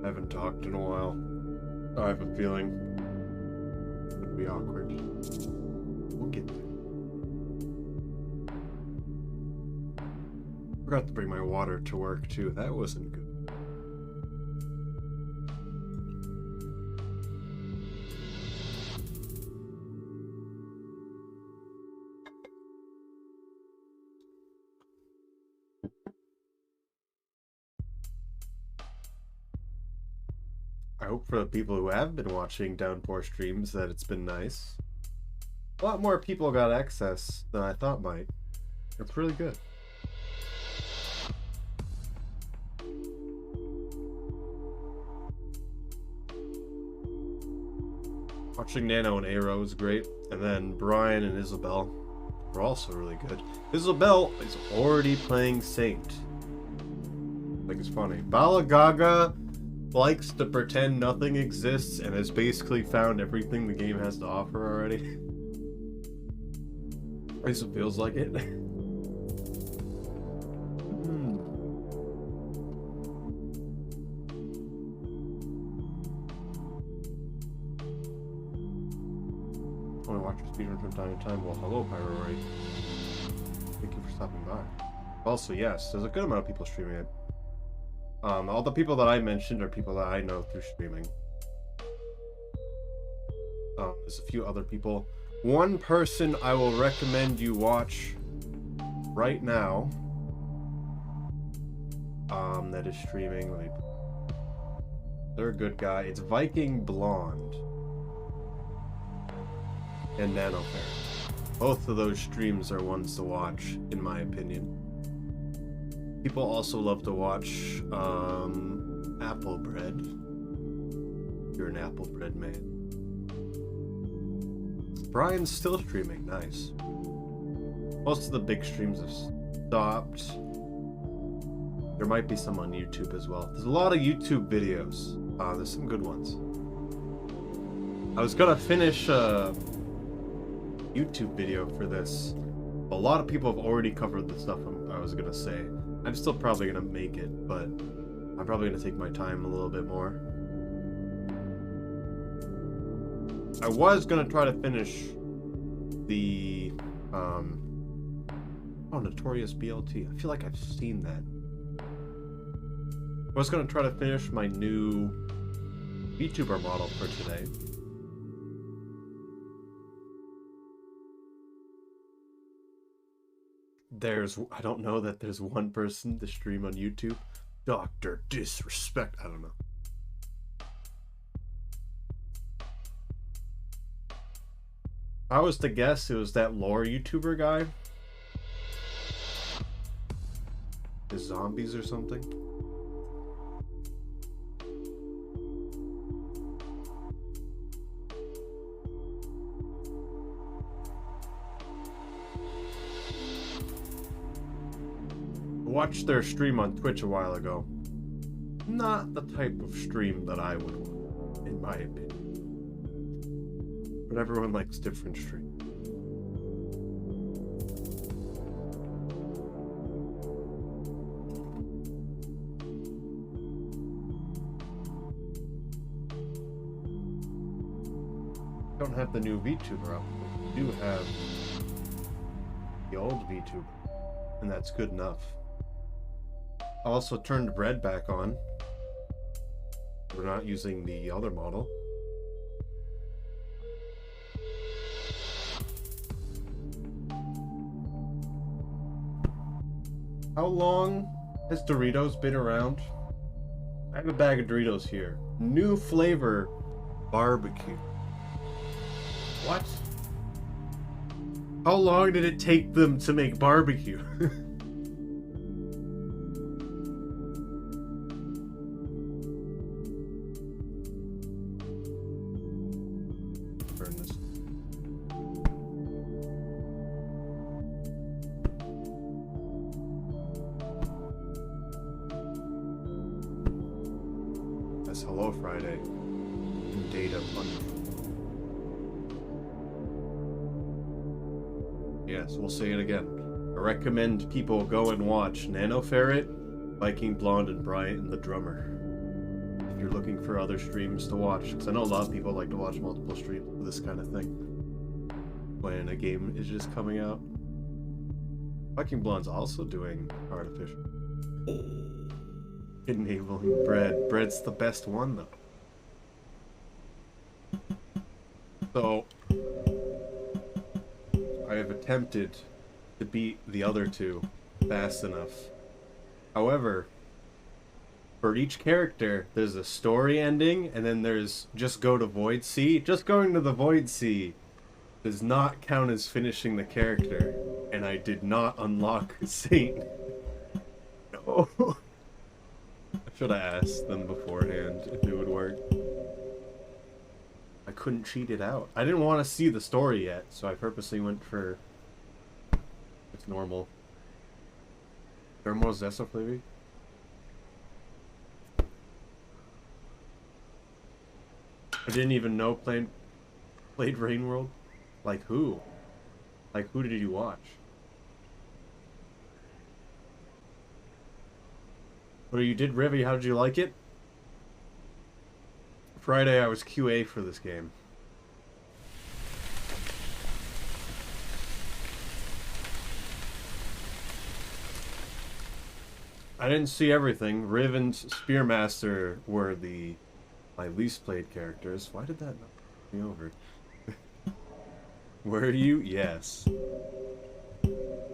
Haven't talked in a while. I have a feeling it would be awkward. We'll get there. Forgot to bring my water to work too. That wasn't good. I hope for the people who have been watching Downpour streams that it's been nice. A lot more people got access than I thought might. It's really good. Watching Nano and Aero is great, and then Brian and Isabel were also really good. Isabel is already playing Saint. I think it's funny. Balagaga likes to pretend nothing exists and has basically found everything the game has to offer already. At least it feels like it. I want to watch your speedrun from time to time. Well, hello, Pyro. Thank you for stopping by. Also, yes, there's a good amount of people streaming it. All the people that I mentioned are people that I know through streaming. There's a few other people. One person I will recommend you watch right now. That is streaming. They're a good guy. It's Viking Blonde and Nano Fair. Both of those streams are ones to watch, in my opinion. People also love to watch Apple Bread. You're an Apple Bread man. Brian's still streaming, nice. Most of the big streams have stopped. There might be some on YouTube as well. There's a lot of YouTube videos. There's some good ones. I was gonna finish a YouTube video for this. A lot of people have already covered the stuff I was gonna say. I'm still probably gonna make it, but I'm probably gonna take my time a little bit more. I was gonna try to finish the Notorious BLT. I feel like I've seen that. I was gonna try to finish my new VTuber model for today. I don't know that there's one person to stream on YouTube. Dr. Disrespect. I don't know. If I was to guess, it was that lore YouTuber guy. The zombies or something. Watched their stream on Twitch a while ago. Not the type of stream that I would want, in my opinion. But everyone likes different streams. Don't have the new VTuber up. We do have the old VTuber, and that's good enough. I also turned Bread back on. We're not using the other model. How long has Doritos been around? I have a bag of Doritos here. New flavor, barbecue. What? How long did it take them to make barbecue? Hello Friday. Data punch. Yes, we'll say it again. I recommend people go and watch Nano Ferret, Viking Blonde, and Bryant the Drummer. If you're looking for other streams to watch, because I know a lot of people like to watch multiple streams of this kind of thing when a game is just coming out. Fucking Blonde's also doing artificial. Enabling bread. Bread's the best one, though. So, I have attempted to beat the other two fast enough. However, for each character, there's a story ending, and then there's just go to Void Sea. Just going to the Void Sea does not count as finishing the character, and I did not unlock Saint. No. I should have asked them beforehand if it would work. I couldn't cheat it out. I didn't want to see the story yet, so I purposely went for it's normal. Thermo Zesso Flavy? I didn't even know played Rain World. Like who? Like who did you watch? What you did, Rivy? How did you like it? Friday I was QA for this game. I didn't see everything. Riv and Spearmaster were my least played characters. Why did that knock me over? Were you? Yes.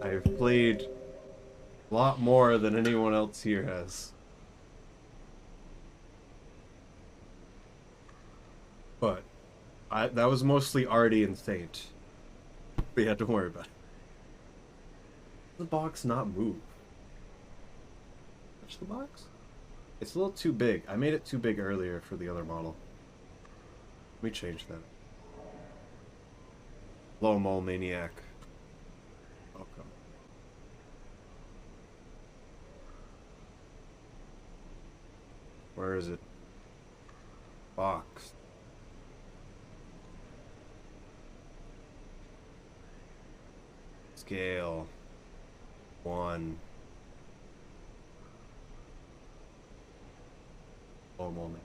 I've played a lot more than anyone else here has. But that was mostly Arty and Saint. We had to worry about it. The box not move. Touch the box? It's a little too big. I made it too big earlier for the other model. Let me change that. Low Mole Maniac. Welcome. Where is it? Box. Scale. 1. Low Mole Maniac.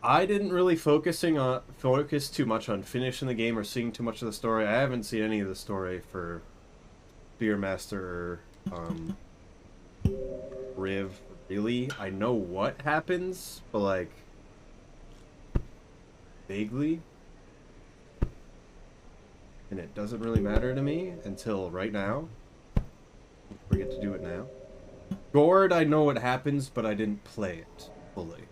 I didn't really focus too much on finishing the game or seeing too much of the story. I haven't seen any of the story for Spearmaster or Riv. Really, I know what happens, but like vaguely, and it doesn't really matter to me until right now. I forget to do it now. Gord, I know what happens, but I didn't play it fully.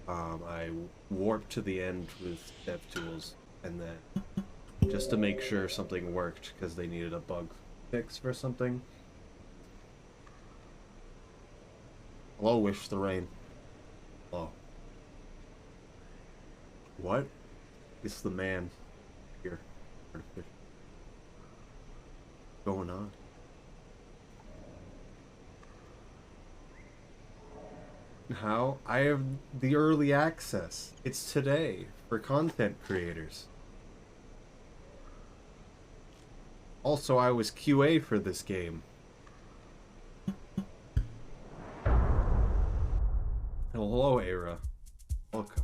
I warped to the end with DevTools, and then just to make sure something worked because they needed a bug fix for something. Hello, Wish the Rain. Hello. What? It's the man here. What's going on? How? I have the early access. It's today for content creators. Also, I was QA for this game. Hello, Era. Welcome.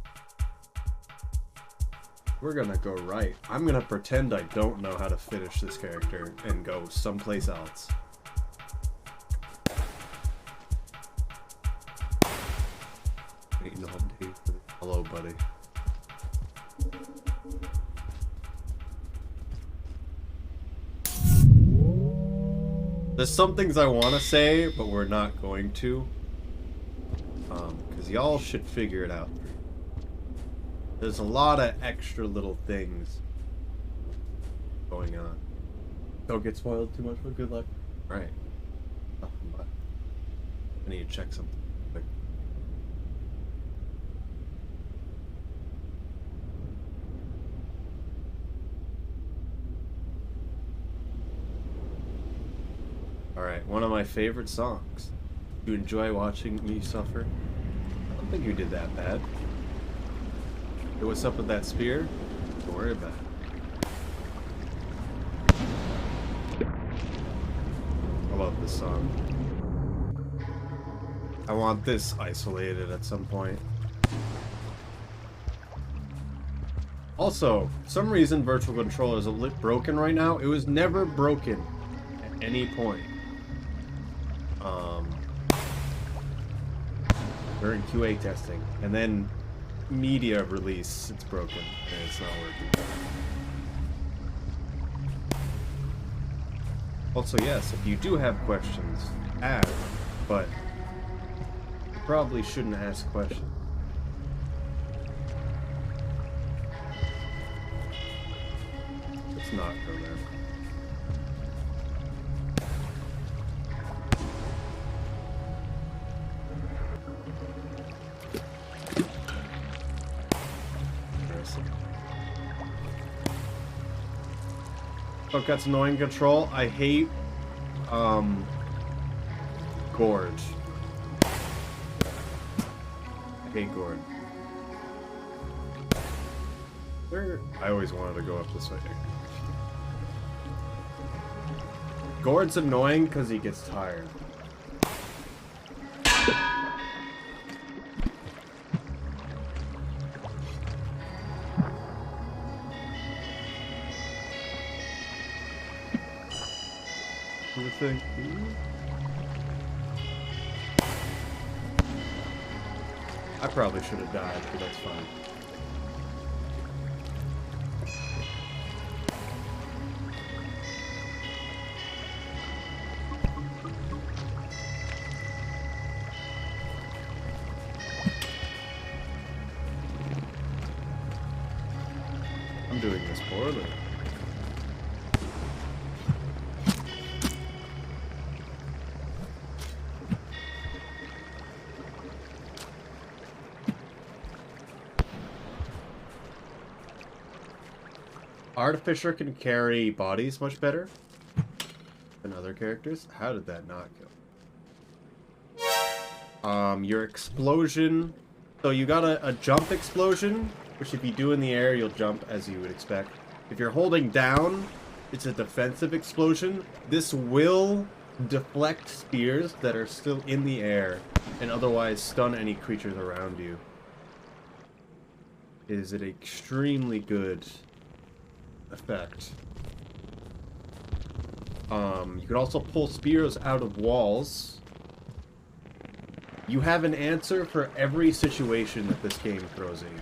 We're gonna go right. I'm gonna pretend I don't know how to finish this character and go someplace else. Hello, buddy. There's some things I want to say, but we're not going to. Because y'all should figure it out. There's a lot of extra little things going on. Don't get spoiled too much, but good luck. Right. Oh, I need to check something quick. Alright, one of my favorite songs. You enjoy watching me suffer? I don't think you did that bad. Hey, what's up with that spear? Don't worry about it. I love this song. I want this isolated at some point. Also, for some reason Virtual Controller is a little broken right now. It was never broken at any point. During QA testing, and then media release, it's broken and it's not working. Also, yes, if you do have questions, ask, but you probably shouldn't ask questions. Let's not go there. Fuck, that's annoying control. I hate Gorge. I hate Gorge. I always wanted to go up this way. Gord's annoying because he gets tired. I probably should have died, but that's fine. I'm doing this poorly. Artificer can carry bodies much better than other characters. How did that not kill? Your explosion. So you got a jump explosion, which if you do in the air, you'll jump as you would expect. If you're holding down, it's a defensive explosion. This will deflect spears that are still in the air and otherwise stun any creatures around you. Is it extremely good effect. You could also pull spears out of walls. You have an answer for every situation that this game throws at you.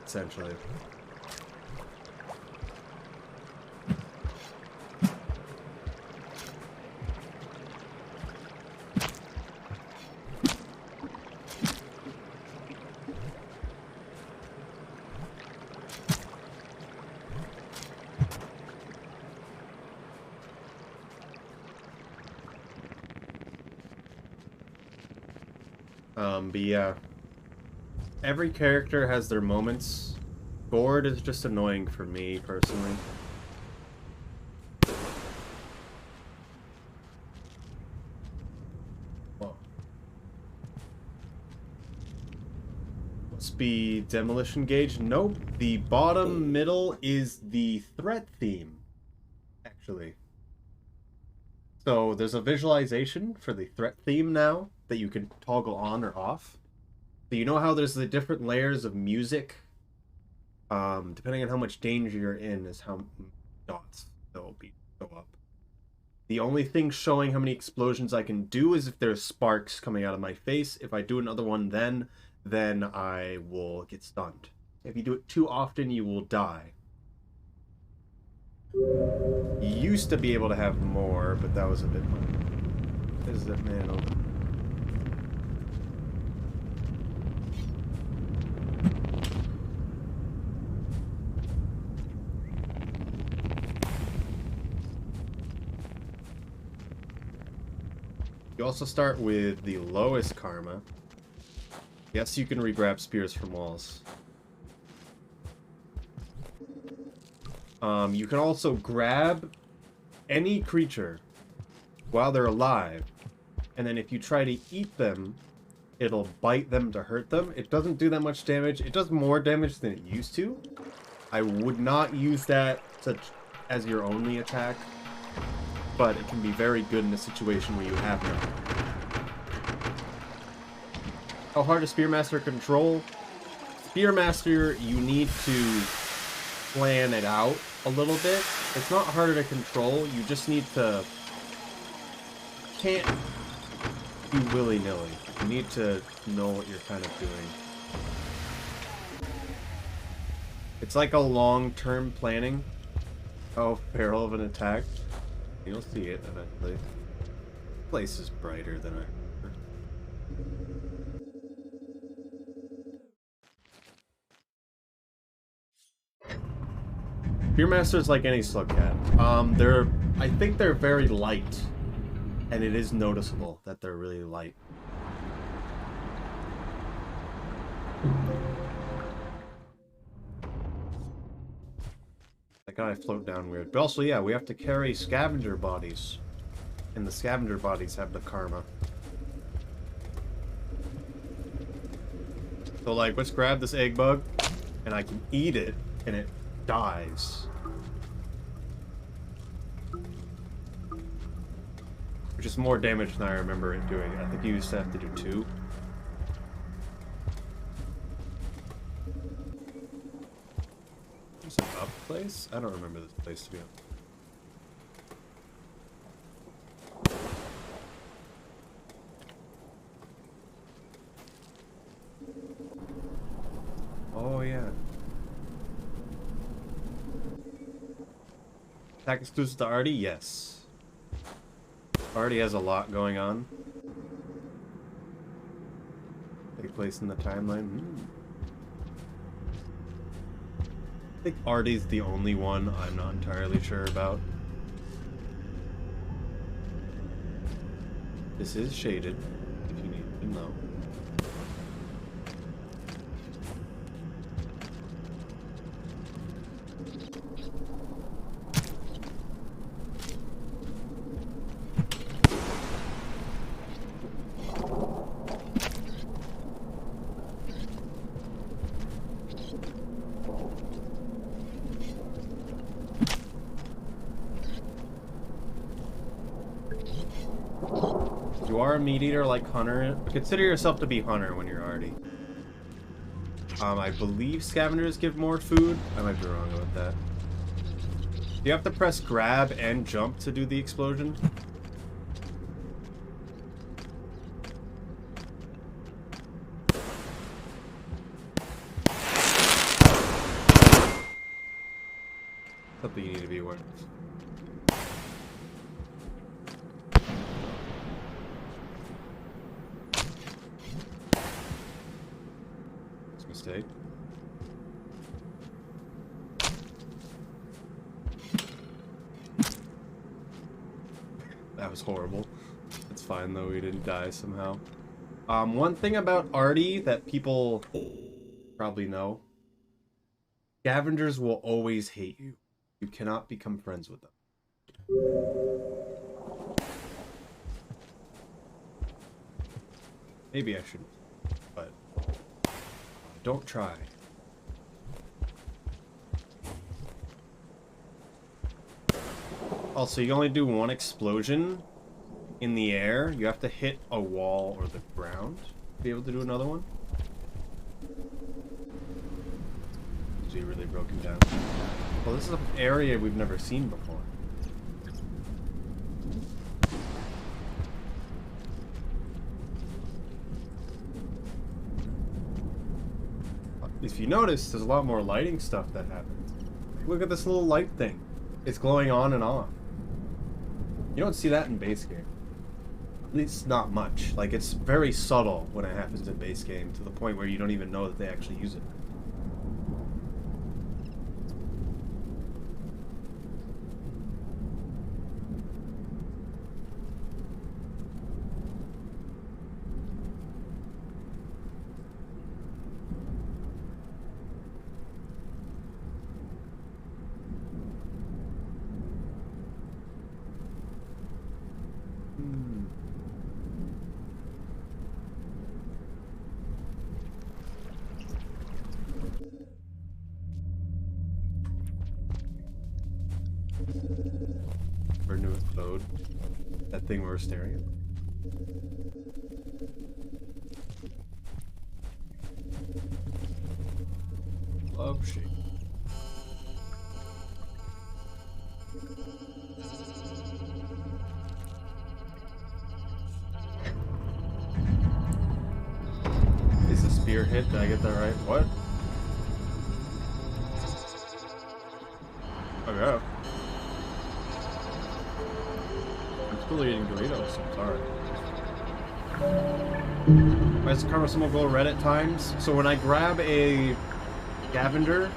Essentially. But yeah. Every character has their moments. Gord is just annoying for me, personally. Whoa. Speed demolition gauge? Nope. The bottom middle is the threat theme, actually. So there's a visualization for the threat theme now that you can toggle on or off. So you know how there's the different layers of music? Depending on how much danger you're in is how many dots they'll go up. The only thing showing how many explosions I can do is if there's sparks coming out of my face. If I do another one then I will get stunned. If you do it too often, you will die. You used to be able to have more, but that was a bit much. Is that man open? You also start with the lowest karma. Yes, you can re-grab spears from walls. You can also grab any creature while they're alive, and then if you try to eat them, it'll bite them to hurt them. It doesn't do that much damage. It does more damage than it used to. I would not use that as your only attack, but it can be very good in a situation where you have none. How hard is Spearmaster control? Spearmaster, you need to plan it out a little bit. It's not harder to control, you just need to... can't do willy-nilly. You need to know what you're kind of doing. It's like a long-term planning. Oh, peril of an attack. You'll see it eventually. This place is brighter than I remember. Spearmaster's like any slugcat. I think they're very light. And it is noticeable that they're really light. That guy float down weird. But also, yeah, we have to carry scavenger bodies. And the scavenger bodies have the karma. So, like, let's grab this egg bug, and I can eat it, and it dies. Which is more damage than I remember it doing. I think you used to have to do 2. Is it up place? I don't remember this place to be up. Oh yeah. Attack exclusive to Arty? Yes. Arty has a lot going on. Take place in the timeline. I think Arty's the only one I'm not entirely sure about. This is shaded, if you need to know. You are a meat eater like Hunter. Consider yourself to be Hunter when you're Arty. I believe scavengers give more food. I might be wrong about that. Do you have to press grab and jump to do the explosion? Something you need to be aware of. Mistake. That was horrible. It's fine though, we didn't die somehow. One thing about Arty that people probably know. Scavengers will always hate you. You cannot become friends with them. Maybe I shouldn't, but don't try. Also, you only do one explosion in the air. You have to hit a wall or the ground to be able to do another one. So you really broken down. Well, this is an area we've never seen before. If you notice, there's a lot more lighting stuff that happens. Look at this little light thing. It's glowing on and off. You don't see that in base game. At least not much. Like, it's very subtle when it happens in base game, to the point where you don't even know that they actually use it. episode. That thing we were staring at. Love shape. Is the spear hit? Did I get that right? What? Okay. I'm still eating Doritos, I'm sorry. Why does Karma Sumo go red at times? So when I grab a scavenger,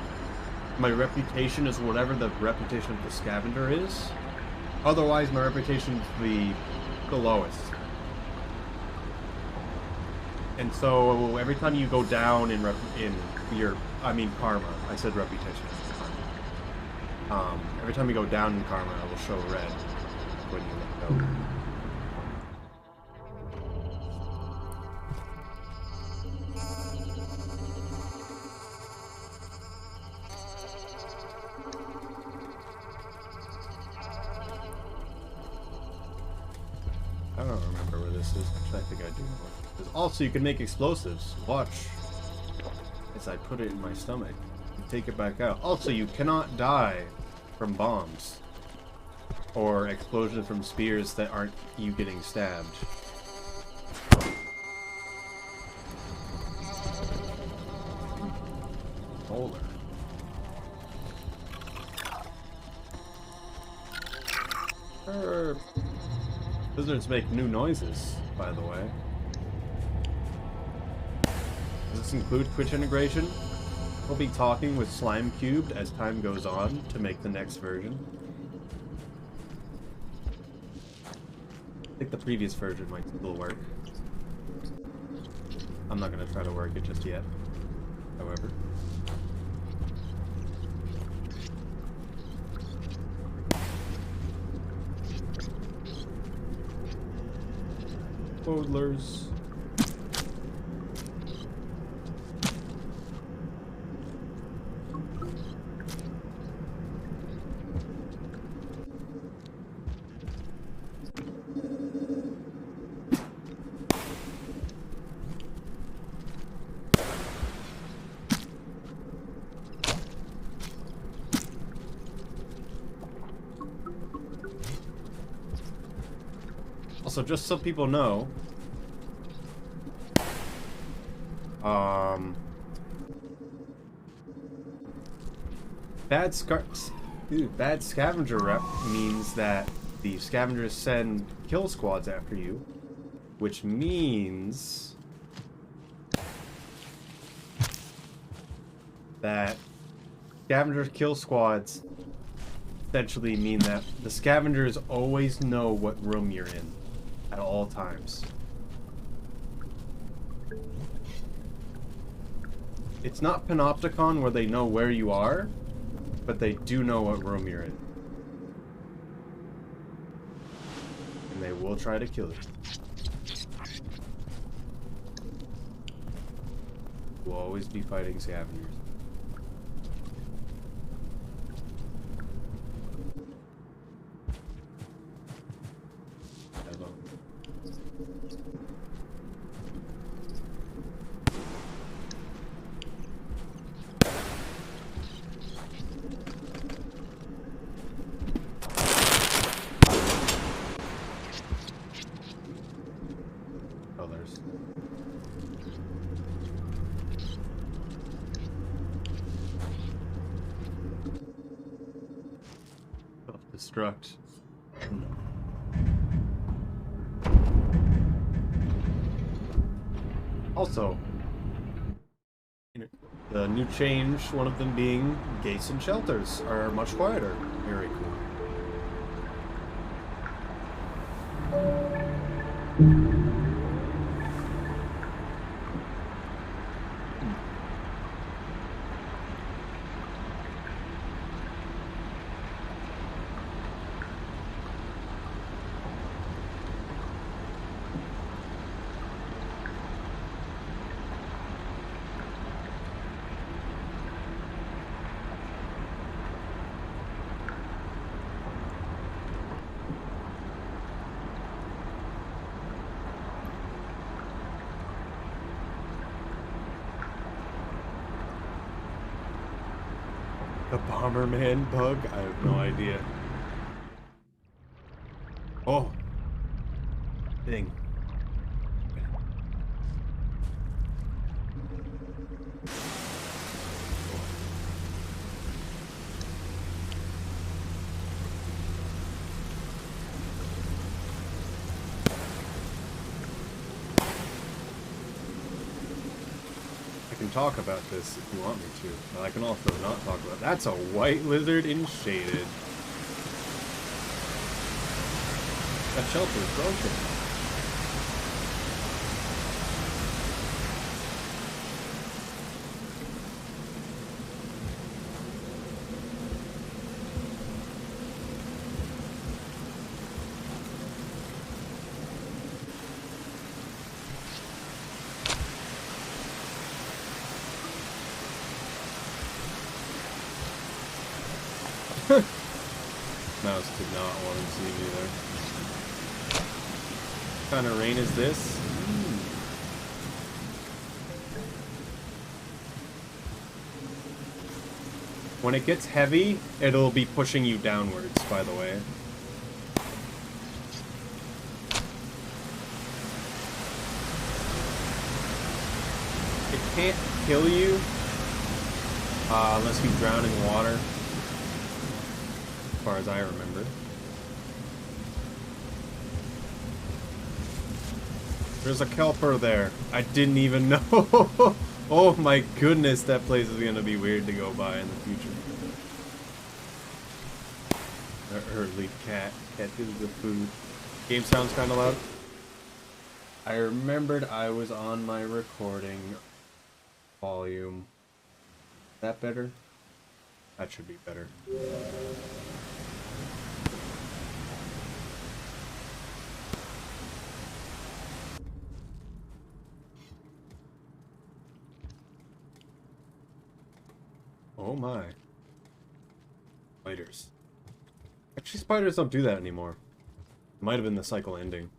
my reputation is whatever the reputation of the scavenger is. Otherwise, my reputation is the lowest. And so every time you go down in your, karma. I said reputation. Every time you go down in karma, it will show red when you let go. I don't remember where this is. Actually, I think I do know it is. Also, you can make explosives. Watch as I put it in my stomach and take it back out. Also, you cannot die from bombs or explosions from spears that aren't you getting stabbed. Boulder. Lizards make new noises, by the way. Does this include Twitch integration? We'll be talking with Slime Cubed as time goes on to make the next version. I think the previous version might still work. I'm not going to try to work it just yet, however. Bodlers. Also, just so people know, bad scavenger rep means that the scavengers send kill squads after you, which means that scavenger kill squads essentially mean that the scavengers always know what room you're in at all times. It's not Panopticon where they know where you are, but they do know what room you're in. And they will try to kill you. We'll always be fighting scavengers. Self-destruct. Also, the new change, one of them being gates and shelters, are much quieter. Very cool. The Bomberman bug? I have no idea. Oh. Thing. I can talk about this if you want me to. But I can also not talk about it. That's a white lizard in shaded. That shelter is broken. Mouse did not want to see me there. What kind of rain is this? When it gets heavy, it'll be pushing you downwards, by the way. It can't kill you unless you drown in water. As far as I remember. There's a kelper there. I didn't even know. Oh my goodness, that place is gonna be weird to go by in the future. The early cat catches the food. Game sounds kind of loud. I remembered I was on my recording volume. That better? That should be better. Oh my. Spiders. Actually, spiders don't do that anymore. Might have been the cycle ending.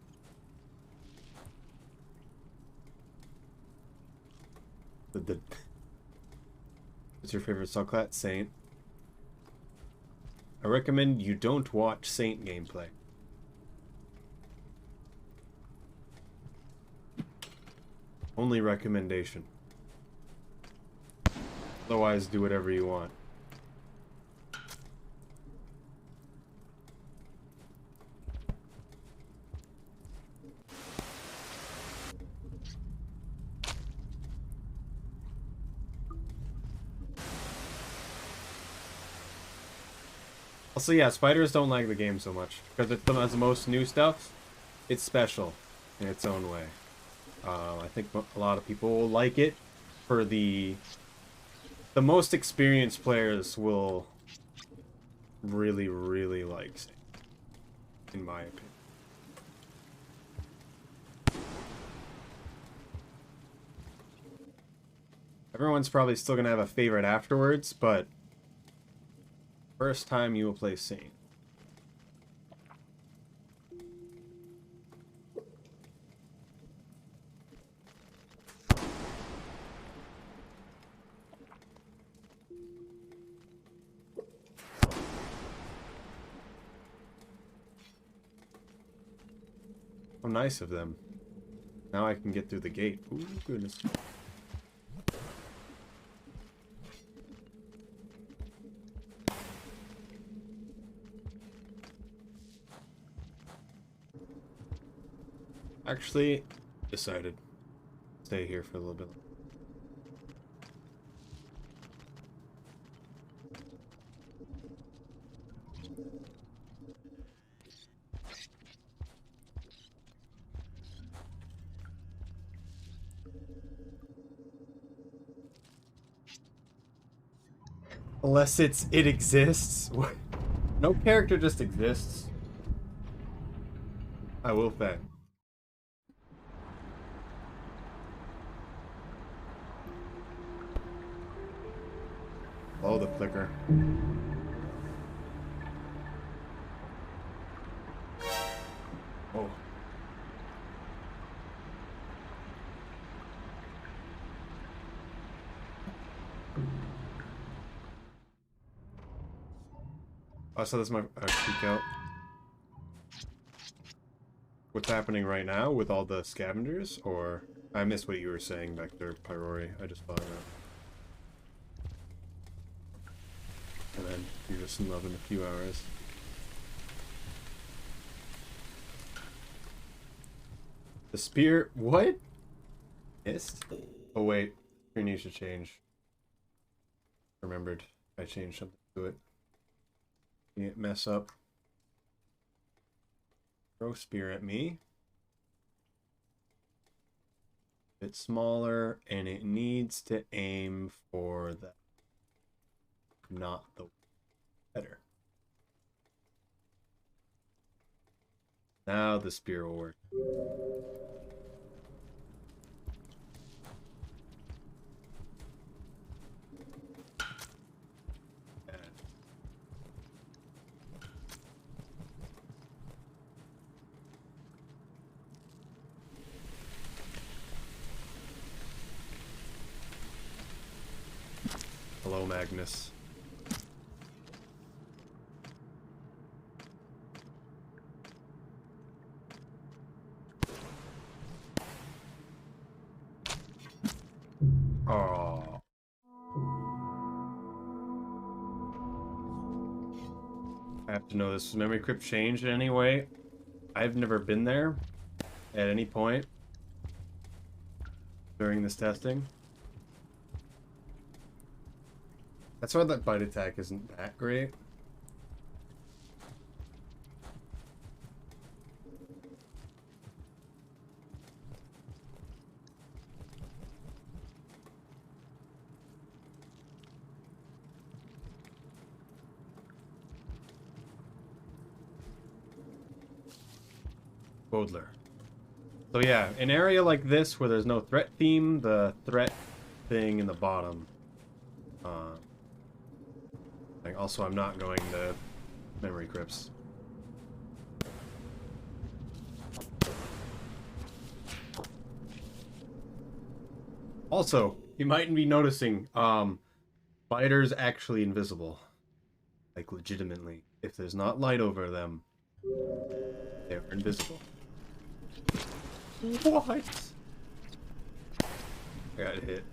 What's your favorite subclass? Saint. I recommend you don't watch Saint gameplay. Only recommendation. Otherwise, do whatever you want. Also, yeah, spiders don't like the game so much because it has the most new stuff. It's special in its own way. I think a lot of people will like it for the most experienced players will really, really like it, in my opinion. Everyone's probably still gonna have a favorite afterwards, but first time you will play Saint. How nice of them. Now I can get through the gate. Ooh, goodness. Actually, decided to stay here for a little bit. Unless it exists. No character just exists. I will bet. Oh, the flicker. Oh. Oh, so that's my peek out. What's happening right now with all the scavengers? Or I missed what you were saying back there, Pyrori. I just thought that. And then you're just in love in a few hours. The spear, what? Missed? Oh wait, here needs to change. Remembered, I changed something to it. Can't mess up. Throw spear at me. Bit smaller, and it needs to aim for the, not the better. Now the spear will work. Hello, Magnus. Oh. I have to know this memory crypt changed in any way. I've never been there at any point during this testing. That's why that bite attack isn't that great. Bodler. So yeah, an area like this where there's no threat theme, the threat thing in the bottom. Also, I'm not going to memory crypts. Also, you might be noticing, spiders actually invisible. Like, legitimately. If there's not light over them, they're invisible. What? I got hit.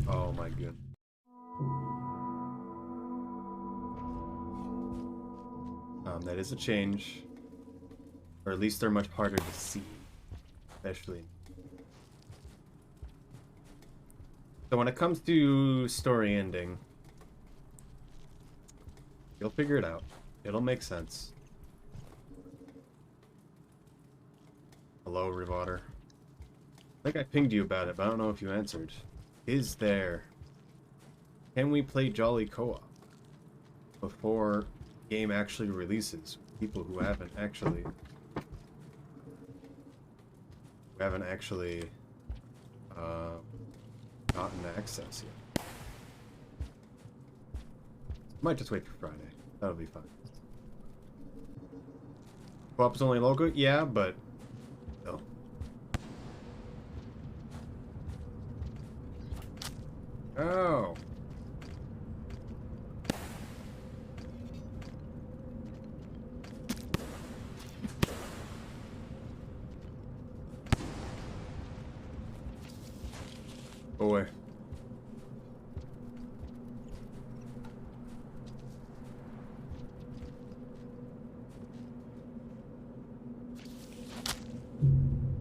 Oh my goodness. That is a change. Or at least they're much harder to see. Especially. So when it comes to story ending, you'll figure it out. It'll make sense. Hello, Revoter. I think I pinged you about it, but I don't know if you answered. Is there... Can we play Jolly Co-op before the game actually releases? People who haven't actually... gotten access yet. Might just wait for Friday. That'll be fine. Co-op is only local? Yeah, but... Still. Oh. Go away.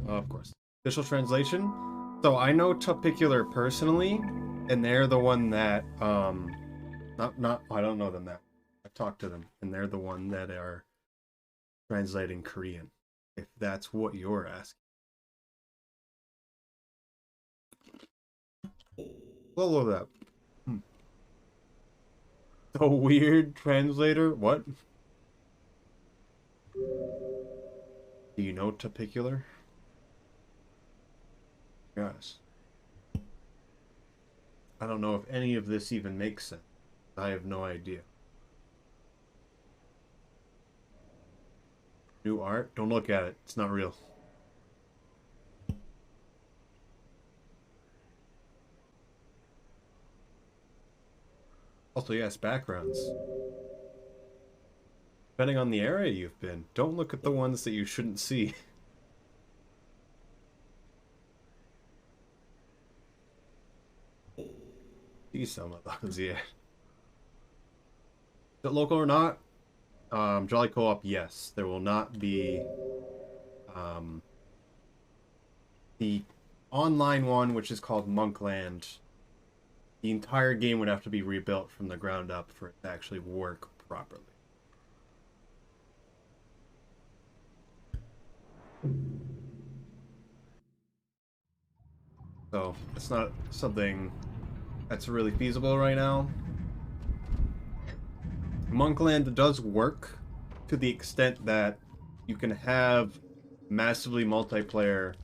Of course. Official translation? So I know Topicular personally, and they're the one that, I don't know them that. I've talked to them, and they're the one that are translating Korean, if that's what you're asking. Follow that. The weird translator? What? Do you know Topicular? Yes. I don't know if any of this even makes sense. I have no idea. New art? Don't look at it. It's not real. Also, yes, backgrounds. Depending on the area you've been, don't look at the ones that you shouldn't see. See some of those, yeah. Is it local or not? Jolly Co-op, yes. There will not be the online one, which is called Monkland. The entire game would have to be rebuilt from the ground up for it to actually work properly. So, it's not something that's really feasible right now. Monkland does work to the extent that you can have massively multiplayer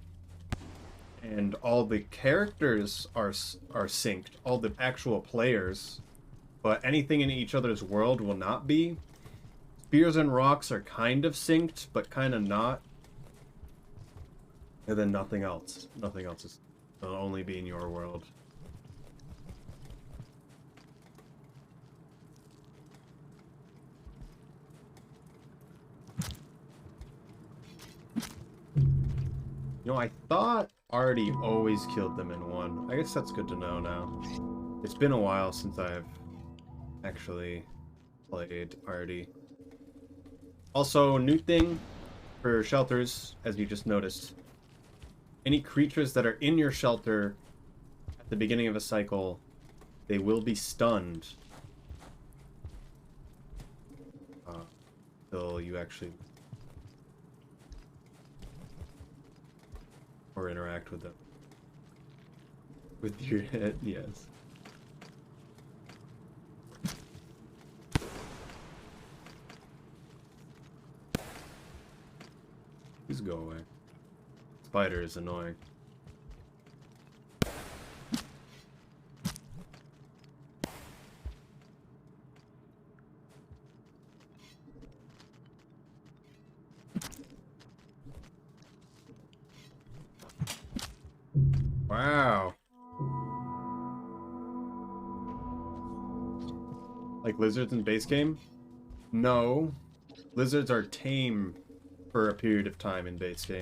and all the characters are synced, all the actual players, but anything in each other's world will not be. Spears and rocks are kind of synced, but kind of not. And then nothing else. Nothing else is. It'll only be in your world. You know, I thought Arty always killed them in one. I guess that's good to know now. It's been a while since I've actually played Arty. Also, new thing for shelters, as you just noticed. Any creatures that are in your shelter at the beginning of a cycle, they will be stunned until you actually or interact with them. With your head, yes. Please go away. Spider is annoying. Wow. Like lizards in base game? No. Lizards are tame for a period of time in base game.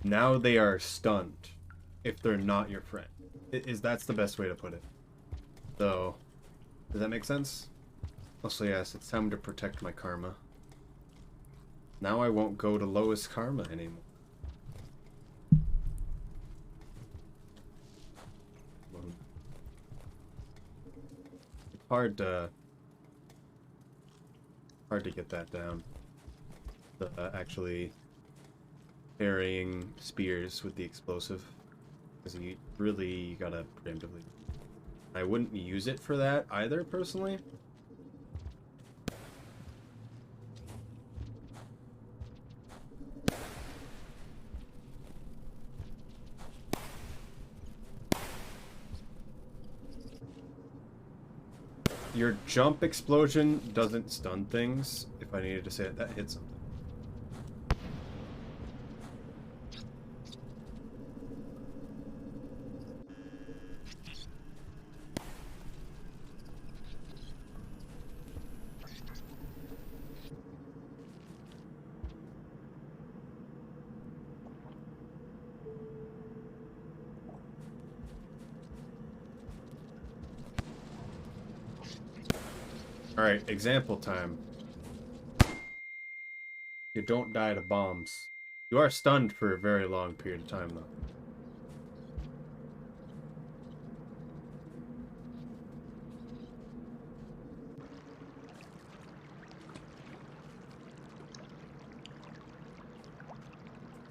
Now they are stunned if they're not your friend. That's the best way to put it. So, does that make sense? Also, yes, it's time to protect my karma. Now I won't go to lowest karma anymore. Hard to get that down. Actually parrying spears with the explosive, because you really gotta preemptively. I wouldn't use it for that either, personally. Your jump explosion doesn't stun things, if I needed to say it. That hit something. Alright, example time. You don't die to bombs. You are stunned for a very long period of time, though.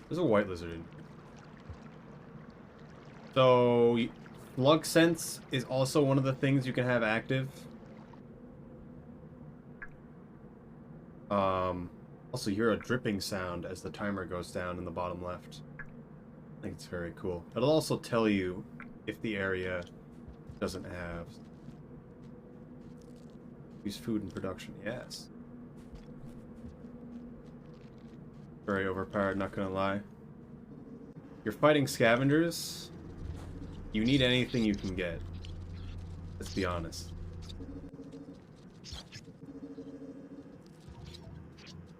There's a white lizard in here. So, Slug Sense is also one of the things you can have active. Also, you hear a dripping sound as the timer goes down in the bottom left. I think it's very cool. It'll also tell you if the area doesn't have... Use food in production, yes. Very overpowered, not gonna lie. You're fighting scavengers. You need anything you can get. Let's be honest.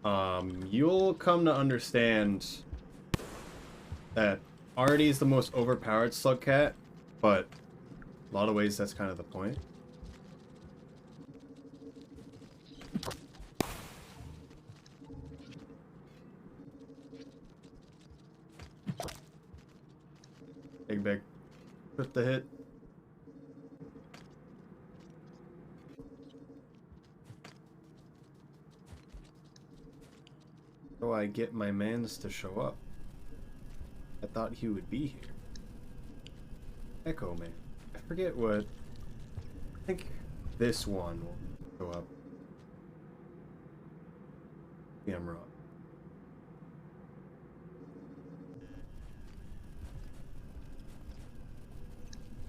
You'll come to understand that Arty is the most overpowered slug cat, but a lot of ways that's kind of the point. Big. Put the hit. So I get my mans to show up. I thought he would be here. Echo Man. I forget what. I think this one will show up. Yeah, I'm wrong.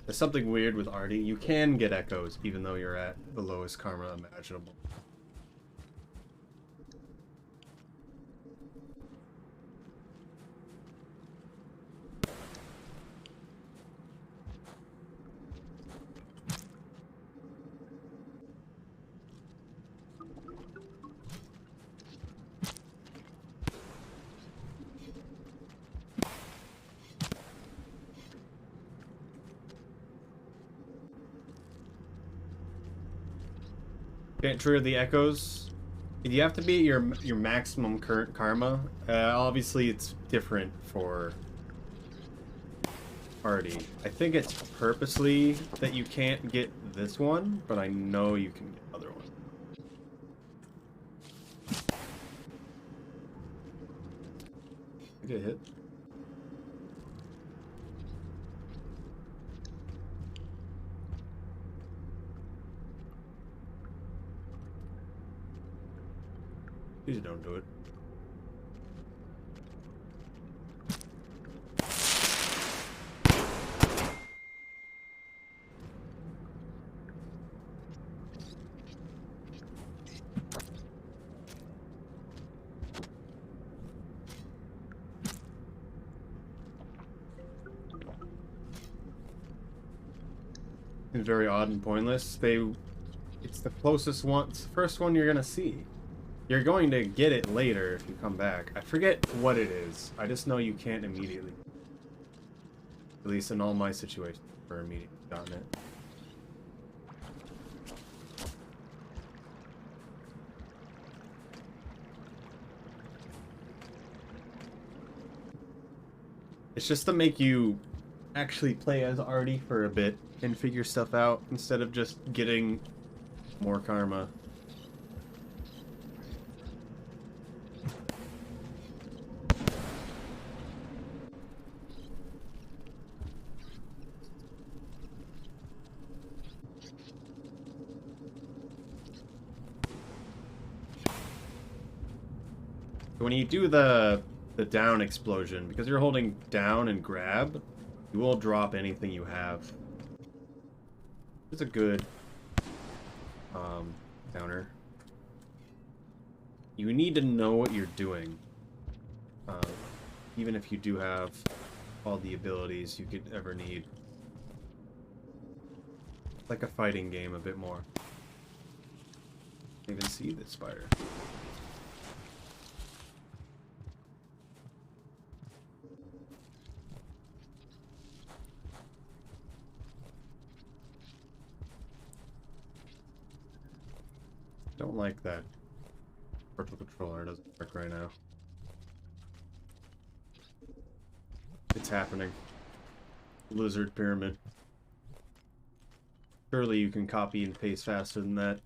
There's something weird with Arty. You can get echoes even though you're at the lowest karma imaginable. Can't trigger the echoes. You have to be at your maximum current karma. Obviously, it's different for Arty. I think it's purposely that you can't get this one, but I know you can get other ones. I get hit. Please don't do it. It's very odd and pointless. It's the closest one. It's the first one you're gonna see. You're going to get it later if you come back. I forget what it is. I just know you can't immediately. At least in all my situations for immediately gotten it. It's just to make you actually play as Arty for a bit and figure stuff out instead of just getting more karma. When you do the down explosion, because you're holding down and grab, you will drop anything you have. It's a good counter. You need to know what you're doing. Even if you do have all the abilities you could ever need. Like a fighting game a bit more. Can't even see this spider. Don't like that virtual controller. It doesn't work right now. It's happening. Lizard pyramid. Surely you can copy and paste faster than that.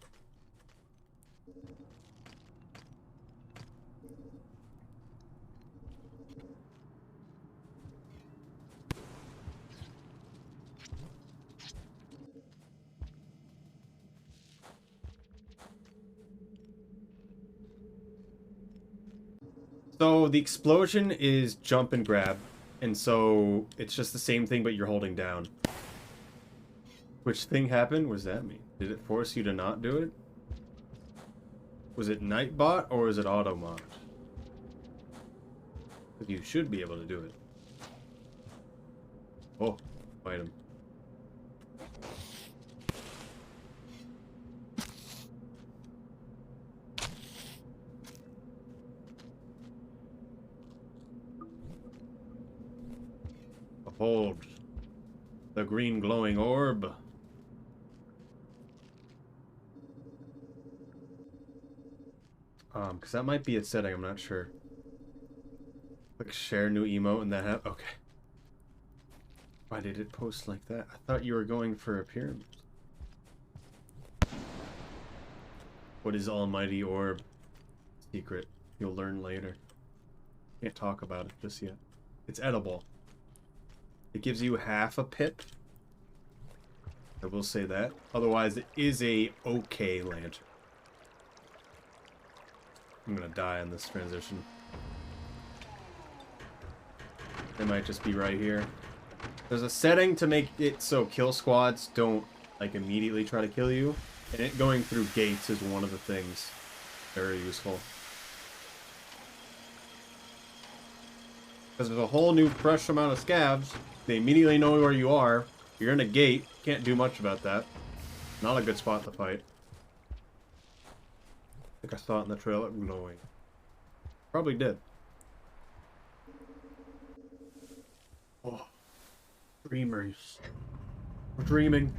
So the explosion is jump and grab, and so it's just the same thing but you're holding down. Which thing happened? What does that mean? Did it force you to not do it? Was it Nightbot or was it Automod? You should be able to do it. Oh, fight him. Hold the green glowing orb. Because that might be a setting, I'm not sure. Click share new emote and that okay. Why did it post like that? I thought you were going for a pyramid. What is Almighty Orb? Secret. You'll learn later. Can't talk about it just yet. It's edible. It gives you half a pip. I will say that. Otherwise, it is a okay lantern. I'm gonna die on this transition. They might just be right here. There's a setting to make it so kill squads don't like immediately try to kill you, and it going through gates is one of the things very useful. Because there's a whole new fresh amount of scavs. They immediately know where you are. You're in a gate. Can't do much about that. Not a good spot to fight. I think I saw it in the trailer. Glowing. Probably did. Oh. Dreamers. We're dreaming.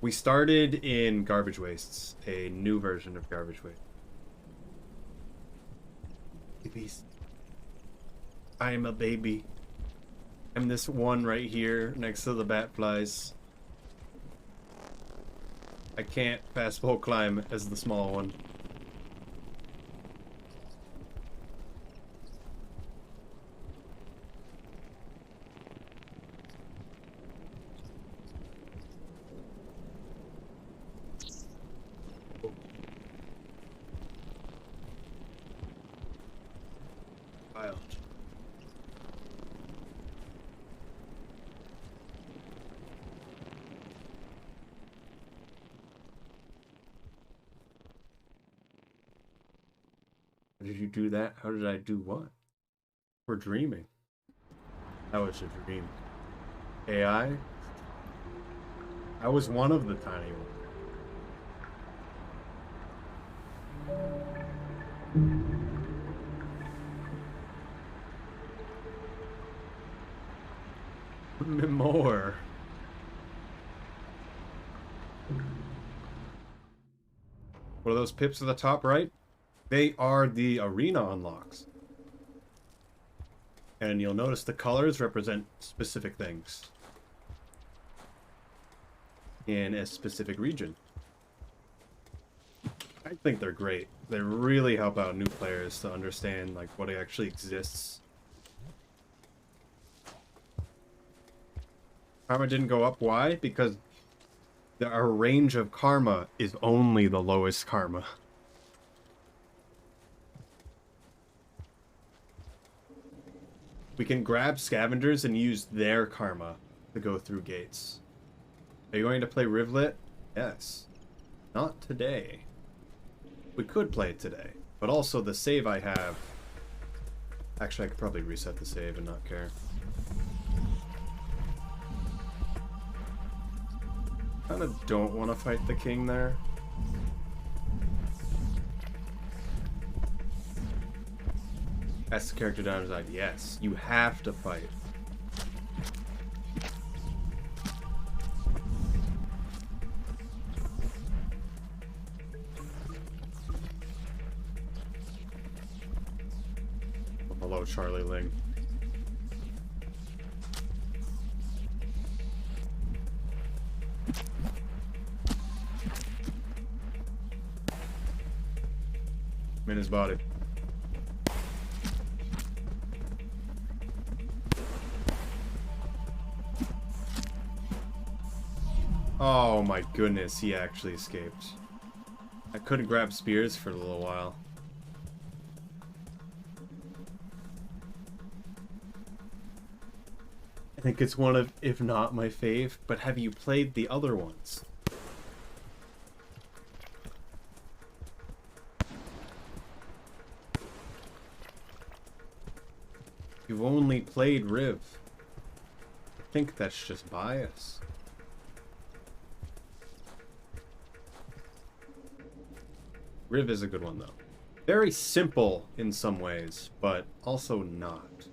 We started in Garbage Wastes, a new version of Garbage Waste. Babies. I am a baby. I'm this one right here next to the bat flies. I can't fast full climb as the small one. Wild. How did you do that? How did I do what? We're dreaming. That was a dream. AI? I was one of the tiny ones. More. What are those pips at the top right? They are the arena unlocks. And you'll notice the colors represent specific things in a specific region. I think they're great. They really help out new players to understand like what actually exists. Karma didn't go up. Why? Because our range of karma is only the lowest karma. We can grab scavengers and use their karma to go through gates. Are you going to play Rivulet? Yes. Not today. We could play it today, but also the save I have... Actually, I could probably reset the save and not care. Kind of don't want to fight the king there. That's the character down his side. Yes, you have to fight. Hello, Charlie Ling. I'm in his body. Oh my goodness, he actually escaped. I couldn't grab spears for a little while. I think it's one of, if not my fave, but have you played the other ones? You've only played Riv. I think that's just bias. Riv is a good one, though. Very simple in some ways, but also not.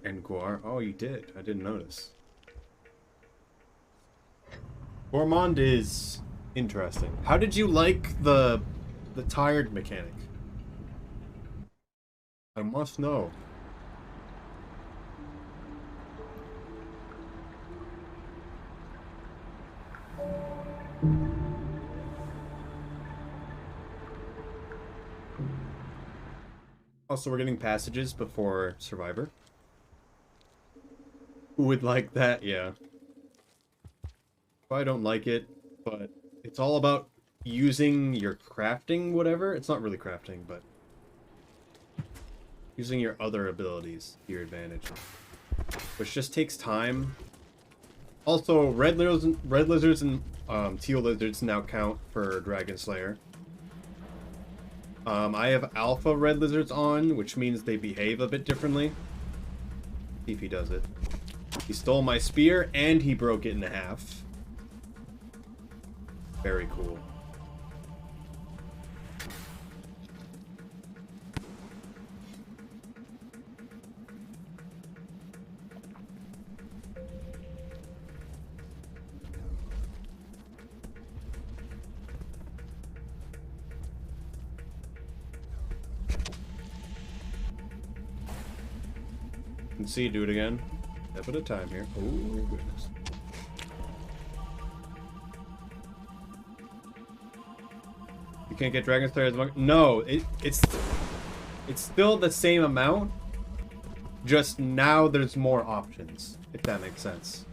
And Guar... Oh, you did. I didn't notice. Gourmand is interesting. How did you like the tired mechanic? I must know. Also, we're getting passages before Survivor. Who would like that? Yeah. I don't like it, but it's all about using your crafting, whatever. It's not really crafting, but using your other abilities to your advantage, which just takes time. Also, red lizards and teal lizards now count for Dragon Slayer. I have alpha red lizards on, which means they behave a bit differently. See if he does it. He stole my spear and he broke it in half. Very cool. Let's see, do it again. Step at a time here. Oh, goodness. You can't get Dragon Slayer as much. No, it's still the same amount. Just now there's more options, if that makes sense.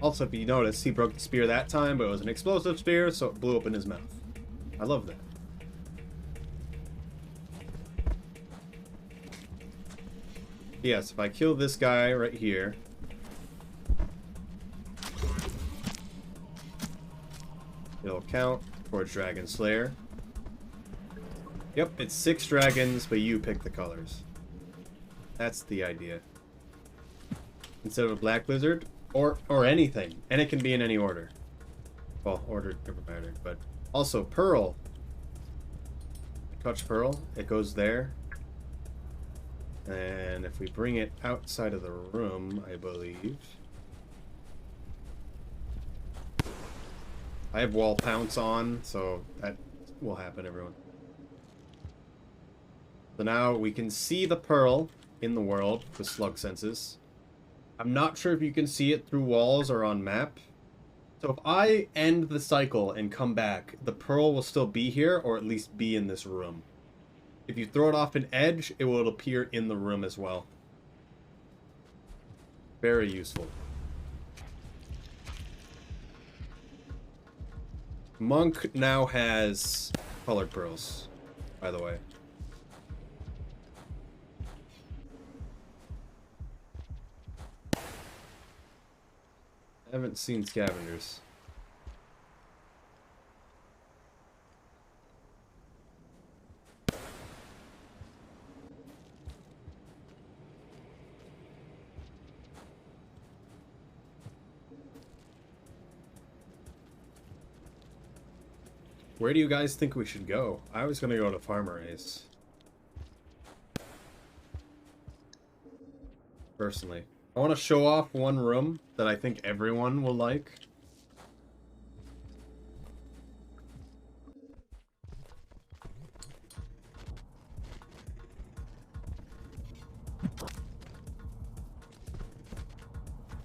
Also, if you notice, he broke the spear that time, but it was an explosive spear, so it blew up in his mouth. I love that. Yes, if I kill this guy right here, it'll count towards Dragon Slayer. Yep, it's 6 dragons, but you pick the colors. That's the idea. Instead of a black lizard, or anything. And it can be in any order. Well, order doesn't matter, but also pearl. Touch pearl, it goes there. And if we bring it outside of the room, I believe. I have wall pounce on, so that will happen, everyone. So now we can see the pearl in the world with slug senses. I'm not sure if you can see it through walls or on map. So if I end the cycle and come back, the pearl will still be here, or at least be in this room. If you throw it off an edge, it will appear in the room as well. Very useful. Monk now has colored pearls, by the way. I haven't seen scavengers. Where do you guys think we should go? I was gonna go to Farmer Ace. Personally. I want to show off one room that I think everyone will like.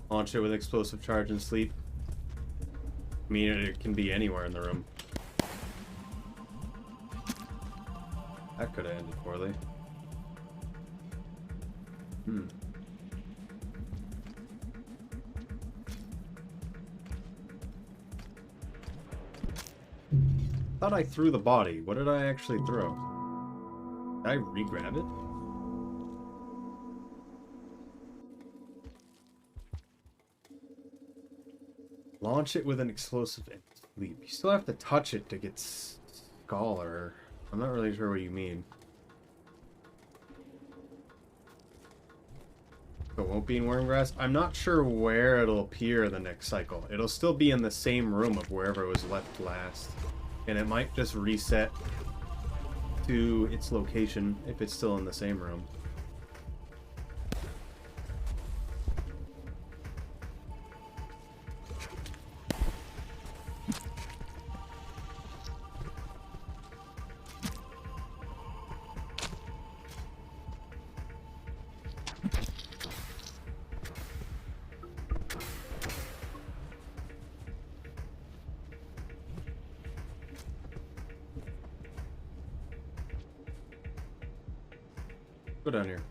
Launch it with explosive charge and sleep. I mean, it can be anywhere in the room. That could have ended poorly. Thought I threw the body. What did I actually throw? Did I re-grab it? Launch it with an explosive and sleep. You still have to touch it to get Scholar. I'm not really sure what you mean. It won't be in Wormgrass. I'm not sure where it'll appear the next cycle. It'll still be in the same room of wherever it was left last. And it might just reset to its location if it's still in the same room. Go down here.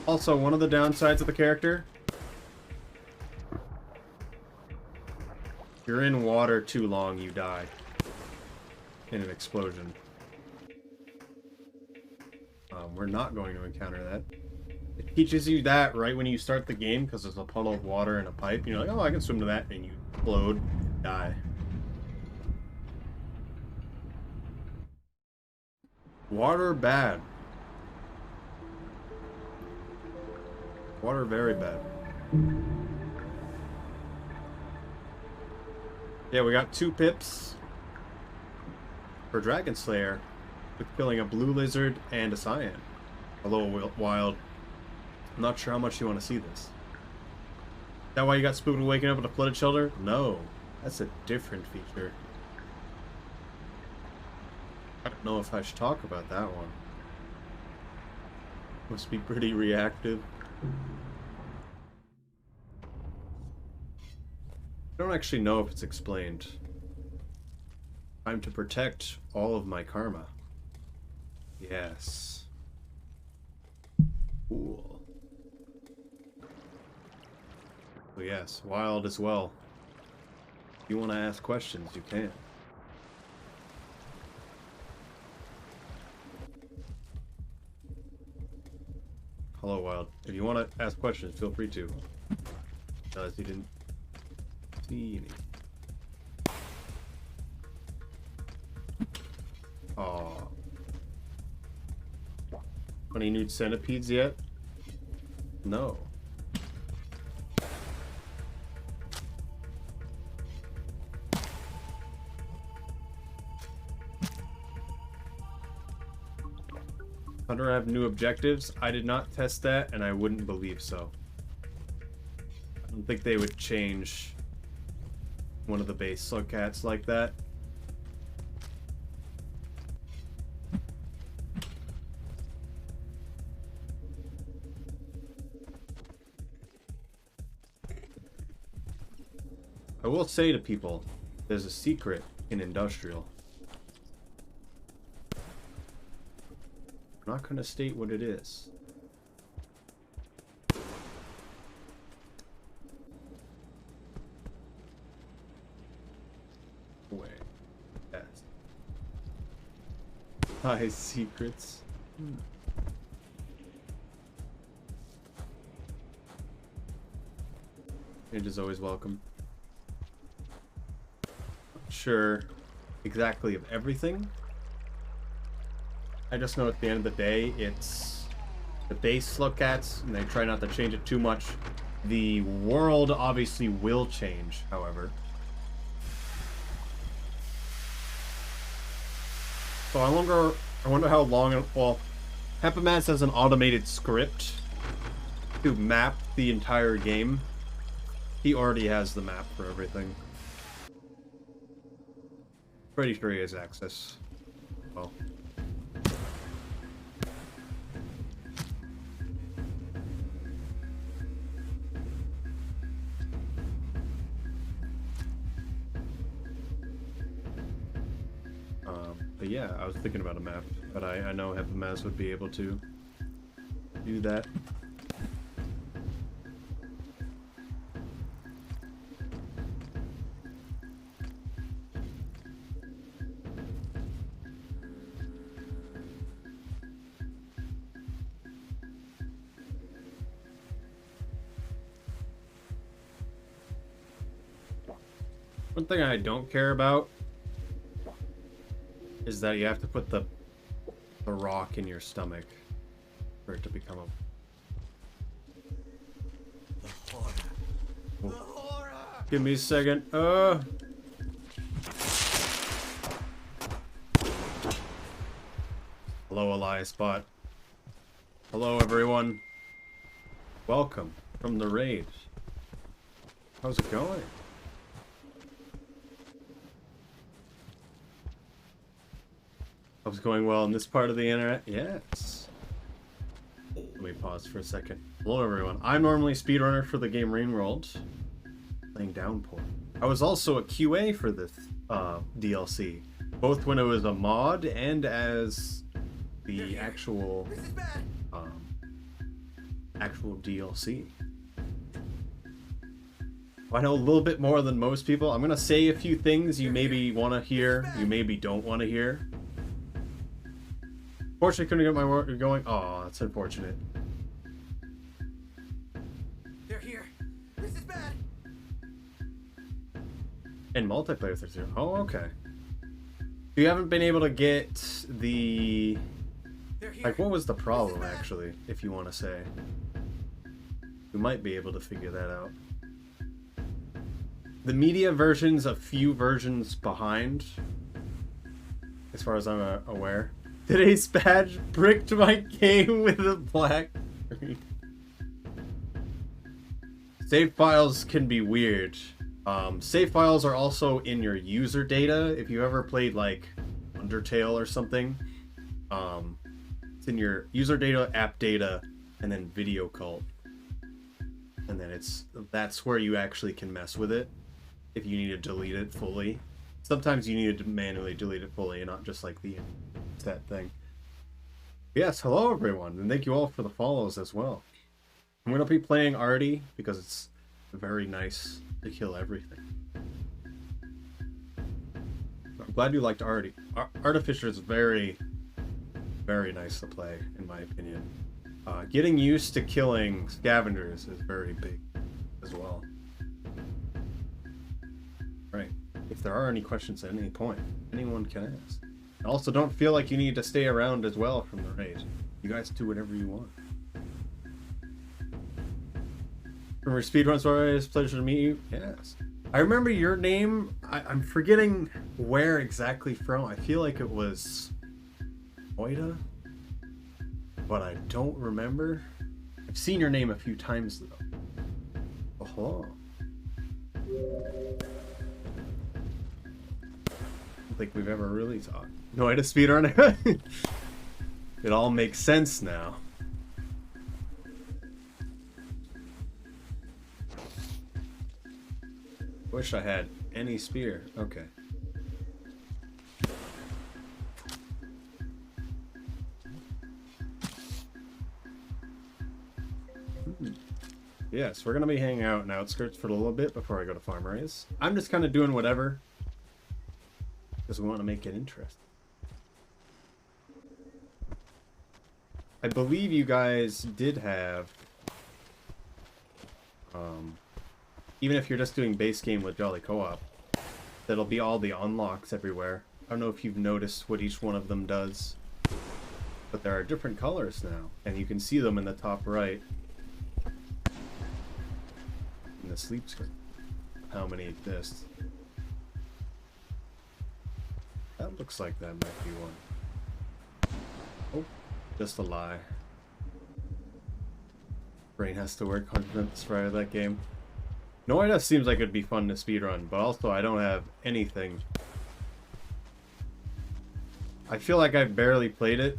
Also, one of the downsides of the character, if you're in water too long, you die in an explosion. We're not going to encounter that. It teaches you that right when you start the game, because there's a puddle of water and a pipe. You're like, oh, I can swim to that, and you explode, die. Water bad. Water very bad. Yeah, we got 2 pips for Dragon Slayer with killing a blue lizard and a cyan. Although wild. I'm not sure how much you want to see this. Is that why you got spooked with waking up in a flooded shelter? No. That's a different feature. I don't know if I should talk about that one. Must be pretty reactive. I don't actually know if it's explained. I'm to protect all of my karma. Yes. Cool. So yes, wild as well. If you want to ask questions, you can. Hello, Wild. If you want to ask questions, feel free to. Unless you didn't see any. Aw. Any nude centipedes yet? No. Hunter have new objectives? I did not test that, and I wouldn't believe so. I don't think they would change one of the base slug cats like that. I will say to people, there's a secret in Industrial. I'm not going to state what it is. Wait. Yes. High secrets. It is always welcome. Not sure exactly of everything. I just know at the end of the day, it's the base slug cats, and they try not to change it too much. The world obviously will change, however. So I wonder how long. Well, Hepamaz has an automated script to map the entire game. He already has the map for everything. Pretty sure he has access. Well. But yeah, I was thinking about a map, but I know Hepamaz would be able to do that. One thing I don't care about is that you have to put the rock in your stomach for it to become Give me a second. Hello, Elias Bot. Hello, everyone. Welcome from the raid. How's it going? How's it going well in this part of the internet? Yes. Let me pause for a second. Hello, everyone. I'm normally Speedrunner for the game Rainworld, playing Downpour. I was also a QA for this DLC, both when it was a mod and as the actual DLC. I know a little bit more than most people. I'm gonna say a few things you maybe want to hear, you maybe don't want to hear. Fortunately, couldn't get my work going. Oh, that's unfortunate. They're here. This is bad. And multiplayer 30. Oh, okay. You haven't been able to get the... Like, what was the problem, actually, if you want to say? You might be able to figure that out. The media version's a few versions behind, as far as I'm aware. Today's badge bricked my game with a black screen. Save files can be weird. Save files are also in your user data. If you ever played like Undertale or something, it's in your user data, app data, and then video cult. And then that's where you actually can mess with it if you need to delete it fully. Sometimes you need to manually delete it fully and not just like the that thing. Yes, hello everyone, and thank you all for the follows as well. I'm going to be playing Arty because it's very nice to kill everything. I'm glad you liked Arty. Artificer is very, very nice to play, in my opinion. Getting used to killing scavengers is very big as well. Right. If there are any questions at any point, anyone can ask. Also, don't feel like you need to stay around as well from the raid. You guys do whatever you want. Remember Speedrun Story? It's a pleasure to meet you. Yes. I remember your name. I'm forgetting where exactly from. I feel like it was Oida, but I don't remember. I've seen your name a few times though. Oh. I don't think we've ever really talked. No way to speedrun. It all makes sense now. Wish I had any spear. Okay. Yes, we're gonna be hanging out in outskirts for a little bit before I go to farm raise. I'm just kind of doing whatever because we want to make it interesting. I believe you guys did have, even if you're just doing base game with Jolly Co-op, that'll be all the unlocks everywhere. I don't know if you've noticed what each one of them does, but there are different colors now, and you can see them in the top right in the sleep screen. How many exist? That looks like that might be one. Oh. Just a lie. Brain has to work 100% to try that game. No, it seems like it'd be fun to speedrun, but also I don't have anything. I feel like I've barely played it.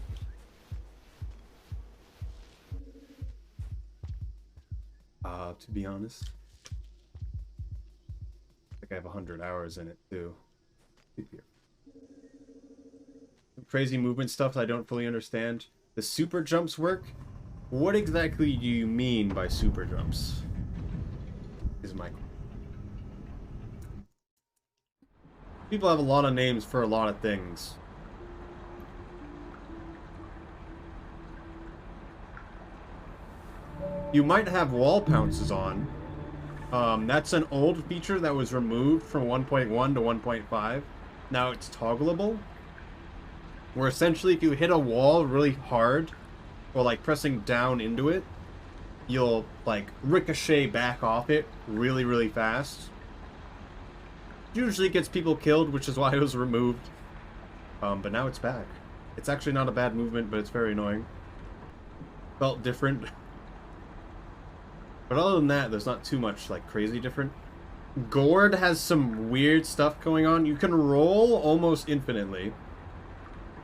To be honest. I think I have 100 hours in it too. Crazy movement stuff I don't fully understand. The super jumps work? What exactly do you mean by super jumps? Is my... People have a lot of names for a lot of things. You might have wall pounces on. That's an old feature that was removed from 1.1 to 1.5. Now it's toggleable. Where essentially if you hit a wall really hard, or like pressing down into it, you'll like ricochet back off it really, really fast. Usually gets people killed, which is why it was removed. But now it's back. It's actually not a bad movement, but it's very annoying. Felt different. But other than that, there's not too much, like, crazy different. Gourd has some weird stuff going on. You can roll almost infinitely.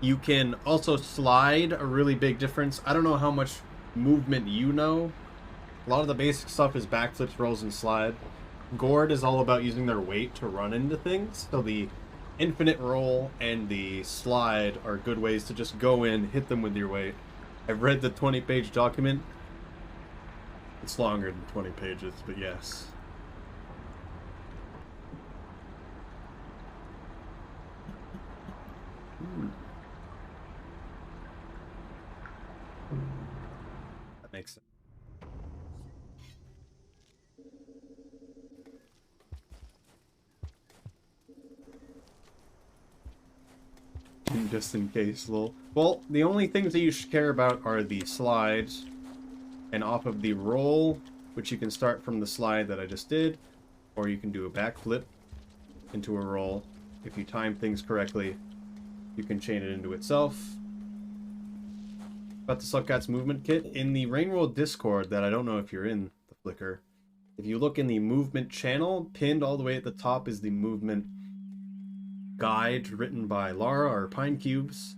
You can also slide, a really big difference. I don't know how much movement you know. A lot of the basic stuff is backflips, rolls, and slide. Gourd is all about using their weight to run into things. So the infinite roll and the slide are good ways to just go in, hit them with your weight. I've read the 20-page document. It's longer than 20 pages, but yes. That makes sense. Just in case, lol. Well, the only things that you should care about are the slides, and off of the roll, which you can start from the slide that I just did, or you can do a backflip into a roll. If you time things correctly, you can chain it into itself. About the Slugcat's movement kit, in the Rainworld Discord that I don't know if you're in, the Flickr, if you look in the movement channel, pinned all the way at the top is the movement guide written by Lara or Pine Cubes,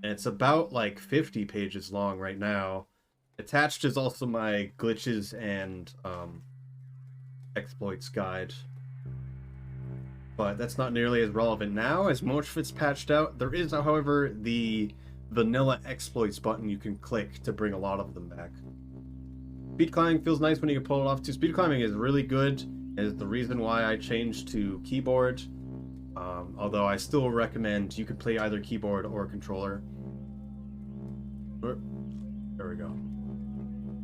and it's about like 50 pages long right now. Attached is also my glitches and exploits guide, but that's not nearly as relevant now as most of it's patched out. There is, however, the vanilla exploits button you can click to bring a lot of them back. Speed climbing feels nice when you can pull it off too. Speed climbing is really good, and is the reason why I changed to keyboard. Although I still recommend you could play either keyboard or controller. There we go.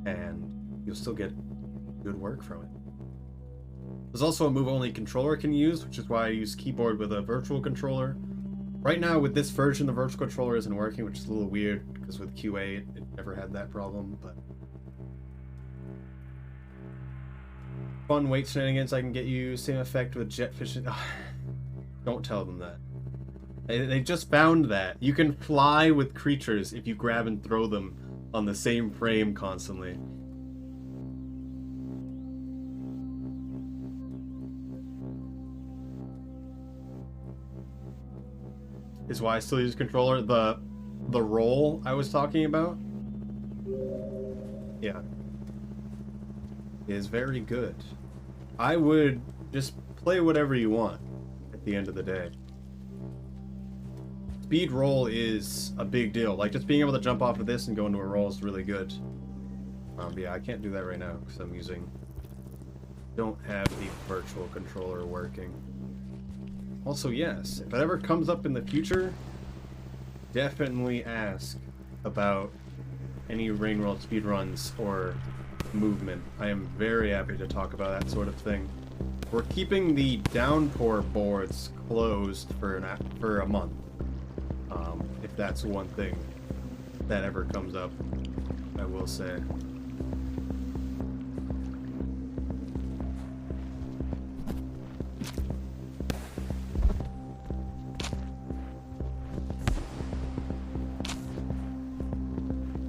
And you'll still get good work from it. There's also a move-only controller can use, which is why I use keyboard with a virtual controller. Right now, with this version, the virtual controller isn't working, which is a little weird, because with QA, it never had that problem, but... Fun weight shenanigans I can get you. Same effect with jet fishing. Don't tell them that. They just found that. You can fly with creatures if you grab and throw them on the same frame constantly. Is why I still use controller. The roll I was talking about, yeah, is very good. I would just play whatever you want at the end of the day. Speed roll is a big deal. Like, just being able to jump off of this and go into a roll is really good. Yeah, I can't do that right now because don't have the virtual controller working. Also, yes, if it ever comes up in the future, definitely ask about any Rainworld speedruns or movement. I am very happy to talk about that sort of thing. We're keeping the Downpour boards closed for a month. If that's one thing that ever comes up, I will say.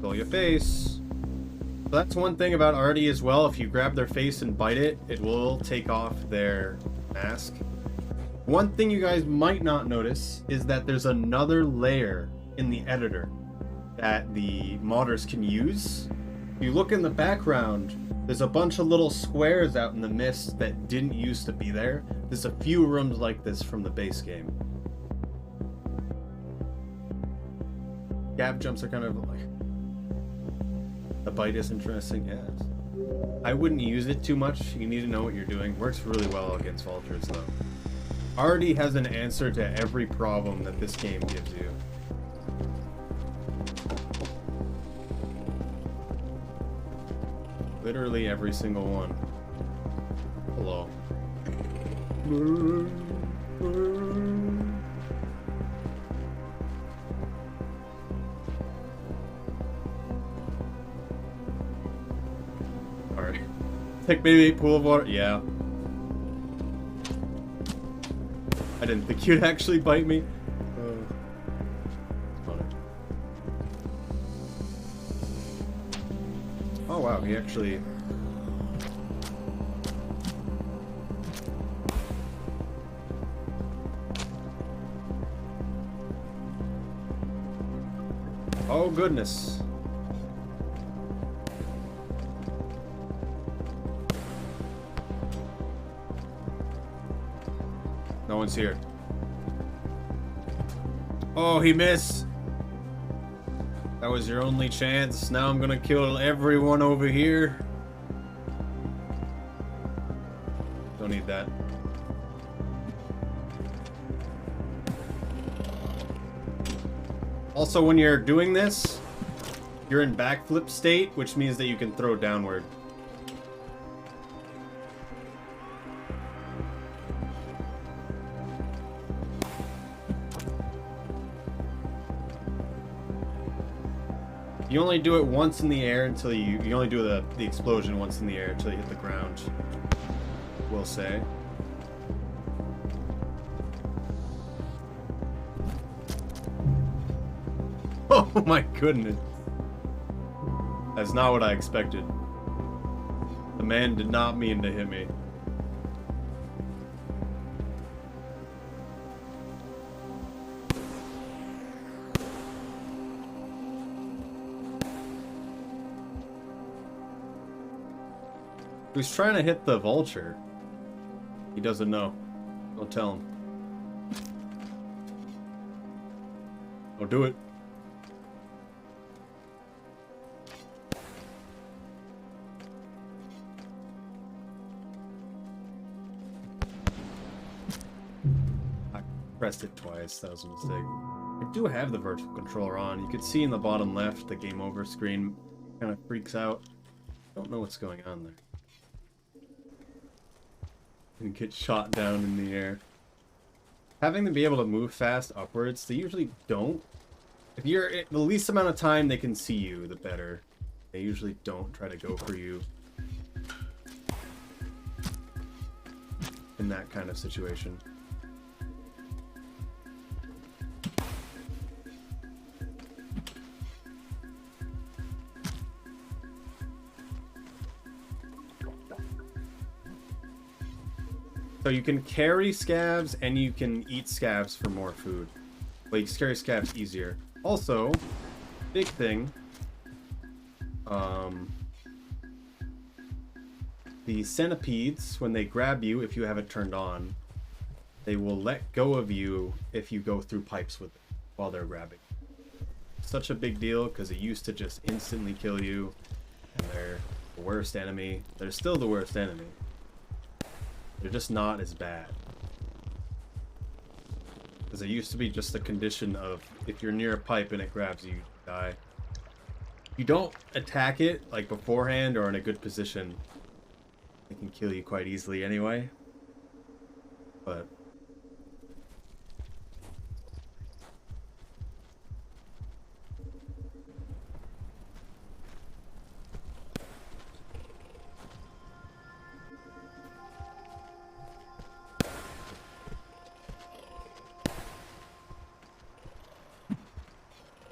Pull your face. So that's one thing about Arty as well. If you grab their face and bite it, it will take off their mask. One thing you guys might not notice is that there's another layer in the editor that the modders can use. If you look in the background, there's a bunch of little squares out in the mist that didn't used to be there. There's a few rooms like this from the base game. Gap jumps are kind of like... The bite is interesting, yes. I wouldn't use it too much. You need to know what you're doing. Works really well against vultures, though. Arty has an answer to every problem that this game gives you. Literally every single one. Hello. Alright. Take maybe a pool of water. Yeah. I didn't think you'd actually bite me. Funny. Oh wow, he actually... Oh goodness. No one's here. Oh, he missed. That was your only chance. Now I'm gonna kill everyone over here. Don't need that. Also, when you're doing this, you're in backflip state, which means that you can throw downward. You only do it once in the air until you only do the explosion once in the air until you hit the ground, we'll say. Oh my goodness. That's not what I expected. The man did not mean to hit me. He's trying to hit the vulture. He doesn't know. Don't tell him. Don't do it. I pressed it twice. That was a mistake. I do have the virtual controller on. You can see in the bottom left, the game over screen kind of freaks out. Don't know what's going on there. And get shot down in the air. Having them be able to move fast upwards, they usually don't. If you're at the least amount of time they can see you, the better. They usually don't try to go for you in that kind of situation. So you can carry scavs and you can eat scavs for more food. But you can carry scavs easier. Also, big thing, the centipedes, when they grab you, if you have it turned on, they will let go of you if you go through pipes with them while they're grabbing. Such a big deal because it used to just instantly kill you, and they're the worst enemy. They're still the worst enemy. They're just not as bad. Because it used to be just a condition of if you're near a pipe and it grabs you, you die. You don't attack it like beforehand or in a good position, it can kill you quite easily anyway. But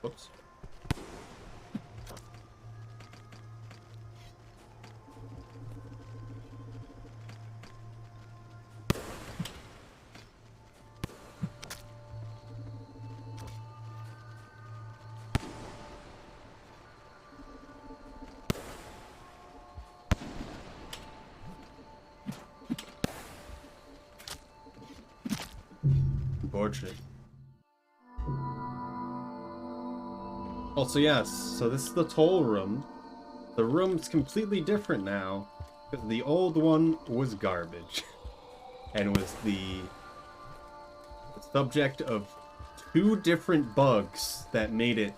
whoops. Unfortunate. Also, yes, so this is the toll room. The room's completely different now, because the old one was garbage. And was the subject of 2 different bugs that made it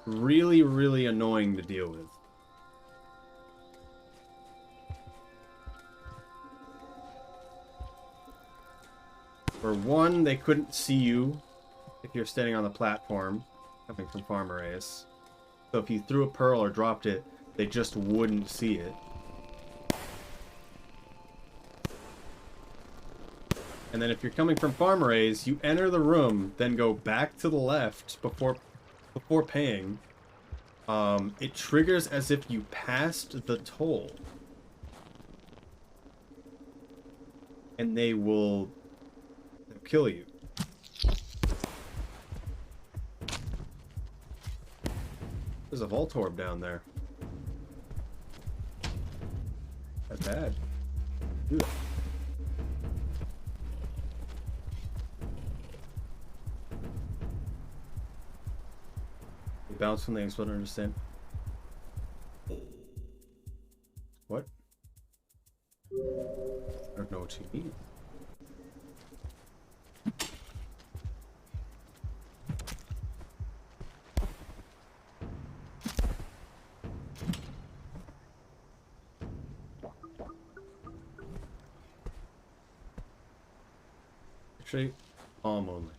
really, really annoying to deal with. For one, they couldn't see you if you're standing on the platform, coming from Farmer Ace. So if you threw a pearl or dropped it, they just wouldn't see it. And then if you're coming from Farm Raise, you enter the room, then go back to the left before paying. It triggers as if you passed the toll. And they'll kill you. There's a Vault Orb down there. Not bad. Do that. They bounce when they explode, I understand. What? I don't know what you mean. Actually, palm only.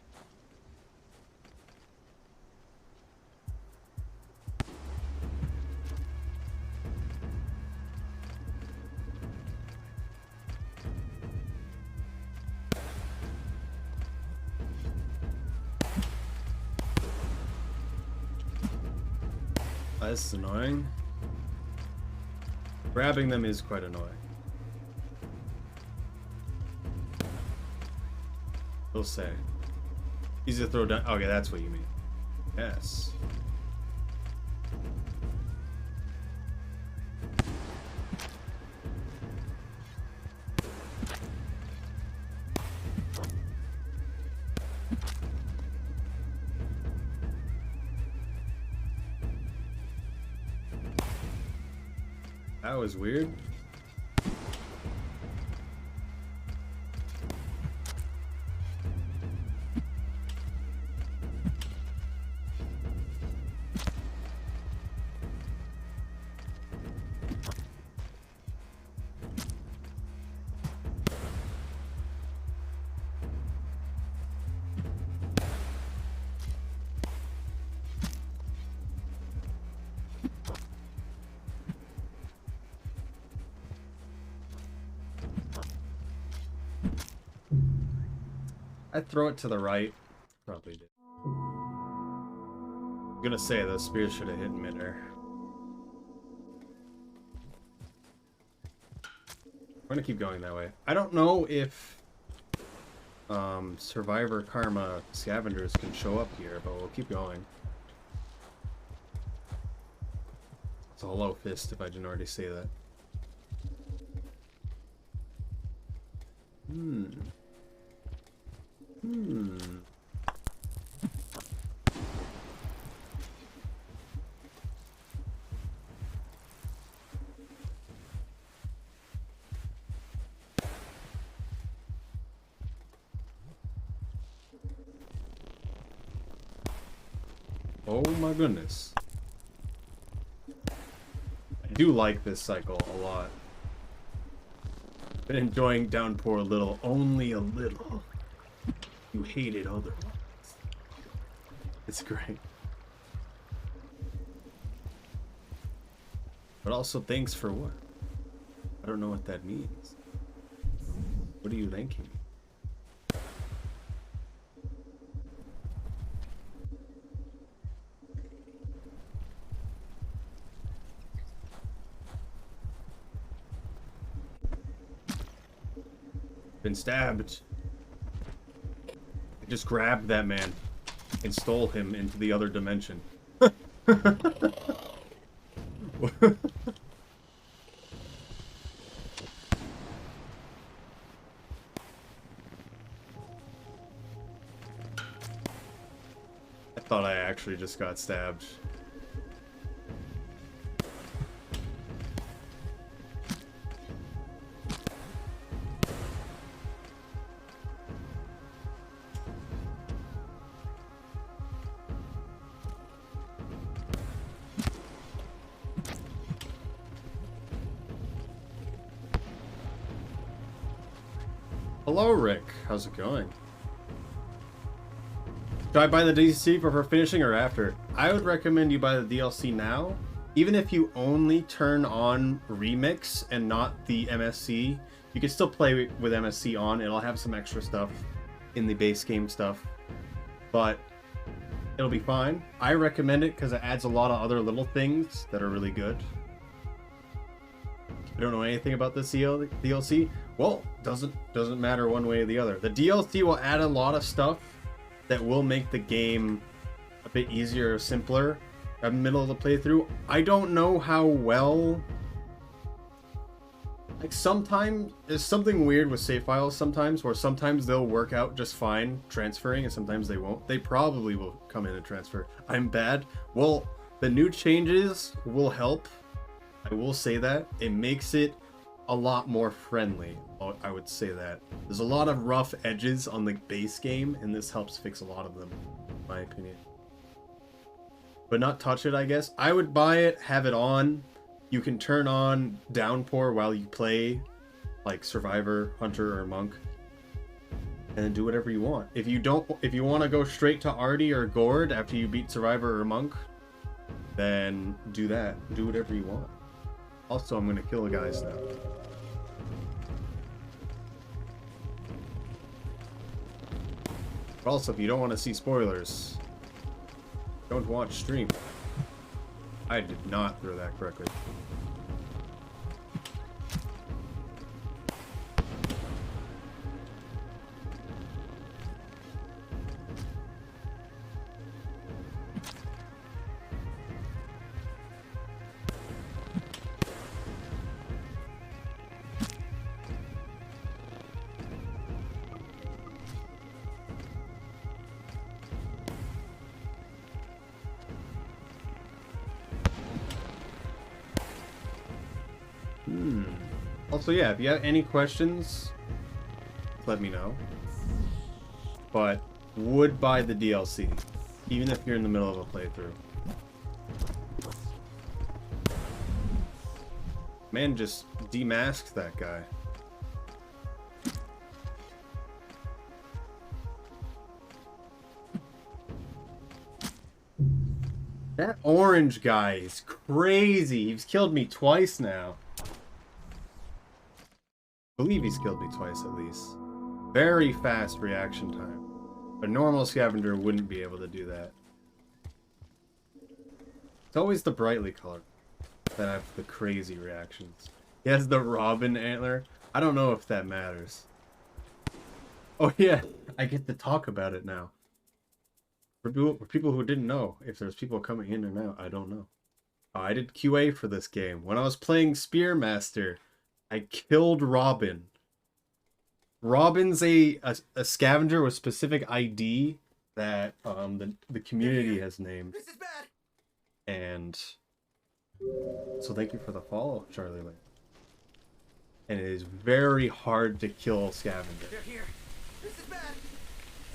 That's annoying. Grabbing them is quite annoying. We'll say. Easy to throw down. Okay, that's what you mean. Yes. That was weird. I'd throw it to the right. Probably did. I'm gonna say the spear should have hit midair. I'm gonna keep going that way. I don't know if Survivor Karma scavengers can show up here, but we'll keep going. It's a hollow fist if I didn't already say that. Oh my goodness. I do like this cycle a lot. Been enjoying Downpour a little, only a little. You hate it otherwise. It's great. But also thanks for what? I don't know what that means. What are you thanking? Been stabbed. I just grabbed that man and stole him into the other dimension. I thought I actually just got stabbed. Hello, Rick. How's it going? Should I buy the DLC for finishing or after? I would recommend you buy the DLC now. Even if you only turn on Remix and not the MSC, You can still play with MSC on. It'll have some extra stuff in the base game stuff, but it'll be fine. I recommend it because it adds a lot of other little things that are really good. If you don't know anything about this DLC, well, doesn't matter one way or the other. The DLC will add a lot of stuff that will make the game a bit easier or simpler in the middle of the playthrough. I don't know how well. Like, sometimes there's something weird with save files sometimes, where sometimes they'll work out just fine transferring and sometimes they won't. They probably will come in and transfer. I'm bad. Well, the new changes will help. I will say that. It makes it a lot more friendly. I would say that. There's a lot of rough edges on the base game, and this helps fix a lot of them, in my opinion. But not touch it, I guess. I would buy it, have it on. You can turn on Downpour while you play, like Survivor, Hunter, or Monk, and then do whatever you want. If you want to go straight to Arty or Gord after you beat Survivor or Monk, then do that. Do whatever you want. Also, I'm gonna kill the guys now. But also, if you don't want to see spoilers, don't watch stream. I did not throw that correctly. Also, yeah, if you have any questions, let me know. But would buy the DLC, even if you're in the middle of a playthrough. Man, just demasked that guy. That orange guy is crazy. He's killed me twice now. I believe he's killed me twice at least. Very fast reaction time. A normal scavenger wouldn't be able to do that. It's always the brightly colored that have the crazy reactions. He has the Robin antler. I don't know if that matters. Oh yeah, I get to talk about it now. For people who didn't know, if there's people coming in or out, I don't know. I did QA for this game. When I was playing Spearmaster, I killed Robin. Robin's a scavenger with specific ID that the community has named. This is bad. And so thank you for the follow, Charlie Lane. And it is very hard to kill scavenger. They're here. This is bad.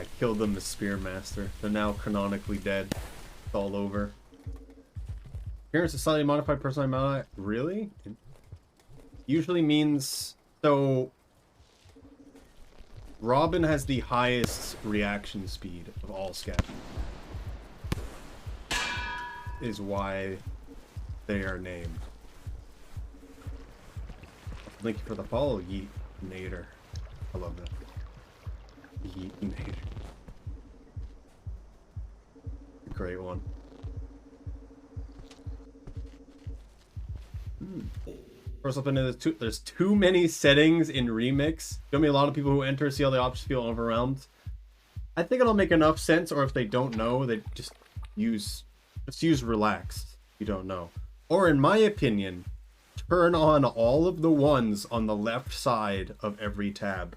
I killed them as Spearmaster. They're now canonically dead. It's all over. Appearance is slightly modified personality. Really? Usually means, so Robin has the highest reaction speed of all scavengers. Is why they are named. Thank you for the follow, Yeet Nader. I love that. Yeet Nader. Great one. First up, there's too many settings in Remix. There'll be a lot of people who enter, see all the options, feel overwhelmed. I think it'll make enough sense, or if they don't know, they just use relaxed. You don't know. Or in my opinion, turn on all of the ones on the left side of every tab.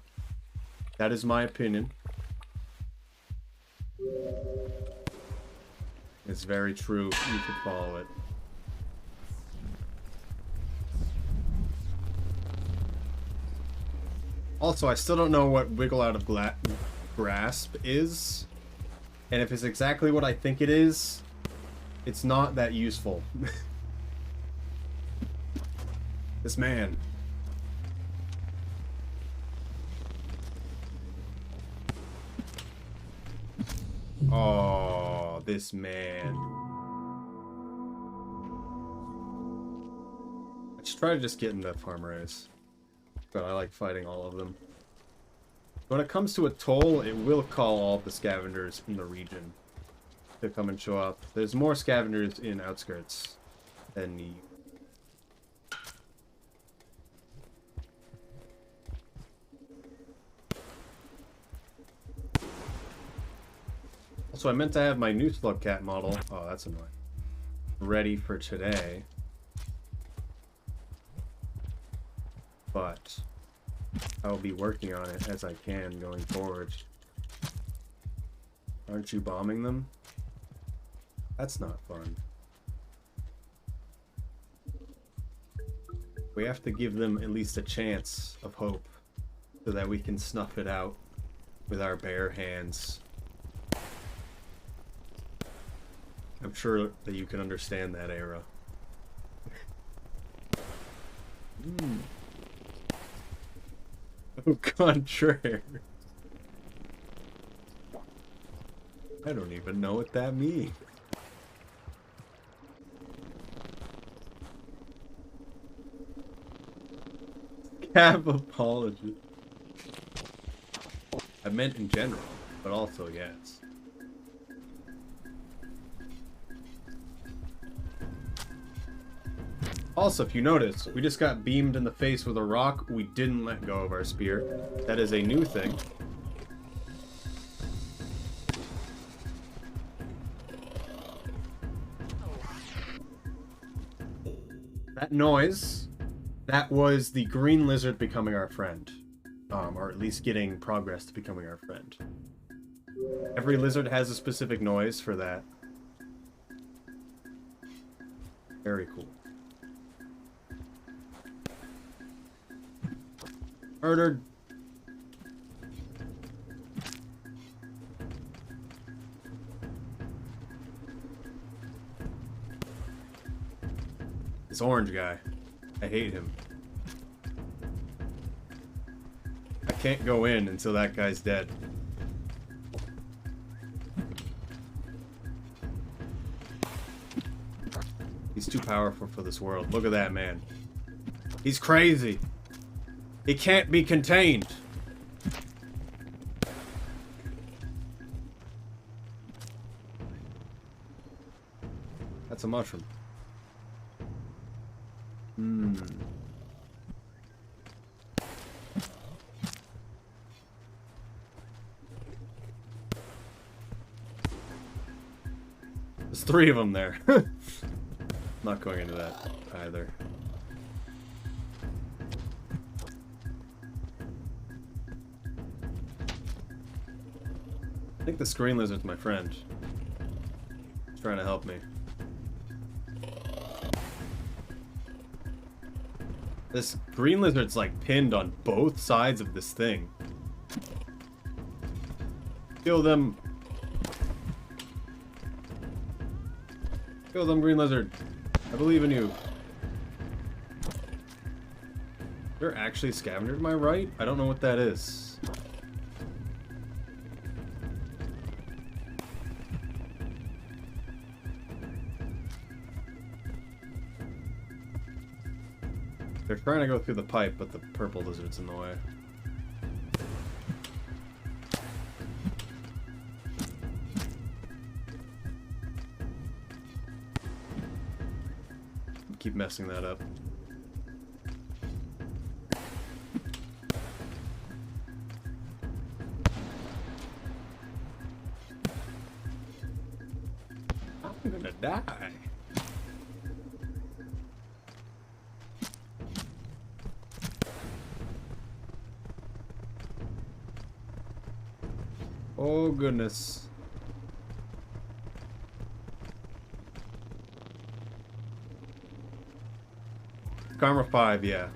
That is my opinion. It's very true. You should follow it. Also, I still don't know what Wiggle Out of Grasp is. And if it's exactly what I think it is, it's not that useful. This man. Oh, this man. I should try to just get in the farm race. But I like fighting all of them. When it comes to a toll, it will call all of the scavengers in the region to come and show up. There's more scavengers in outskirts than the... So I meant to have my new slug cat model. Oh, that's annoying. Ready for today. But I will be working on it as I can going forward. Aren't you bombing them? That's not fun. We have to give them at least a chance of hope so that we can snuff it out with our bare hands. I'm sure that you can understand that era. Oh, contraire. I don't even know what that means. Have apology. I meant in general, but also yes. Also, if you notice, we just got beamed in the face with a rock. We didn't let go of our spear. That is a new thing. That noise, that was the green lizard becoming our friend. Or at least getting progress to becoming our friend. Every lizard has a specific noise for that. Very cool. Murdered. This orange guy. I hate him. I can't go in until that guy's dead. He's too powerful for this world. Look at that man. He's crazy. He can't be contained. That's a mushroom. There's 3 of them there. Not going into that either. I think the green lizard's my friend. He's trying to help me. This green lizard's like pinned on both sides of this thing. Kill them. Kill them, green lizard. I believe in you. They're actually scavenger to my right? I don't know what that is. They're trying to go through the pipe, but the purple lizard's in the way. Keep messing that up. I'm gonna die. Oh goodness. Karma 5, yeah.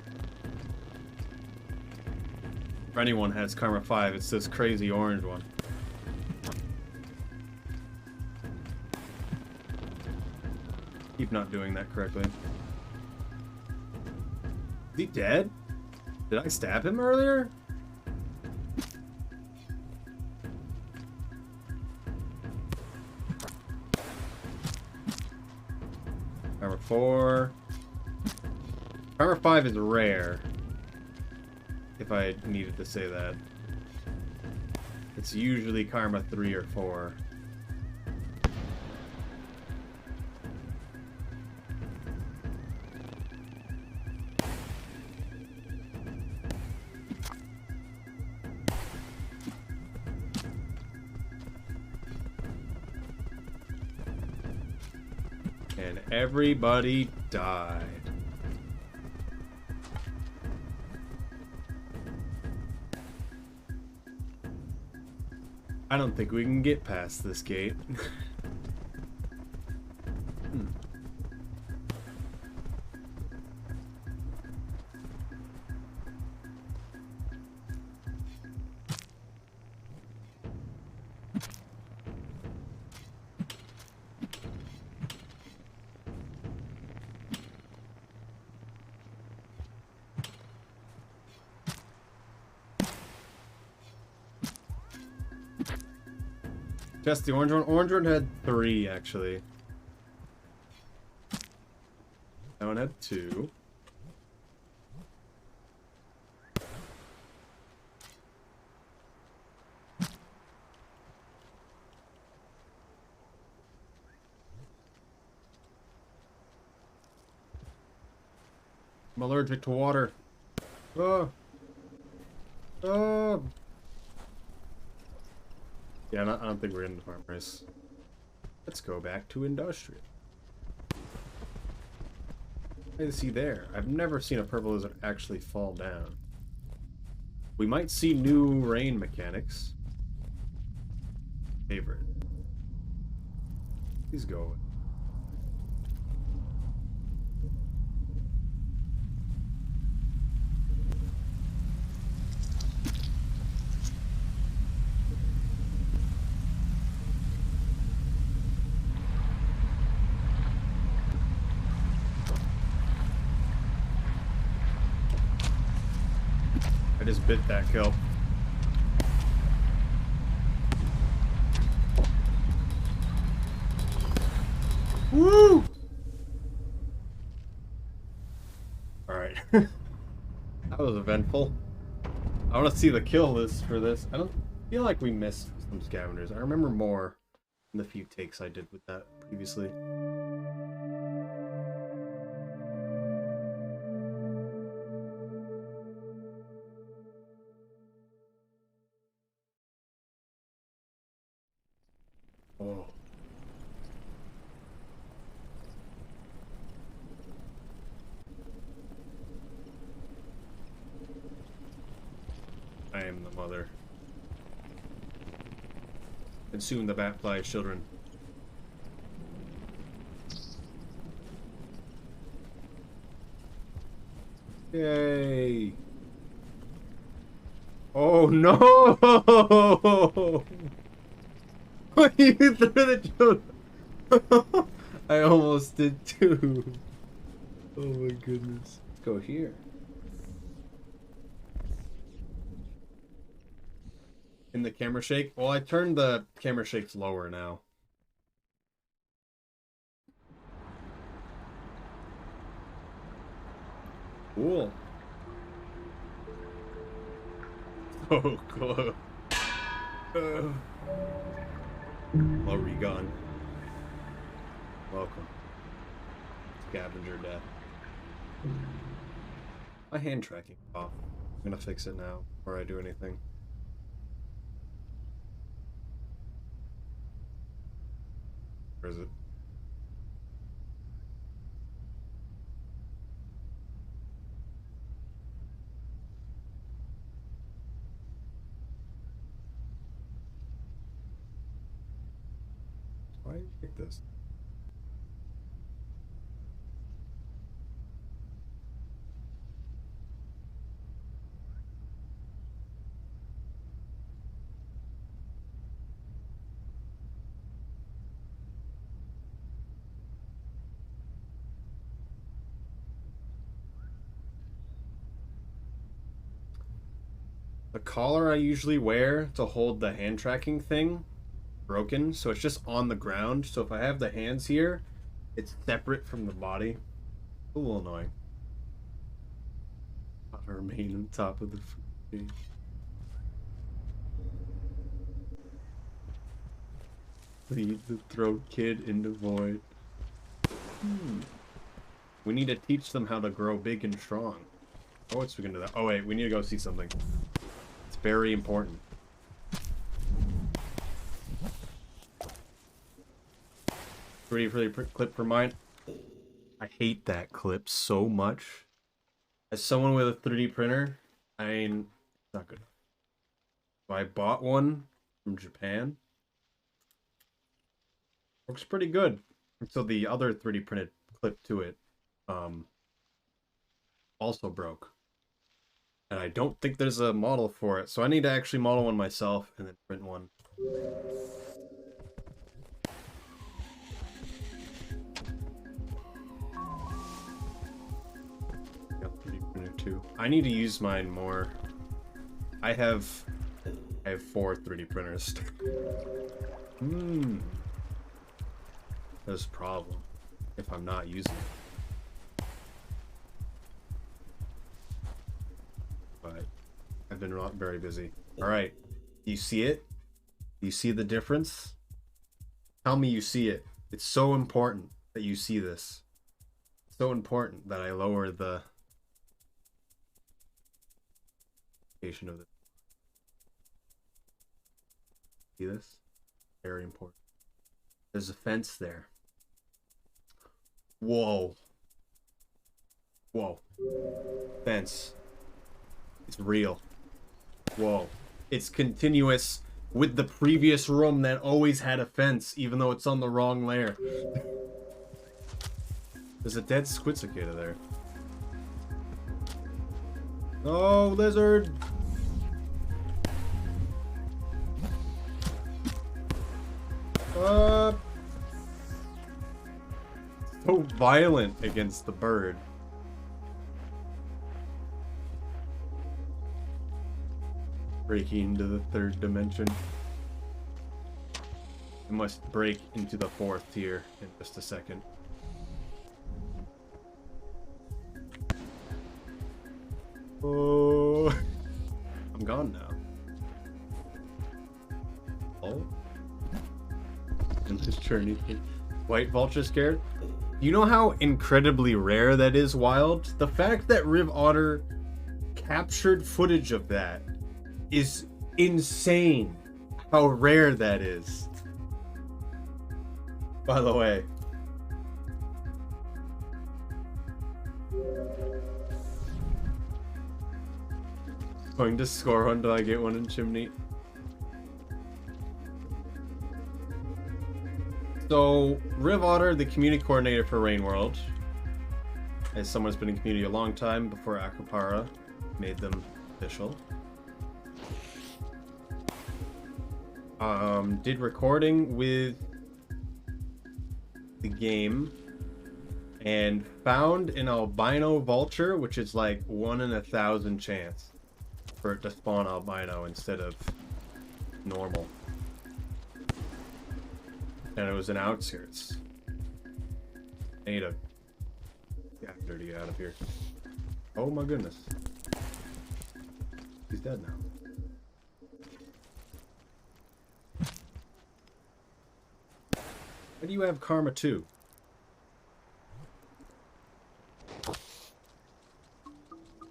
If anyone has Karma 5, it's this crazy orange one. Keep not doing that correctly. Is he dead? Did I stab him earlier? Karma 4. Karma 5 is rare. if I needed to say that. It's usually Karma 3 or 4. And everybody died. I don't think we can get past this gate. Just the orange one. Orange one had 3, actually. That one had 2. I'm allergic to water. Oh. Oh. Yeah, I don't think we're in the farmers. Let's go back to industrial. What is he there? I've never seen a purple lizard actually fall down. We might see new rain mechanics. Favorite. Please go. I just bit that kelp. Woo! Alright. That was eventful. I want to see the kill list for this. I don't feel like we missed some scavengers. I remember more in the few takes I did with that previously. Oh. I am the mother. Consume the batfly children. Yay! Oh no! You threw the joke. I almost did too. Oh my goodness. Let's go here. In the camera shake? Well, I turned the camera shakes lower now. Cool. Oh, close. Recon. Welcome. Scavenger death. My hand tracking off. I'm gonna fix it now before I do anything. Where is it? Why did you pick this? The collar I usually wear to hold the hand tracking thing broken, so it's just on the ground. So if I have the hands here, it's separate from the body. A little annoying. I'll remain on top of the food. Lead the throat kid into void. We need to teach them how to grow big and strong. Oh, what's we gonna do that? Oh wait, we need to go see something. It's very important. Ready for the clip for mine? I hate that clip so much. As someone with a 3D printer, I mean, it's not good. So I bought one from Japan. Works pretty good. So the other 3D printed clip to it, also broke. And I don't think there's a model for it, so I need to actually model one myself and then print one. Got 3D printer too. I need to use mine more. I have 4 3D printers. There's a problem if I'm not using it. But I've been very busy. Alright. Do you see it? Do you see the difference? Tell me you see it. It's so important that you see this. It's so important that I lower the location of the. See this? Very important. There's a fence there. Whoa. Whoa. Fence. It's real. Whoa. It's continuous with the previous room that always had a fence, even though it's on the wrong layer. There's a dead squid cicada there. Oh, lizard! So violent against the bird. Breaking into the 3rd dimension. I must break into the 4th here in just a second. Oh, I'm gone now. Oh. And this journey. White vulture scared? You know how incredibly rare that is, Wild? The fact that Riv Otter captured footage of that is insane. How rare that is. By the way. Going to score one till I get one in Chimney. So, Riv Otter, the community coordinator for Rain World, as someone who's been in community a long time before Akapara made them official, did recording with the game and found an albino vulture, which is like 1 in 1,000 chance for it to spawn albino instead of normal. And it was in outskirts. I need a gander to get out of here. Oh my goodness. He's dead now. Why do you have karma too?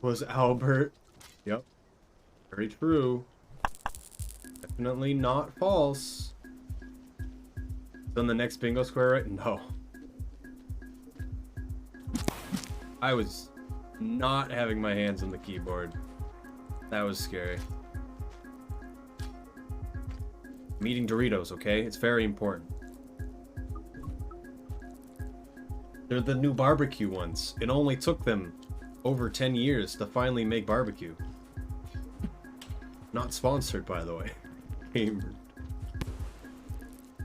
Was Albert? Yep. Very true. Definitely not false. On the next bingo square, right? No. I was not having my hands on the keyboard. That was scary. I'm eating Doritos, okay? It's very important. They're the new barbecue ones. It only took them over 10 years to finally make barbecue. Not sponsored, by the way.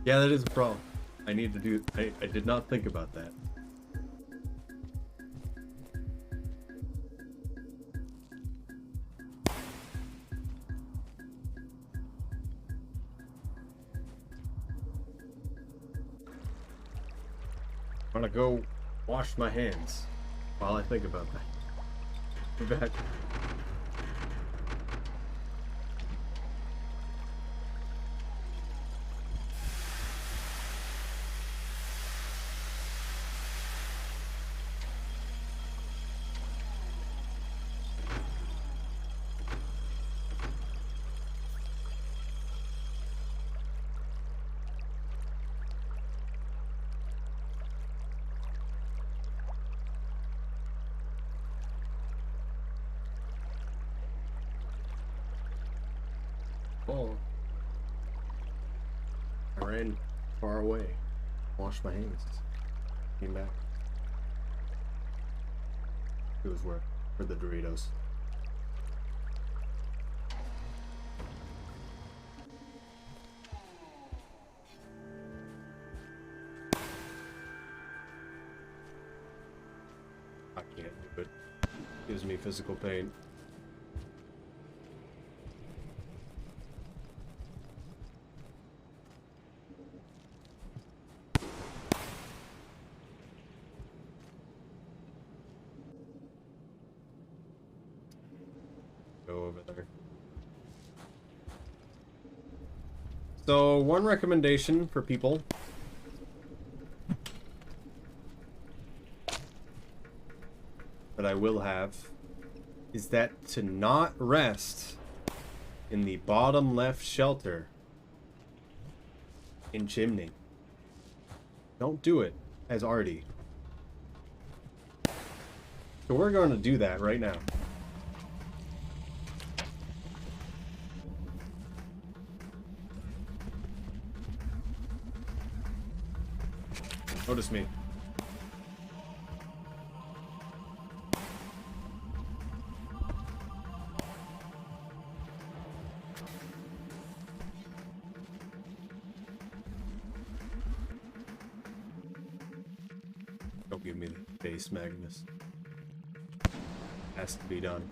Yeah, that is a problem. I need to do... I did not think about that. I'm gonna go wash my hands while I think about that. Be back. fall. I ran far away. Washed my hands. Came back. It was worth for the Doritos. I can't do it. Gives me physical pain. Go over there. So, one recommendation for people that I will have is that to not rest in the bottom left shelter in chimney. Don't do it as Arty. So we're going to do that right now. Notice me. Don't give me the face, Magnus. Has to be done.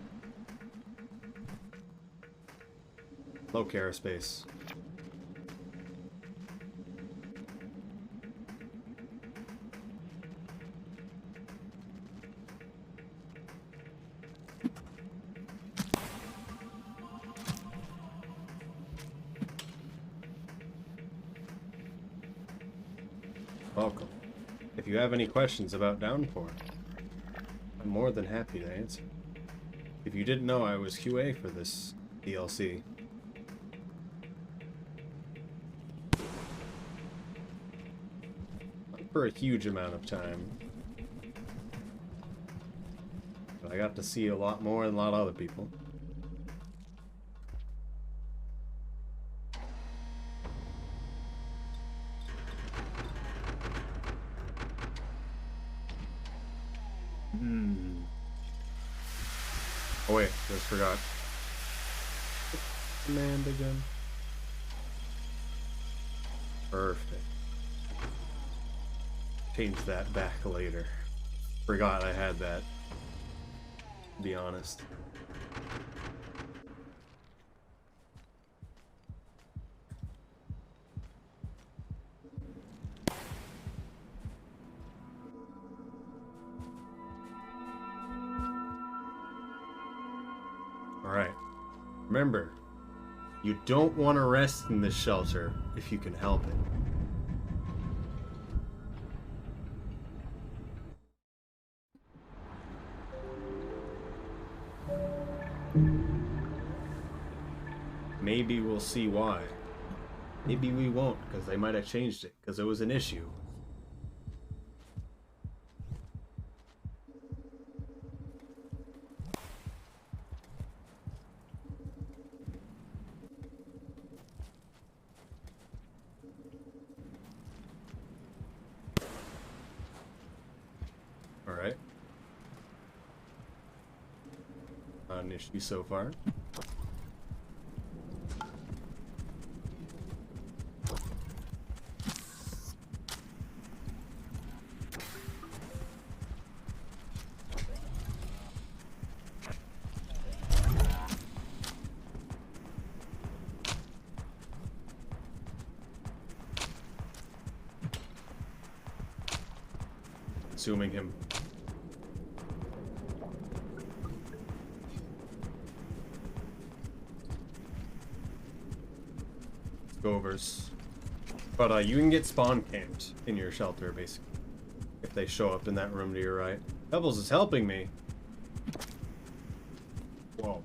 Low aerospace. Welcome. If you have any questions about Downpour, I'm more than happy to answer. If you didn't know, I was QA for this DLC. Not for a huge amount of time. But I got to see a lot more than a lot of other people. Oh wait, just forgot. Command again. Perfect. Change that back later. Forgot I had that. To be honest. Alright. Remember, you don't want to rest in this shelter if you can help it. Maybe we'll see why. Maybe we won't, because they might have changed it, because it was an issue. Alright. Not an issue so far. Consuming him. Govers. But you can get spawn camped in your shelter, basically. If they show up in that room to your right. Pebbles is helping me. Whoa.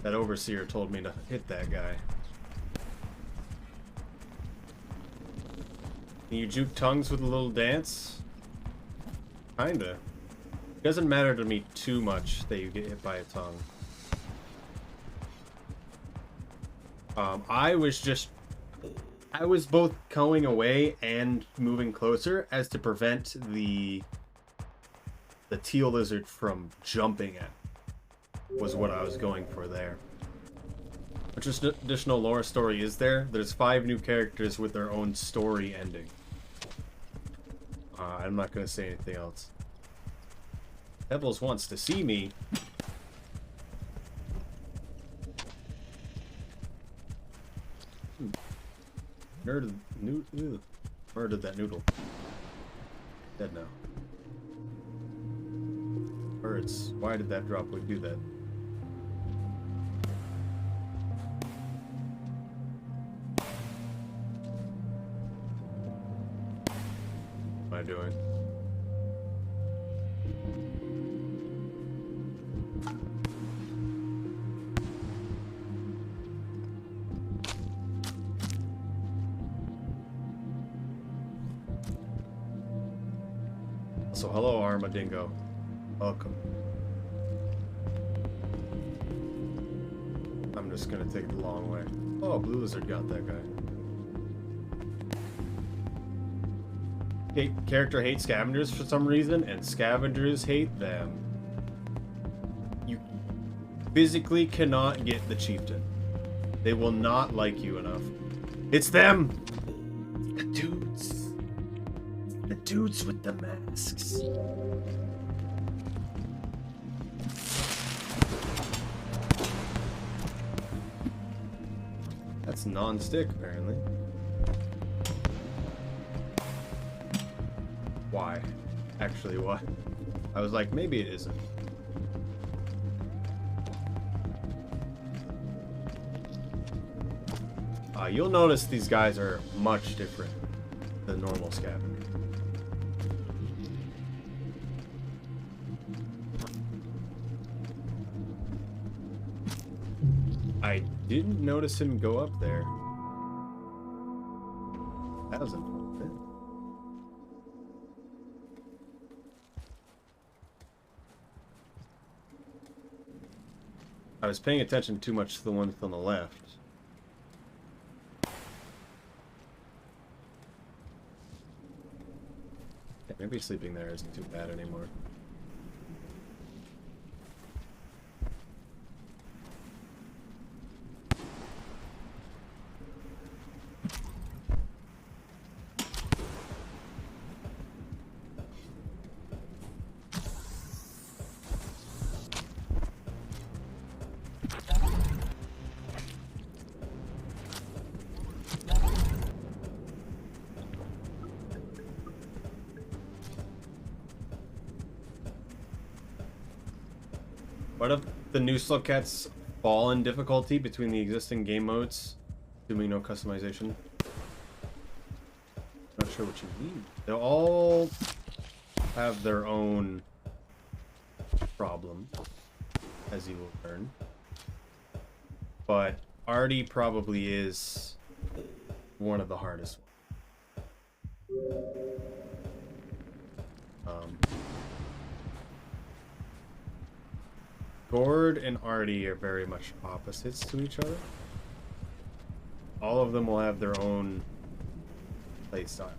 That overseer told me to hit that guy. Can you juke tongues with a little dance? Kinda. It doesn't matter to me too much that you get hit by a tongue. I was both going away and moving closer as to prevent the teal lizard from jumping at. Was what I was going for there. Which additional lore story is there? There's 5 new characters with their own story ending. I'm not gonna say anything else. Devils wants to see me. Murdered that noodle. Dead now. Birds. Why did that droplet do that? What am I doing? So hello, Armadingo. Welcome. I'm just gonna take the long way. Oh, Blue Lizard got that guy. Character hates scavengers for some reason, and scavengers hate them. You physically cannot get the chieftain. They will not like you enough. It's them! The dudes. The dudes with the masks. That's non-stick, apparently. Why? Actually, why? I was like, maybe it isn't. You'll notice these guys are much different than normal scavengers. I didn't notice him go up there. That was unfortunate. I was paying attention too much to the ones on the left. Yeah, maybe sleeping there isn't too bad anymore. What if the new Slugcats fall in difficulty between the existing game modes, assuming no customization? Not sure what you mean. They'll all have their own problem, as you will learn. But Arty probably is one of the hardest ones. Gord and Arty are very much opposites to each other. All of them will have their own playstyle.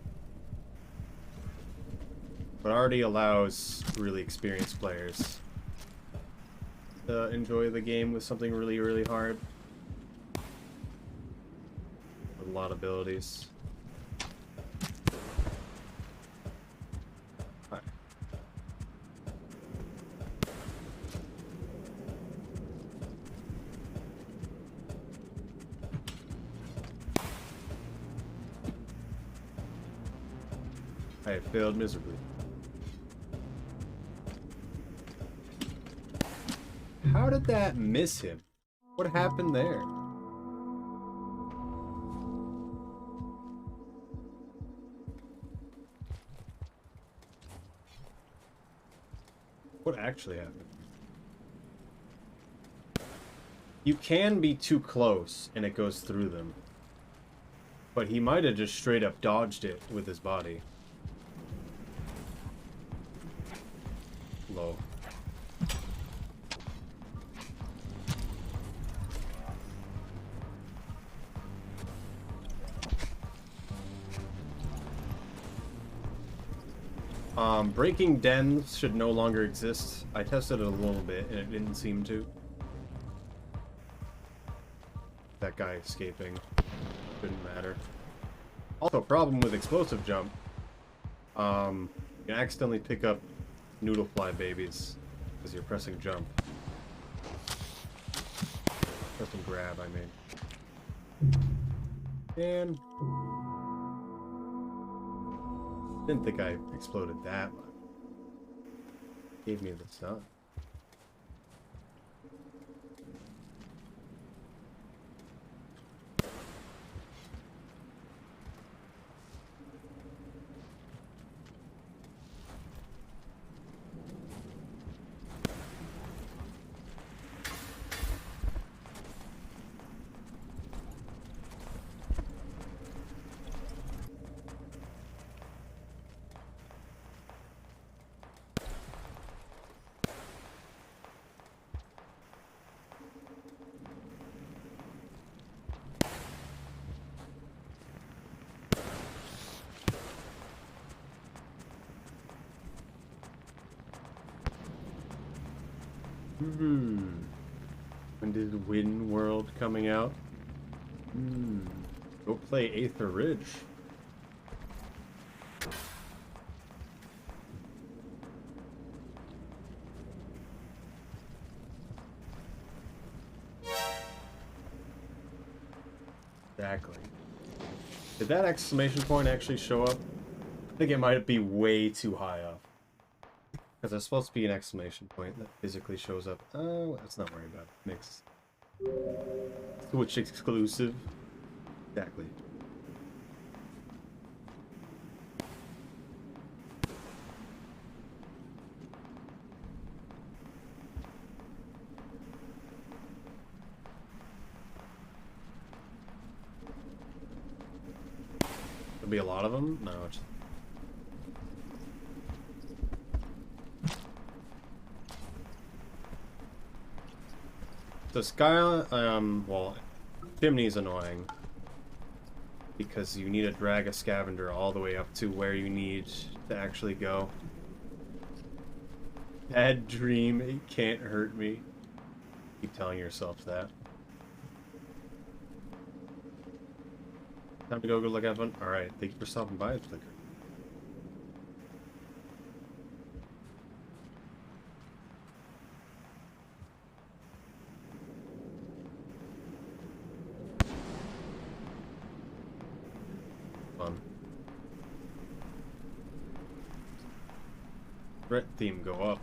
But Arty allows really experienced players to enjoy the game with something really, really hard. With a lot of abilities. I failed miserably. How did that miss him? What happened there? What actually happened? You can be too close and it goes through them. But he might have just straight up dodged it with his body. Low. Breaking dens should no longer exist. I tested it a little bit and it didn't seem to. That guy escaping shouldn't matter. Also, problem with explosive jump. You can accidentally pick up noodle fly babies as you're pressing jump. Pressing grab, I mean. And didn't think I exploded that much. Gave me the sun. When is Win World coming out? Go play Aether Ridge. Exactly. Did that exclamation point actually show up? I think it might be way too high up. Because there's supposed to be an exclamation point that physically shows up. Oh, let's not worry about it. Mix. Switch exclusive. Exactly. There'll be a lot of them? No, it's... The sky, well, chimney's annoying because you need to drag a scavenger all the way up to where you need to actually go. Bad dream, it can't hurt me. Keep telling yourself that. Time to go look at one. Alright, thank you for stopping by, Flicker. Threat theme go up.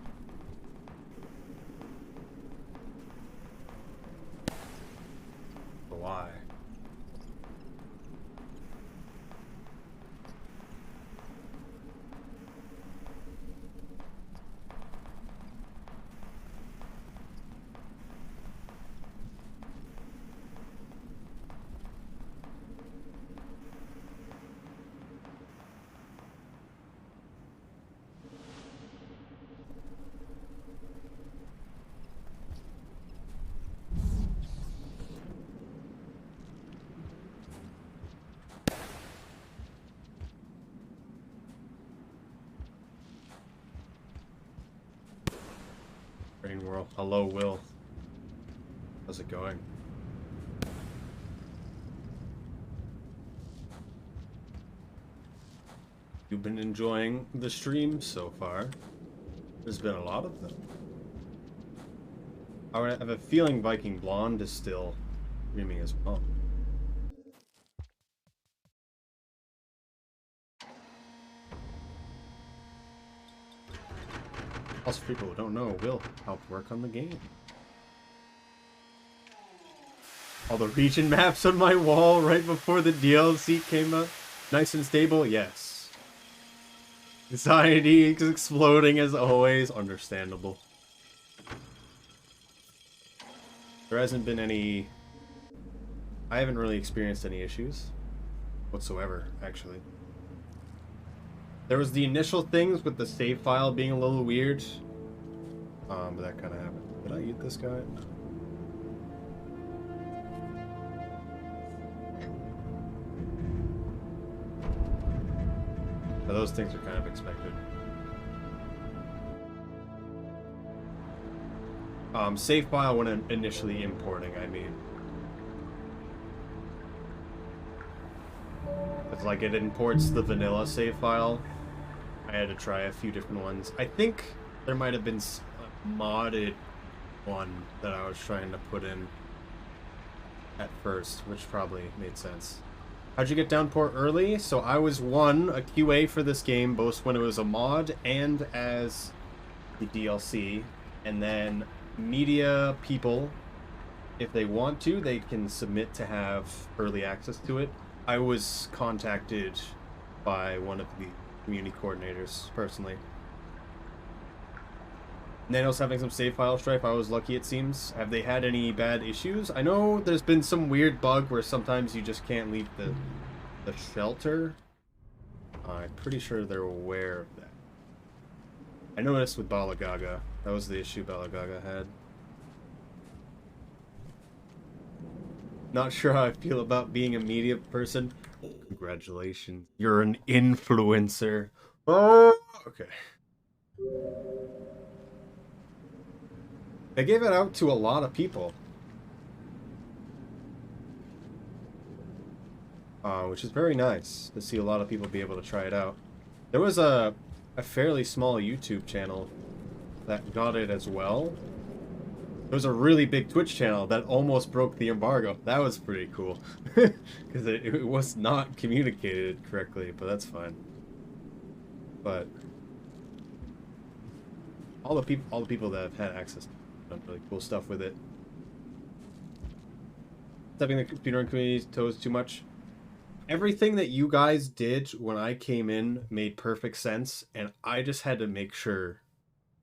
Why? Rain World. Hello, Will. How's it going? You've been enjoying the stream so far. There's been a lot of them. I have a feeling Viking Blonde is still streaming as well. Also, people who don't know, Will helped work on the game. All the region maps on my wall right before the DLC came up. Nice and stable, yes. Anxiety is exploding as always. Understandable. There hasn't been any... I haven't really experienced any issues whatsoever, actually. There was the initial things with the save file being a little weird. But that kind of happened. Did I eat this guy? No. But those things are kind of expected. Save file when initially importing, I mean. It's like it imports the vanilla save file. I had to try a few different ones. I think there might have been a modded one that I was trying to put in at first, which probably made sense. How'd you get Downpour early? So I was a QA for this game, both when it was a mod and as the DLC. And then media people, if they want to, they can submit to have early access to it. I was contacted by one of the community coordinators personally. Nano's having some save file strife. I was lucky, it seems. Have they had any bad issues? I know there's been some weird bug where sometimes you just can't leave the shelter. I'm pretty sure they're aware of that. I noticed with Balagaga. That was the issue Balagaga had. Not sure how I feel about being a media person. Congratulations. You're an influencer. Oh, okay. They gave it out to a lot of people. Which is very nice to see a lot of people be able to try it out. There was a fairly small YouTube channel that got it as well. There was a really big Twitch channel that almost broke the embargo. That was pretty cool. Because it was not communicated correctly, but that's fine. But all the people that have had access have done really cool stuff with it. Stepping the speedrun community's toes too much. Everything that you guys did when I came in made perfect sense, and I just had to make sure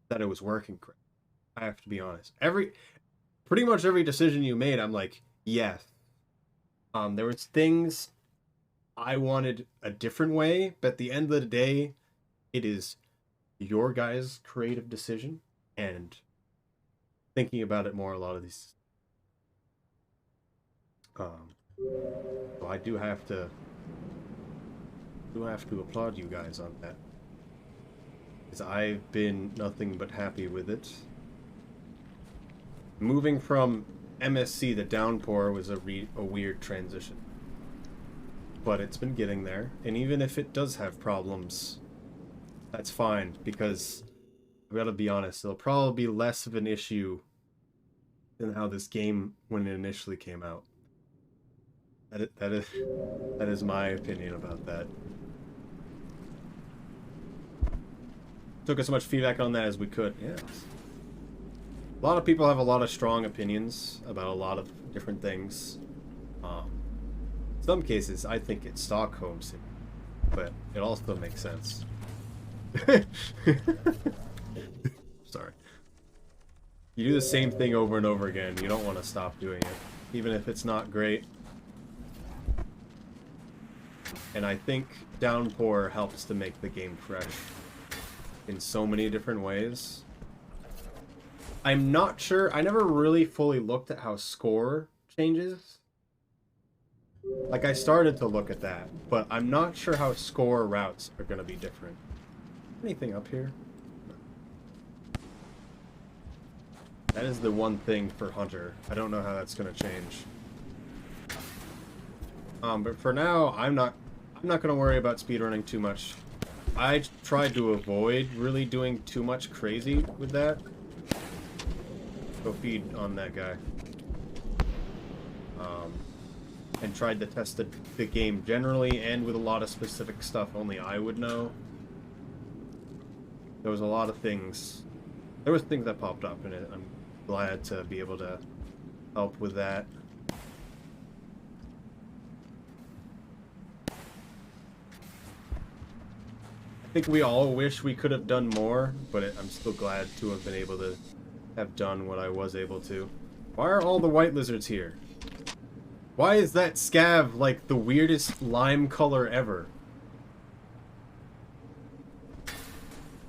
that it was working correct. I have to be honest. Pretty much every decision you made, I'm like, yes. There was things I wanted a different way, but at the end of the day, it is your guys' creative decision, and thinking about it more, a lot of these. So I do have to applaud you guys on that, because I've been nothing but happy with it. Moving from MSC to Downpour was a weird transition, but it's been getting there. And even if it does have problems, that's fine, because I've got to be honest, it'll probably be less of an issue than how this game when it initially came out. That is my opinion about that. Took as much feedback on that as we could. Yeah. A lot of people have a lot of strong opinions about a lot of different things. In some cases, I think it's Stockholm Syndrome, but it also makes sense. Sorry. You do the same thing over and over again. You don't want to stop doing it, even if it's not great. And I think Downpour helps to make the game fresh in so many different ways. I'm not sure. I never really fully looked at how score changes. Like, I started to look at that, but I'm not sure how score routes are going to be different. Anything up here? That is the one thing for Hunter. I don't know how that's going to change. But for now, I'm not going to worry about speedrunning too much. I tried to avoid really doing too much crazy with that. Go feed on that guy. And tried to test the game generally and with a lot of specific stuff only I would know. There was a lot of things. There was things that popped up in it. I'm glad to be able to help with that. I think we all wish we could have done more, but I'm still glad to have been able to have done what I was able to. Why are all the white lizards here? Why is that scav like the weirdest lime color ever?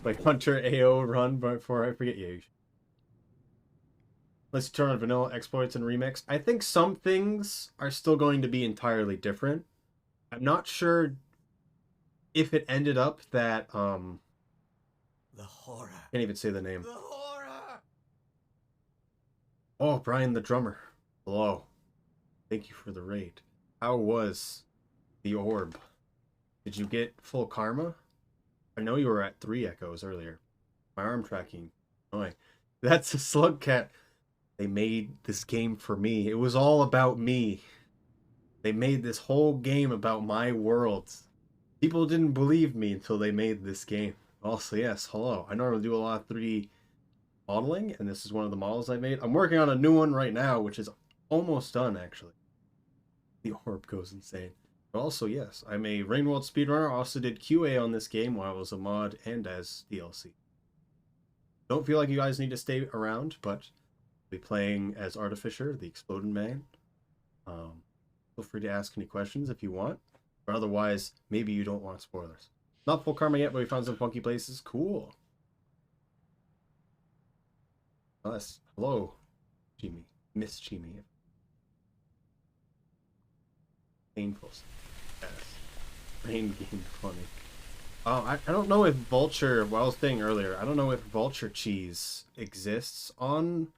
Like Hunter AO run before I forget you. Let's turn on vanilla exploits and remix. I think some things are still going to be entirely different. I'm not sure if it ended up that The horror. can't even say the name. The horror. Oh, Brian the drummer. Hello. Thank you for the raid. How was the orb? Did you get full karma? I know you were at 3 echoes earlier. My arm tracking. Annoying. That's a slug cat. They made this game for me. It was all about me. They made this whole game about my world. People didn't believe me until they made this game. Also, yes, hello. I normally do a lot of 3D modeling, and this is one of the models I made. I'm working on a new one right now, which is almost done, actually. The orb goes insane. But also, yes, I'm a Rainworld speedrunner. I also did QA on this game while I was a mod and as DLC. Don't feel like you guys need to stay around, but I'll be playing as Artificer, the Exploding Man. Feel free to ask any questions if you want. Or otherwise, maybe you don't want spoilers. Not full karma yet, but we found some funky places. Cool. Nice. Hello, Chimi. Miss Chimi. Painful. Yes. Rain game funny. I don't know if Vulture, what I was saying earlier, I don't know if Vulture cheese exists on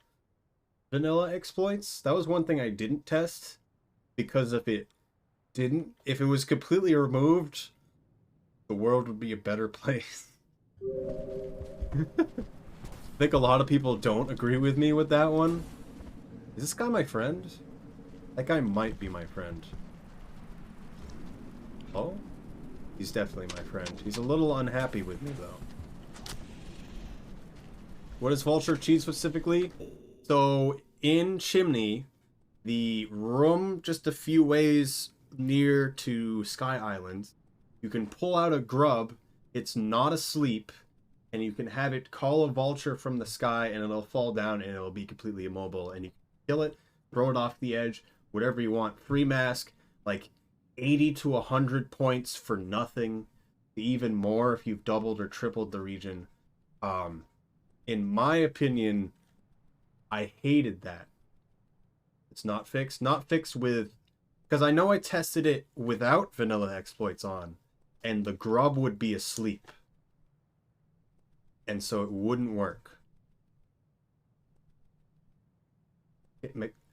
vanilla exploits. That was one thing I didn't test, because if it didn't, if it was completely removed, the world would be a better place. I think a lot of people don't agree with me with that one. Is this guy my friend? That guy might be my friend. Oh? He's definitely my friend. He's a little unhappy with me, though. What is Vulture cheese specifically? So, in Chimney, the room just a few ways near to Sky Island, you can pull out a grub. It's not asleep, and you can have it call a vulture from the sky, and it'll fall down, and it'll be completely immobile, and you can kill it, throw it off the edge, whatever you want. Free mask, like 80 to 100 points for nothing, even more if you've doubled or tripled the region. In my opinion, I hated that. It's not fixed. Not fixed with... Because I know I tested it without vanilla exploits on, and the grub would be asleep. And so it wouldn't work.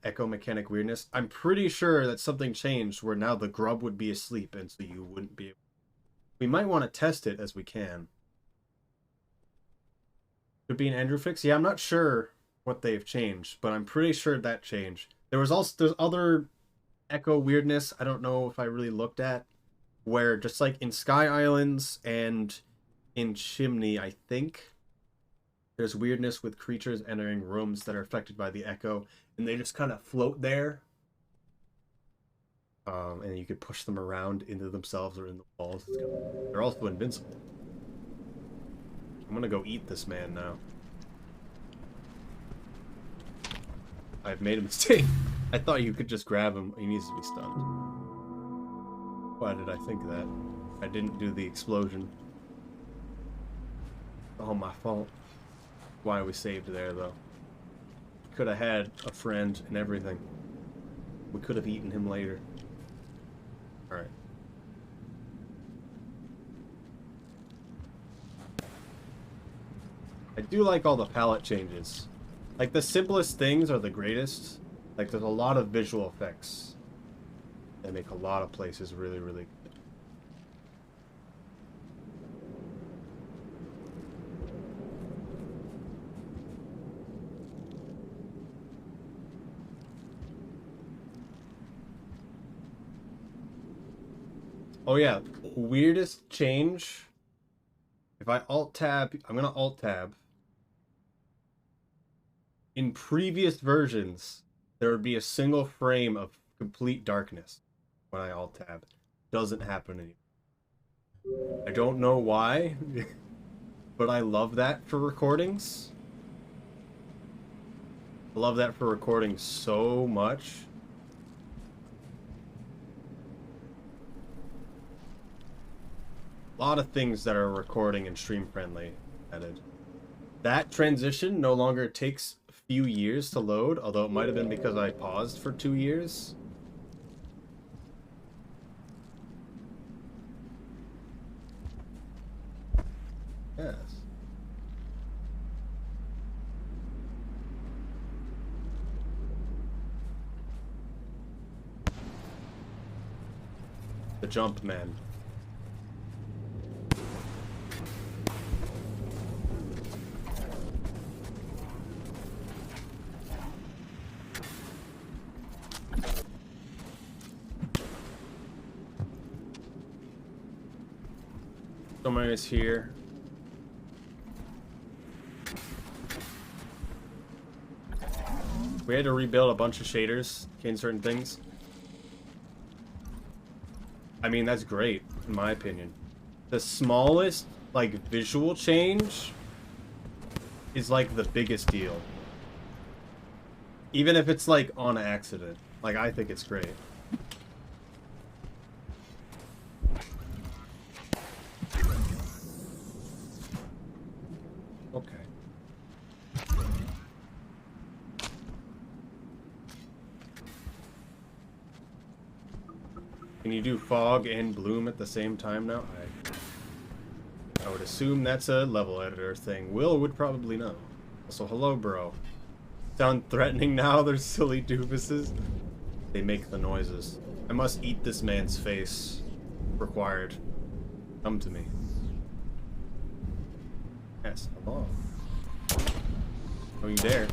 Echo mechanic weirdness. I'm pretty sure that something changed where now the grub would be asleep, and so you wouldn't be able... We might want to test it as we can. Could be an Andrew fix? Yeah, I'm not sure what they've changed, but I'm pretty sure that changed. There's other echo weirdness I don't know if I really looked at, where just like in Sky Islands and in Chimney, I think there's weirdness with creatures entering rooms that are affected by the echo, and they just kind of float there. And you could push them around into themselves or in the walls. They're also invincible. I'm gonna go eat this man now. I've made a mistake. I thought you could just grab him. He needs to be stunned. Why did I think that? I didn't do the explosion. Oh, my fault. Why we saved there, though. Could have had a friend and everything. We could have eaten him later. Alright. I do like all the palette changes. Like, the simplest things are the greatest. Like, there's a lot of visual effects that make a lot of places really, really good. Oh yeah, weirdest change. If I alt-tab, I'm gonna alt-tab. In previous versions, there would be a single frame of complete darkness when I alt-tab. Doesn't happen anymore. I don't know why, but I love that for recordings. I love that for recording so much. A lot of things that are recording and stream friendly added. That transition no longer takes a few years to load, although it might have been because I paused for 2 years. Yes. The jump man. Someone is here. We had to rebuild a bunch of shaders in certain things. I mean, that's great, in my opinion. The smallest, like, visual change is, like, the biggest deal. Even if it's, like, on accident. Like, I think it's great. Okay. Can you do fog and bloom at the same time now? I would assume that's a level editor thing. Will would probably know. Also, hello, bro. Sound threatening now, they're silly doofuses. They make the noises. I must eat this man's face. Required. Come to me. Yes, hello. Don't you dare.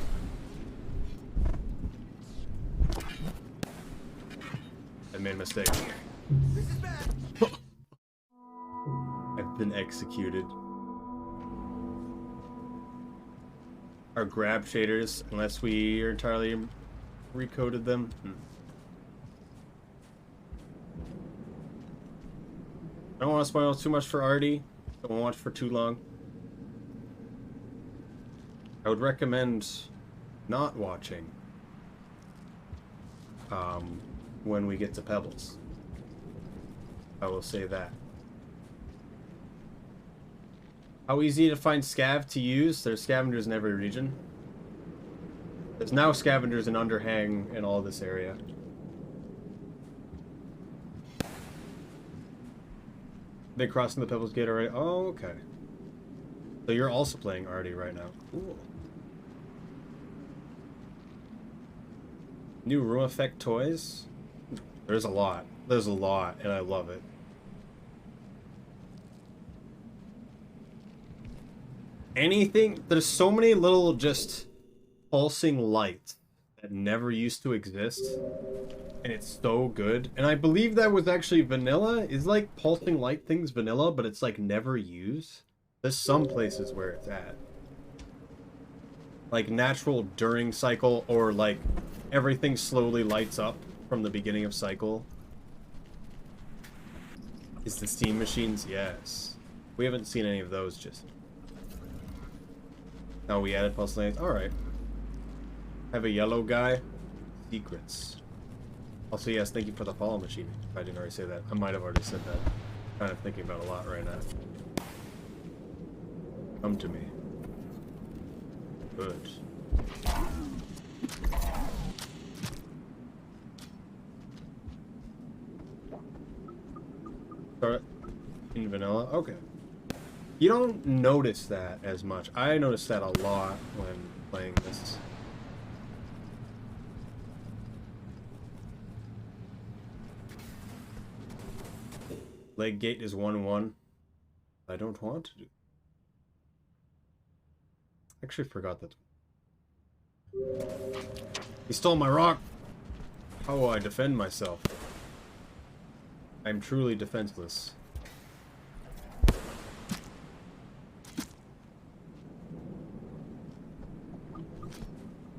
I made a mistake. This is bad. I've been executed. Our grab shaders, unless we are entirely recoded them. I don't want to spoil too much for Arty. Don't watch for too long. I would recommend not watching when we get to Pebbles. I will say that. How easy to find scav to use? There's scavengers in every region. There's now scavengers in Underhang in all this area. They crossing the Pebbles Gate already? Oh, okay. So you're also playing Arty right now. Cool. New room effect toys? There's a lot. There's a lot, and I love it. Anything, there's so many little just pulsing lights that never used to exist, and it's so good. And I believe that was actually vanilla. Is like pulsing light things vanilla, but it's like never used. There's some places where it's at, like natural during cycle, or like everything slowly lights up from the beginning of cycle. Is the steam machines? Yes. We haven't seen any of those just. Oh, we added pulse lanes. Alright. Have a yellow guy. Secrets. Also, yes, thank you for the follow machine. If I didn't already say that. I might have already said that. Kind of thinking about a lot right now. Come to me. Good. Start in vanilla? Okay. You don't notice that as much. I notice that a lot when playing this. Leg gate is 1-1. I don't want to do. Actually forgot that. He stole my rock. How will I defend myself? I'm truly defenseless.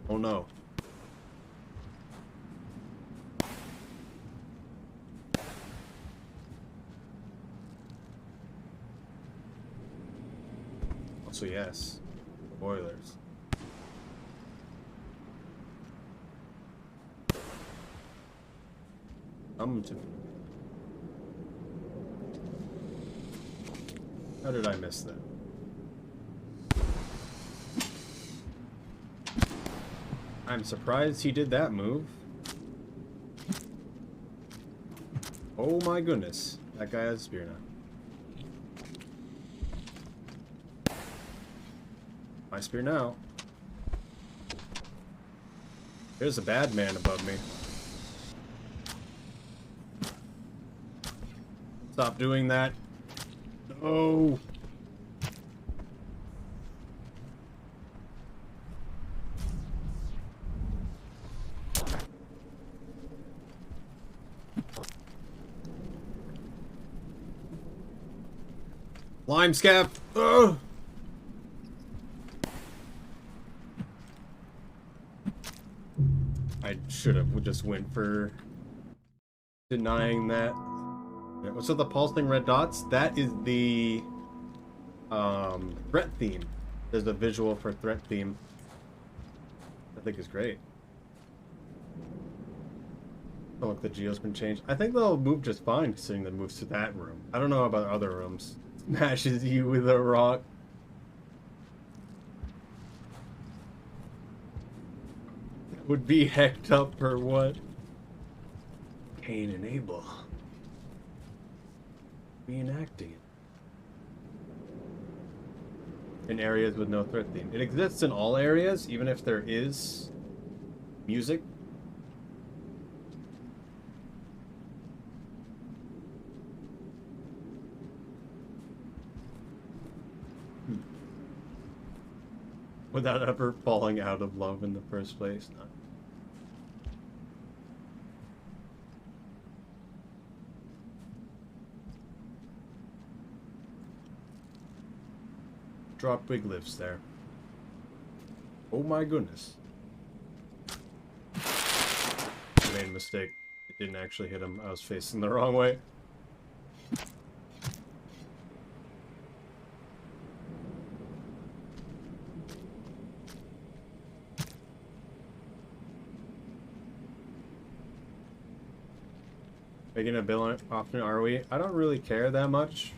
Oh no. Also, yes. Boilers. Come to me. How did I miss that? I'm surprised he did that move. Oh my goodness. That guy has a spear now. My spear now. There's a bad man above me. Stop doing that. No. Lime scab. Ugh. I should have just went for denying that. What's with the pulsing red dots? That is the threat theme. There's a visual for threat theme. I think is great. Oh, look, the geo's been changed. I think they'll move just fine considering that moves to that room. I don't know about other rooms. Smashes you with a rock. Would be hecked up or what? Cain and Abel. Reenacting it. In areas with no threat theme. It exists in all areas, even if there is music. Without ever falling out of love in the first place. No. Dropwig lives there. Oh my goodness. I made a mistake. It didn't actually hit him. I was facing the wrong way. Making a bill often, are we? I don't really care that much.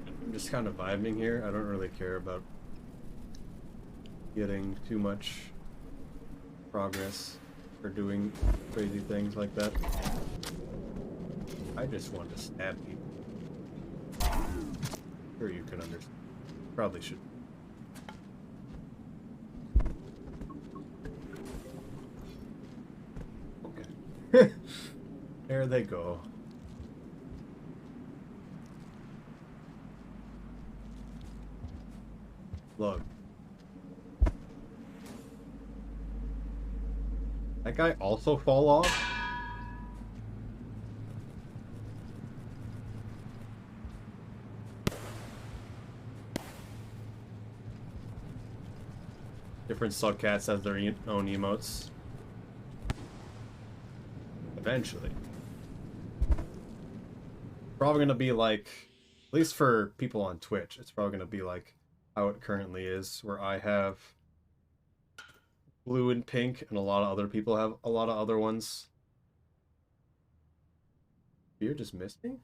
I'm just kind of vibing here. I don't really care about getting too much progress or doing crazy things like that. I just want to stab people. Sure, you can understand. Probably should. Okay. There they go. Look. That guy also fall off? Different subcats have their own emotes. Eventually. Probably gonna be like, at least for people on Twitch, it's probably gonna be like how it currently is, where I have blue and pink, and a lot of other people have a lot of other ones. You're just missing?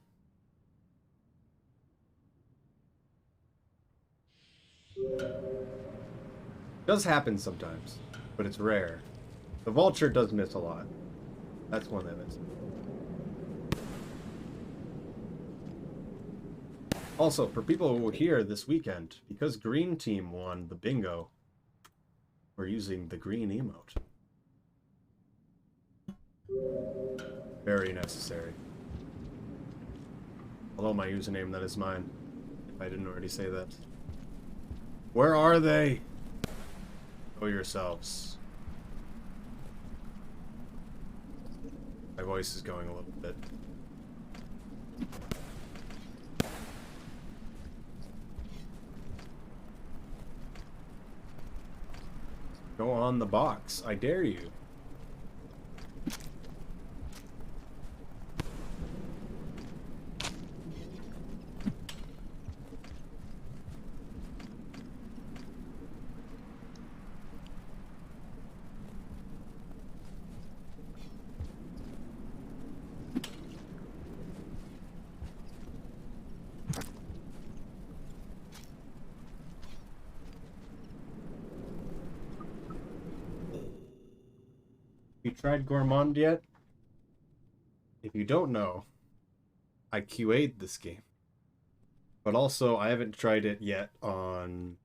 Does happen sometimes, but it's rare. The vulture does miss a lot. That's one that misses. Also, for people who were here this weekend, because Green Team won the bingo, we're using the green emote. Very necessary. Although my username, that is mine. If I didn't already say that. Where are they? Go yourselves. My voice is going a little bit. Go on the box. I dare you. You tried Gourmand yet? If you don't know, I QA'd this game. But also, I haven't tried it yet on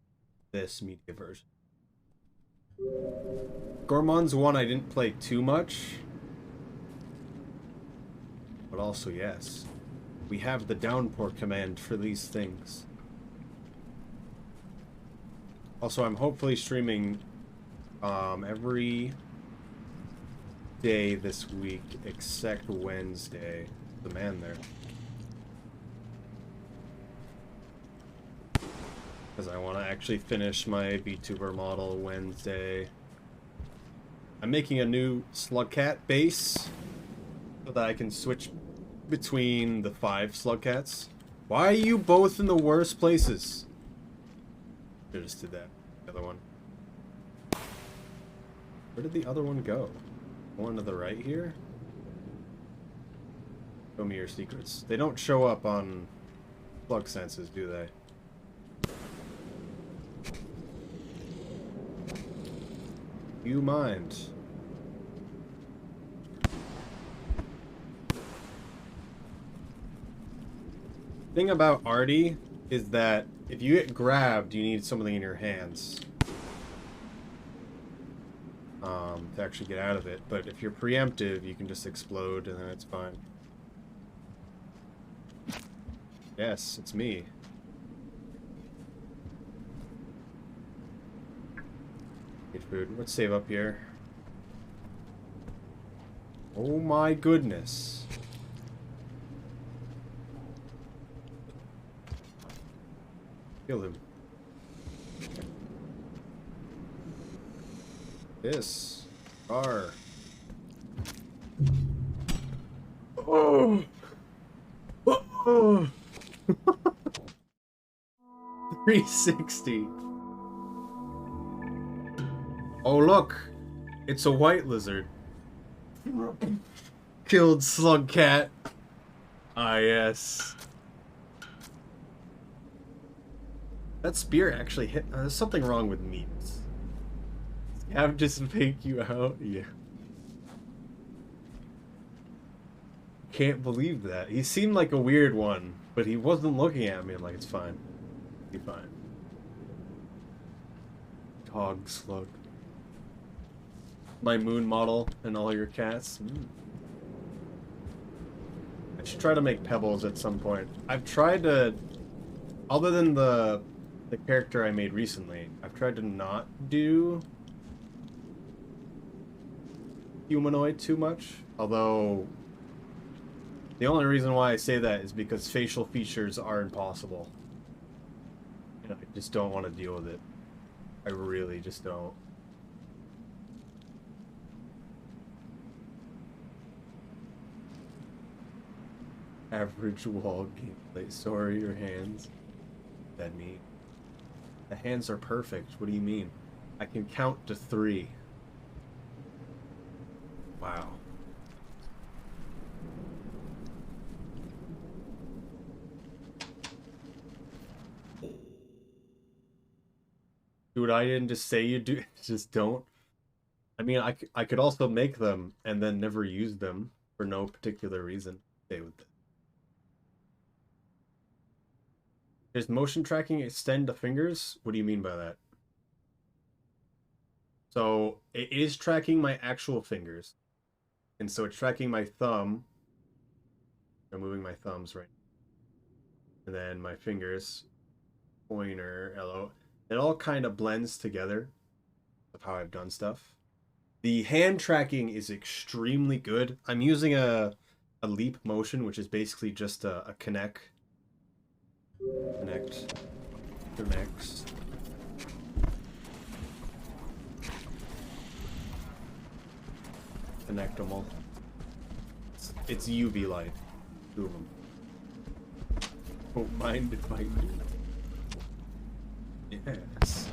this media version. Gourmand's one I didn't play too much. But also, yes. We have the Downpour command for these things. Also, I'm hopefully streaming every day this week except Wednesday. The man there. Because I want to actually finish my VTuber model Wednesday. I'm making a new Slugcat base so that I can switch between the 5 Slugcats. Why are you both in the worst places? I just did that. The other one. Where did the other one go? One to the right here? Show me your secrets. They don't show up on Slug Senses, do they? You mind? Thing about Arty is that if you get grabbed, you need something in your hands to actually get out of it. But if you're preemptive, you can just explode and then it's fine. Yes, it's me. Get food. Let's save up here. Oh my goodness. Kill him. This. Car. Oh. Oh. 360. Oh look, it's a white lizard. Killed Slugcat. Ah yes. That spear actually hit. There's something wrong with memes. Have just fake you out. Yeah. Can't believe that. He seemed like a weird one, but he wasn't looking at me. I'm like, it's fine. Be fine. Dog slug. My moon model and all your cats. I should try to make pebbles at some point. I've tried to, other than the character I made recently, I've tried to not do humanoid too much. Although the only reason why I say that is because facial features are impossible. You know, I just don't want to deal with it. I really just don't. Average wall gameplay. Sorry, your hands. That mean. The hands are perfect. What do you mean? I can count to 3. Wow. Dude, I didn't just say you do. Just don't. I mean, I could also make them and then never use them for no particular reason. Stay with it. Does motion tracking extend the fingers? What do you mean by that? So it is tracking my actual fingers. And so it's tracking my thumb. I'm moving my thumbs right. And then my fingers, pointer, LO. It all kind of blends together of how I've done stuff. The hand tracking is extremely good. I'm using a leap motion, which is basically just a connect. Connect. Connects. Connect them all. It's UV light. 2 of them. Don't mind if I do. Yes.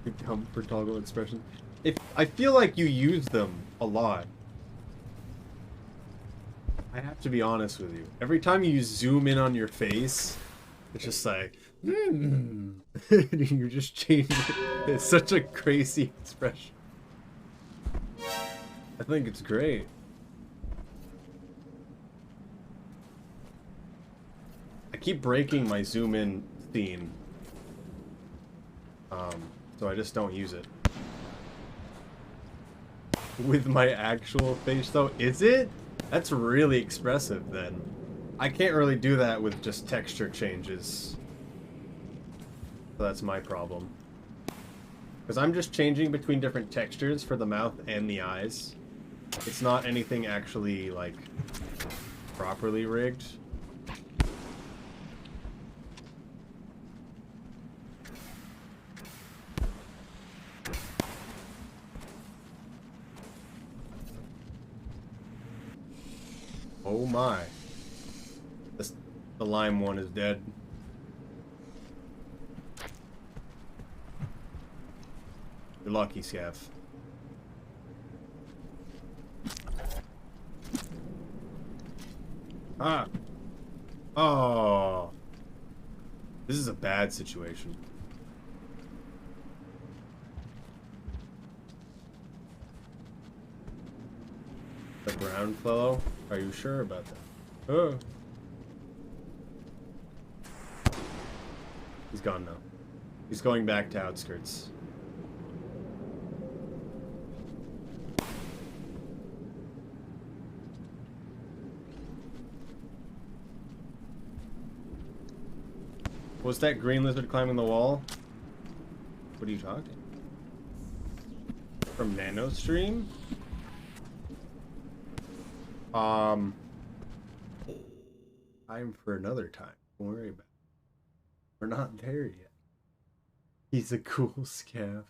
Good comfort toggle expression. I feel like you use them a lot. I have to be honest with you. Every time you zoom in on your face, it's just like, you just change it. It's such a crazy expression. I think it's great. I keep breaking my zoom in theme. So I just don't use it. With my actual face though, is it? That's really expressive then. I can't really do that with just texture changes. So that's my problem. Because I'm just changing between different textures for the mouth and the eyes. It's not anything actually, like, properly rigged. Oh my. The lime one is dead. You're lucky, Scav. Ah! Oh! This is a bad situation. The brown fellow? Are you sure about that? Oh! He's gone now. He's going back to outskirts. Was that green lizard climbing the wall? What are you talking? From Nano Stream? Time for another time. Don't worry about it. We're not there yet. He's a cool scav.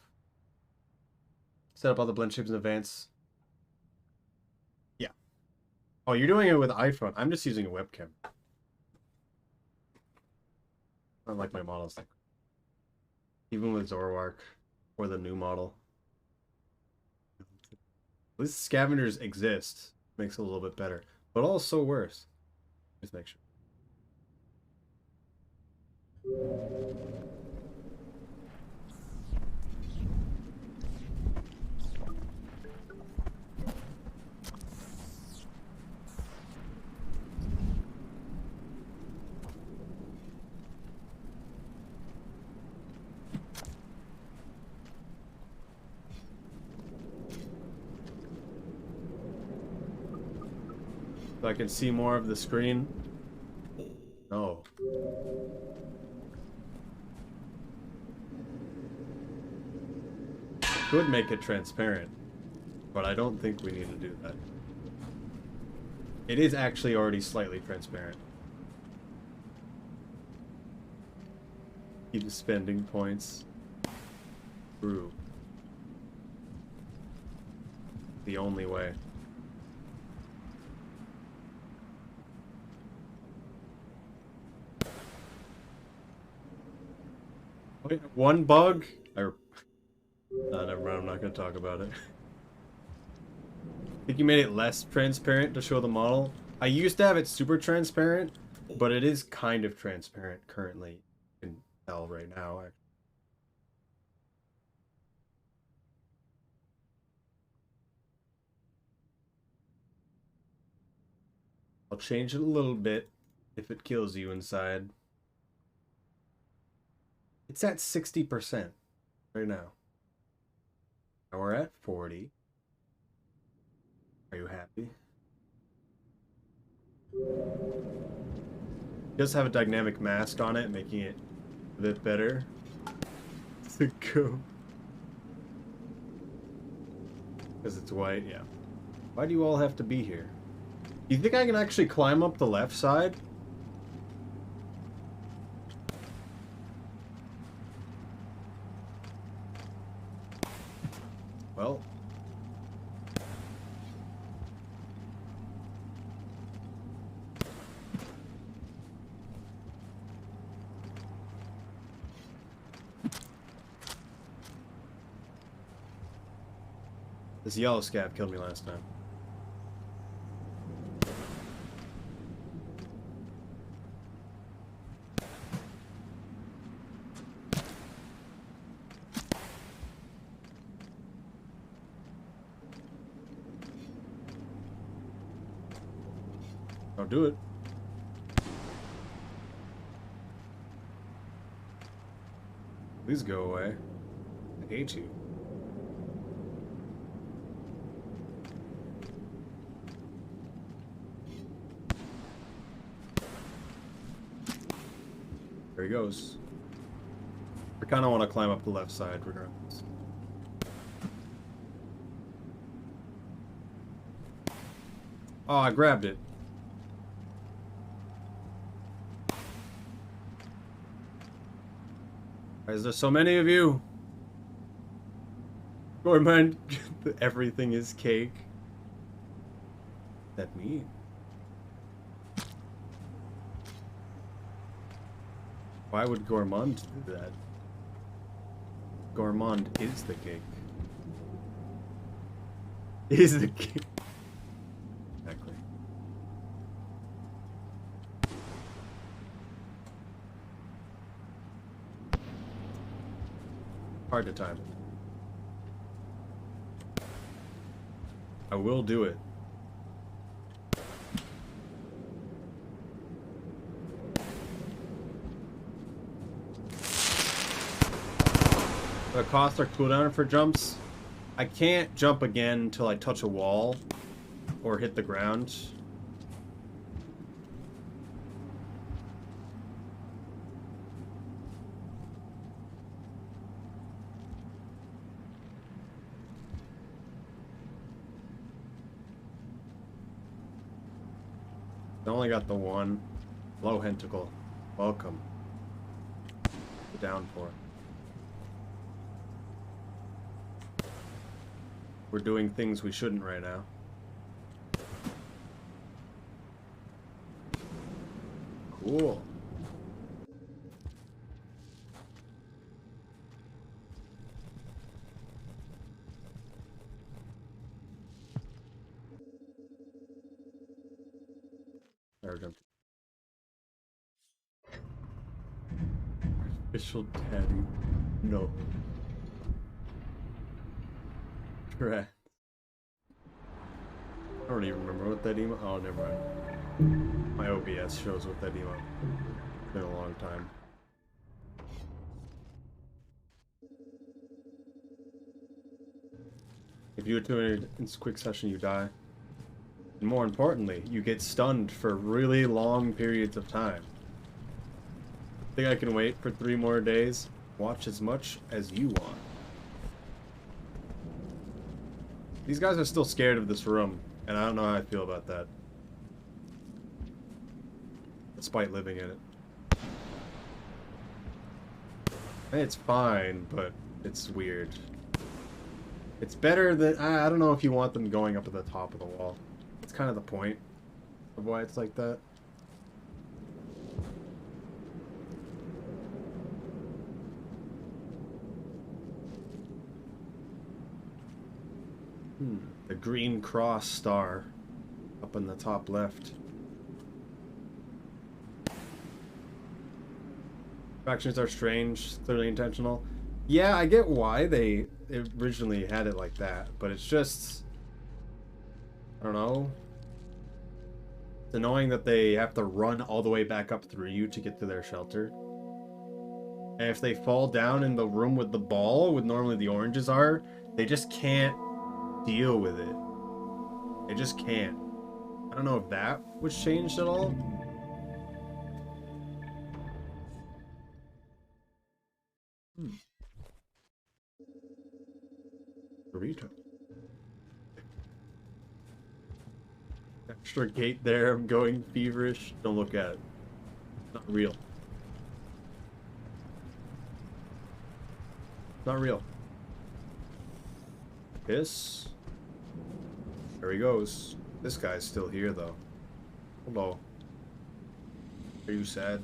Set up all the blend shapes in advance. Yeah. Oh, you're doing it with iPhone. I'm just using a webcam. I don't like my models. Even with Zoroark or the new model. At least scavengers exist. Makes it a little bit better. But also worse. Just make sure. So I can see more of the screen. No. Could make it transparent, but I don't think we need to do that. It is actually already slightly transparent. Keep spending points. True. The only way. Wait, one bug? Never mind, I'm not going to talk about it. I think you made it less transparent to show the model. I used to have it super transparent, but it is kind of transparent currently. You can tell right now. I'll change it a little bit if it kills you inside. It's at 60% right now. Now we're at 40. Are you happy? It does have a dynamic mask on it, making it a bit better to go. Because it's white, yeah. Why do you all have to be here? Do you think I can actually climb up the left side? Well. This yellow scav killed me last time. I'll do it. Please go away. I hate you. There he goes. I kind of want to climb up the left side regardless. Oh, I grabbed it. Why is there so many of you? Gourmand, everything is cake. That mean? Why would Gourmand do that? Gourmand is the cake. Is the cake. Exactly. Hard to time. I will do it. The cost or cooldown for jumps. I can't jump again until I touch a wall or hit the ground. I only got the one. Low Hentacle. Welcome. The Downpour. We're doing things we shouldn't right now. Cool. There we go. Artificial daddy. No. Correct. I don't even remember what that email. Oh, never mind. My OBS shows what that email. It's been a long time. If you do it in quick session, you die. And more importantly, you get stunned for really long periods of time. Think I can wait for 3 more days? Watch as much as you want. These guys are still scared of this room, and I don't know how I feel about that. Despite living in it. It's fine, but it's weird. It's better than... I don't know if you want them going up to the top of the wall. It's kind of the point of why it's like that. The green cross star up in the top left. Fractions are strange, clearly intentional. Yeah, I get why they originally had it like that, but it's just... I don't know. It's annoying that they have to run all the way back up through you to get to their shelter. And if they fall down in the room with the ball, with normally the oranges are, they just can't deal with it. They just can't. I don't know if that was changed at all. Burrito. Extra gate there. I'm going feverish. Don't look at it. Not real. Not real. Piss. There he goes. This guy's still here, though. Hello. Are you sad?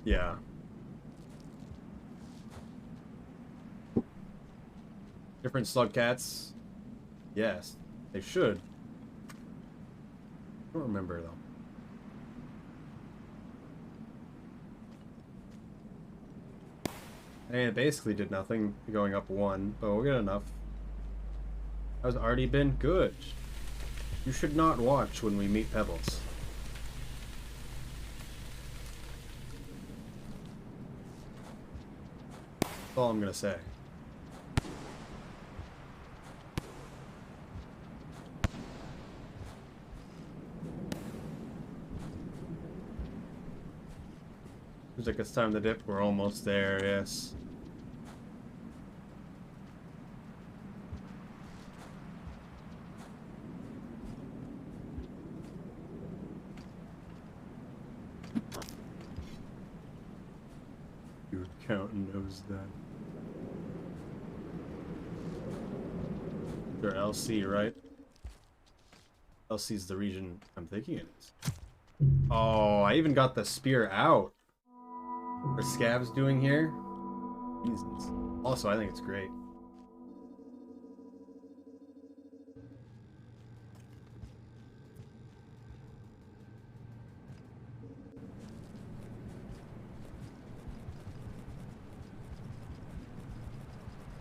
Yeah. Different slug cats? Yes, they should. I don't remember though. And it basically did nothing going up 1, but we'll get enough. How's Arty been? Good. You should not watch when we meet Pebbles. That's all I'm gonna say. Seems like it's time to dip. We're almost there, yes. Your accountant knows that. They're LC, right? LC's the region I'm thinking it is. Oh, I even got the spear out. What are Scavs doing here? Jesus. Also, I think it's great.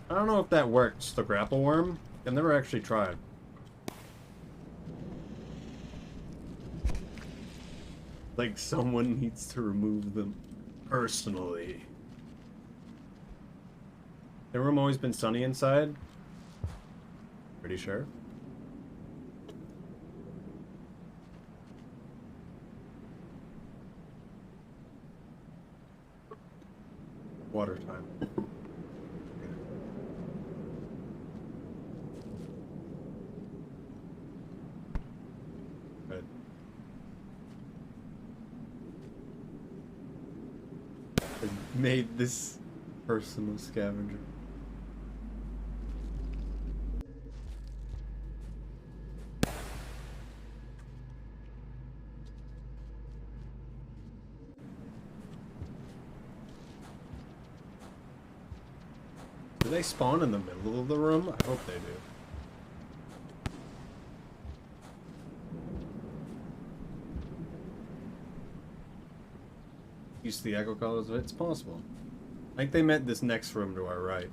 I don't know if that works, the grapple worm. I've never actually tried. Like, someone needs to remove them personally. The room always been sunny inside? Pretty sure. Water time. Good. I made this personal scavenger. Do they spawn in the middle of the room? I hope they do. Use the echo colors, it's possible. I think they meant this next room to our right.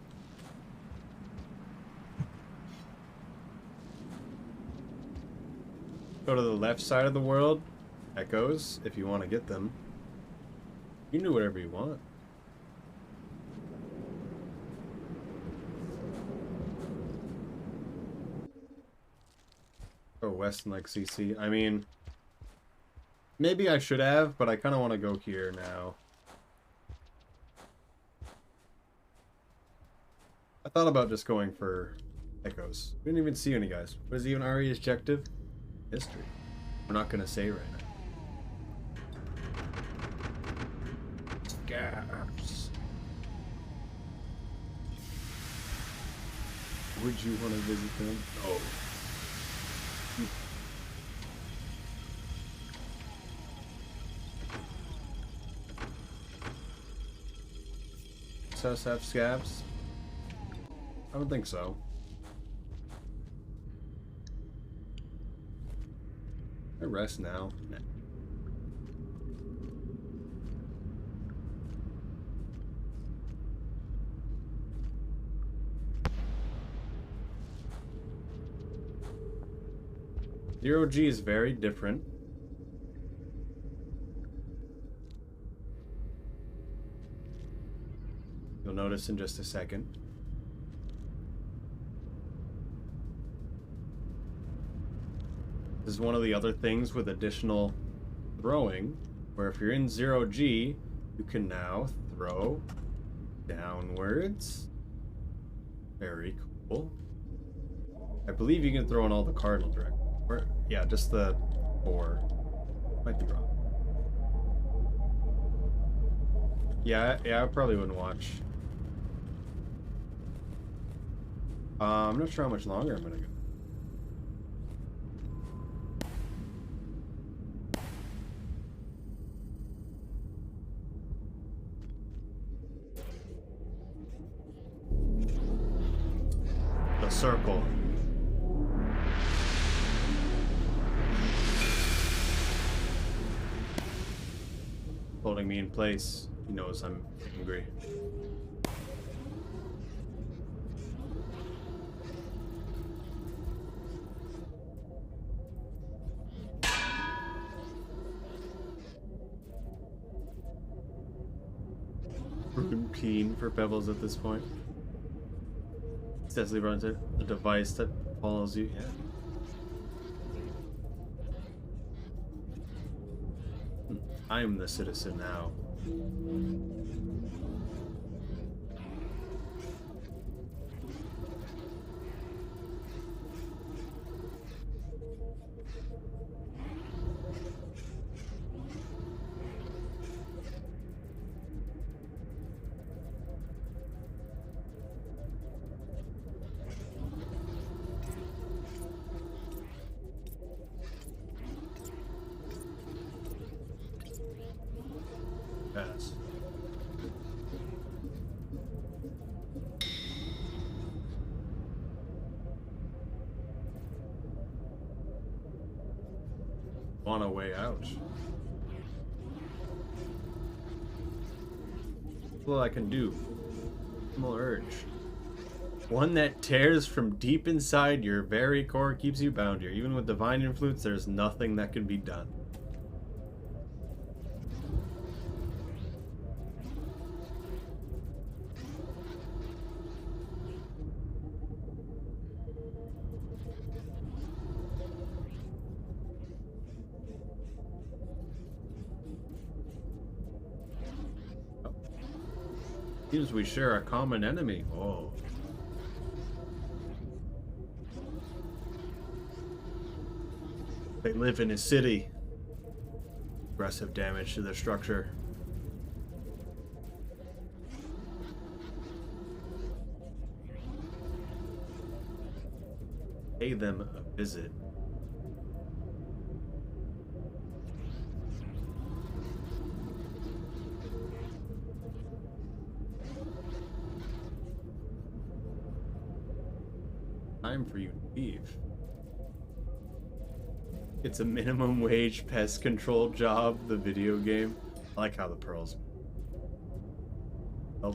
Go to the left side of the world. Echoes, if you want to get them. You can do whatever you want. Go west and like CC. I mean, maybe I should have, but I kind of want to go here now. I thought about just going for echoes. We didn't even see any guys. What is even Arty's objective? History. We're not going to say right now. Scabs. Would you want to visit them? Oh. Does this house have scabs? I don't think so. I rest now. Nah. Zero G is very different. You'll notice in just a second. This is one of the other things with additional throwing, where if you're in 0G, you can now throw downwards. Very cool. I believe you can throw in all the cardinal direct. Or, yeah, just the 4. Might be wrong. Yeah, I probably wouldn't watch. I'm not sure how much longer I'm gonna go. The circle. holding me in place. He knows I'm angry. Routine for Pebbles at this point. Steadily runs a device that follows you. Yeah. I'm the citizen now. Yes. On a way out. Well, I can do. Primal urge. One that tears from deep inside your very core, keeps you bound here. Even with divine influence, there's nothing that can be done. Seems we share a common enemy. Oh. They live in a city. Aggressive damage to their structure. Pay them a visit. Time for you to leave. It's a minimum wage pest control job, the video game. I like how the pearls. Oh.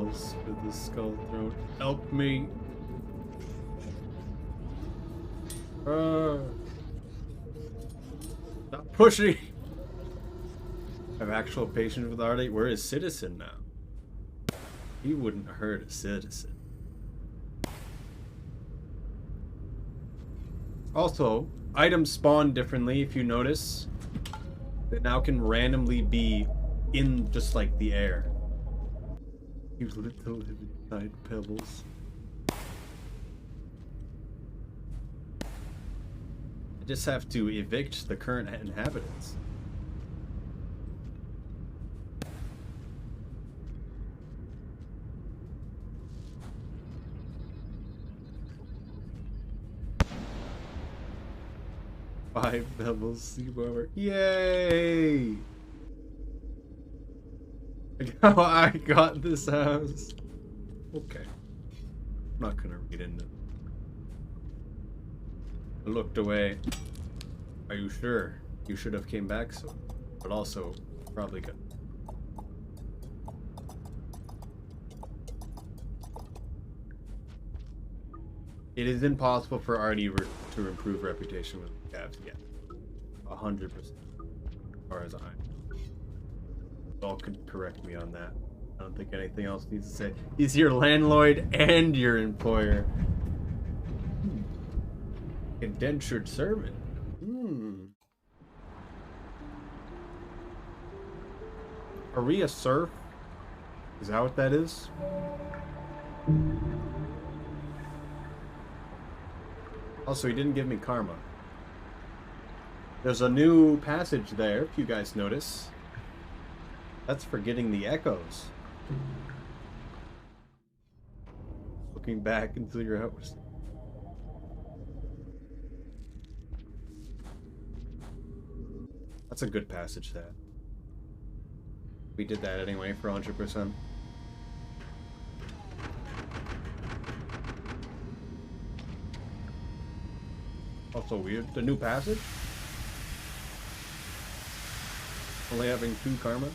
Skulls with the skull throat. Help me. Stop pushing. I have actual patience with Arty. We're his citizen now. He wouldn't hurt a citizen. Also, items spawn differently if you notice. They now can randomly be in just like the air. You live to live inside Pebbles. I just have to evict the current inhabitants. Five Pebbles, Seabower. Yay! I got this house. Okay. I'm not gonna read into it. I looked away. Are you sure? You should have came back soon. But also, probably good. It is impossible for Arty to improve reputation with Cavs yet. 100%. As far as I know. All could correct me on that. I don't think anything else needs to say. He's your landlord and your employer. Indentured servant. Are we a serf? Is that what that is? Also, he didn't give me karma. There's a new passage there, if you guys notice. That's for getting the echoes. Looking back into your house. That's a good passage, that. We did that anyway for 100%. Also weird. The new passage? Only having 2 karma?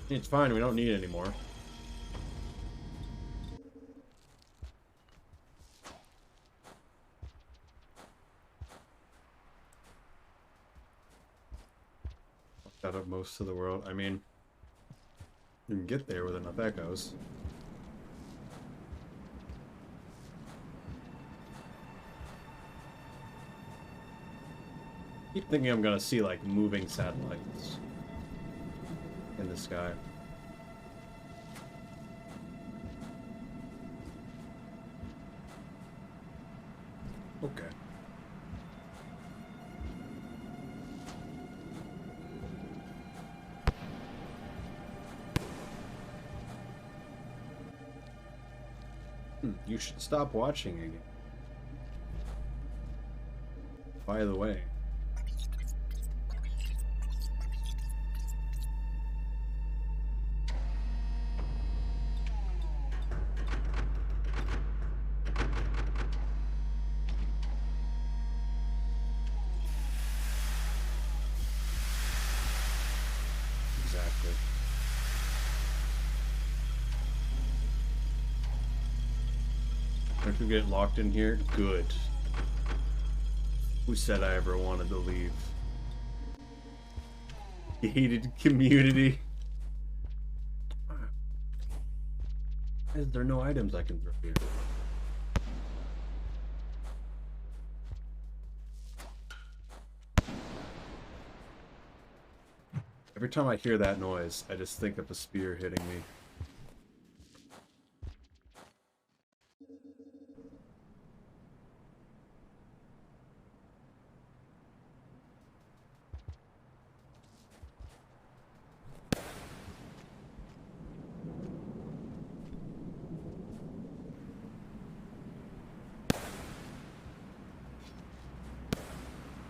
It's fine, we don't need it anymore. Out of most of the world. I mean, you can get there with enough echoes. Keep thinking I'm gonna see like moving satellites in the sky. Okay. You should stop watching again. By the way. Exactly. If we get locked in here, good. Who said I ever wanted to leave? Gated community. Why is there no items I can throw here? Every time I hear that noise, I just think of a spear hitting me.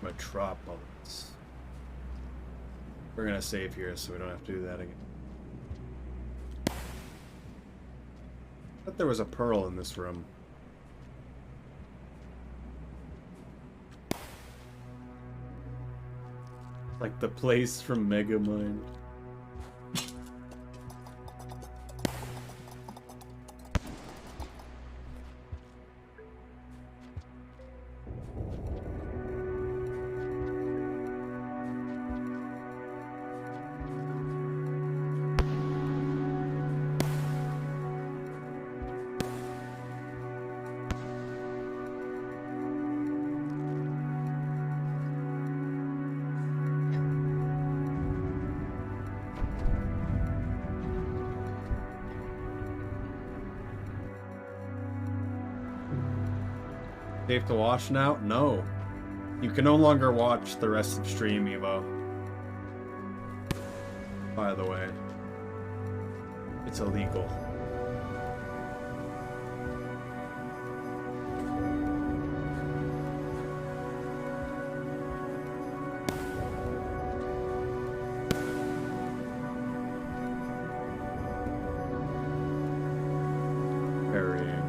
My drop bullets. We're gonna save here so we don't have to do that again. I thought there was a pearl in this room. Like the place from Megamind. Safe to watch now? No. You can no longer watch the rest of stream, Evo. By the way. It's illegal. Very angry.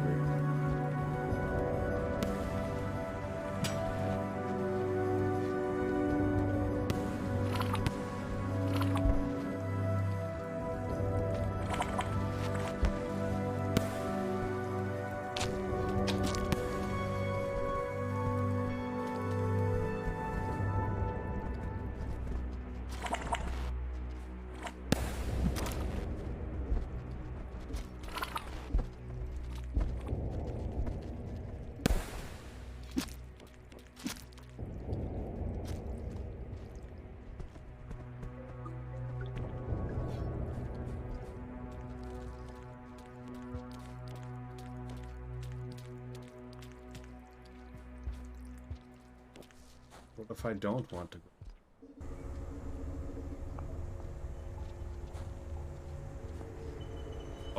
What if I don't want to go?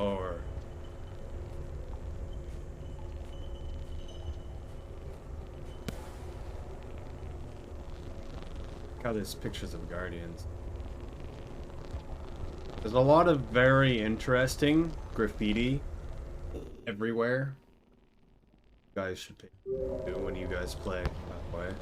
Or... God, there's pictures of Guardians. There's a lot of very interesting graffiti everywhere. You guys should do when you guys play that way.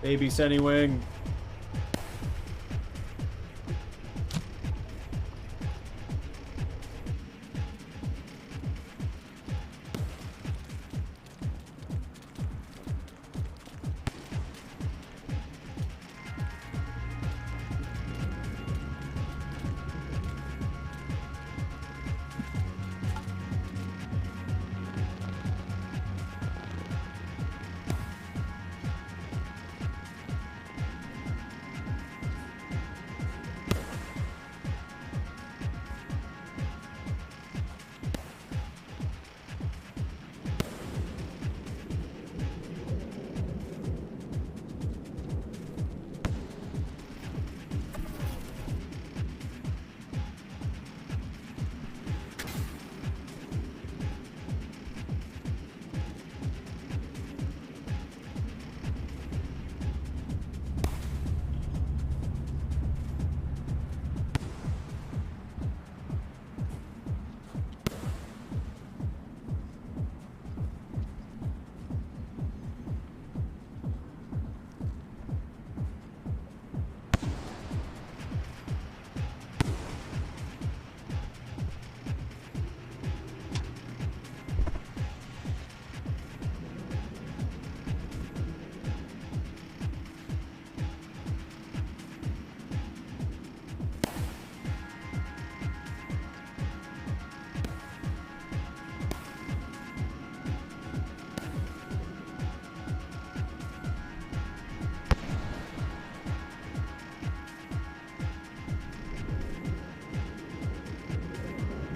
Baby Sennywing.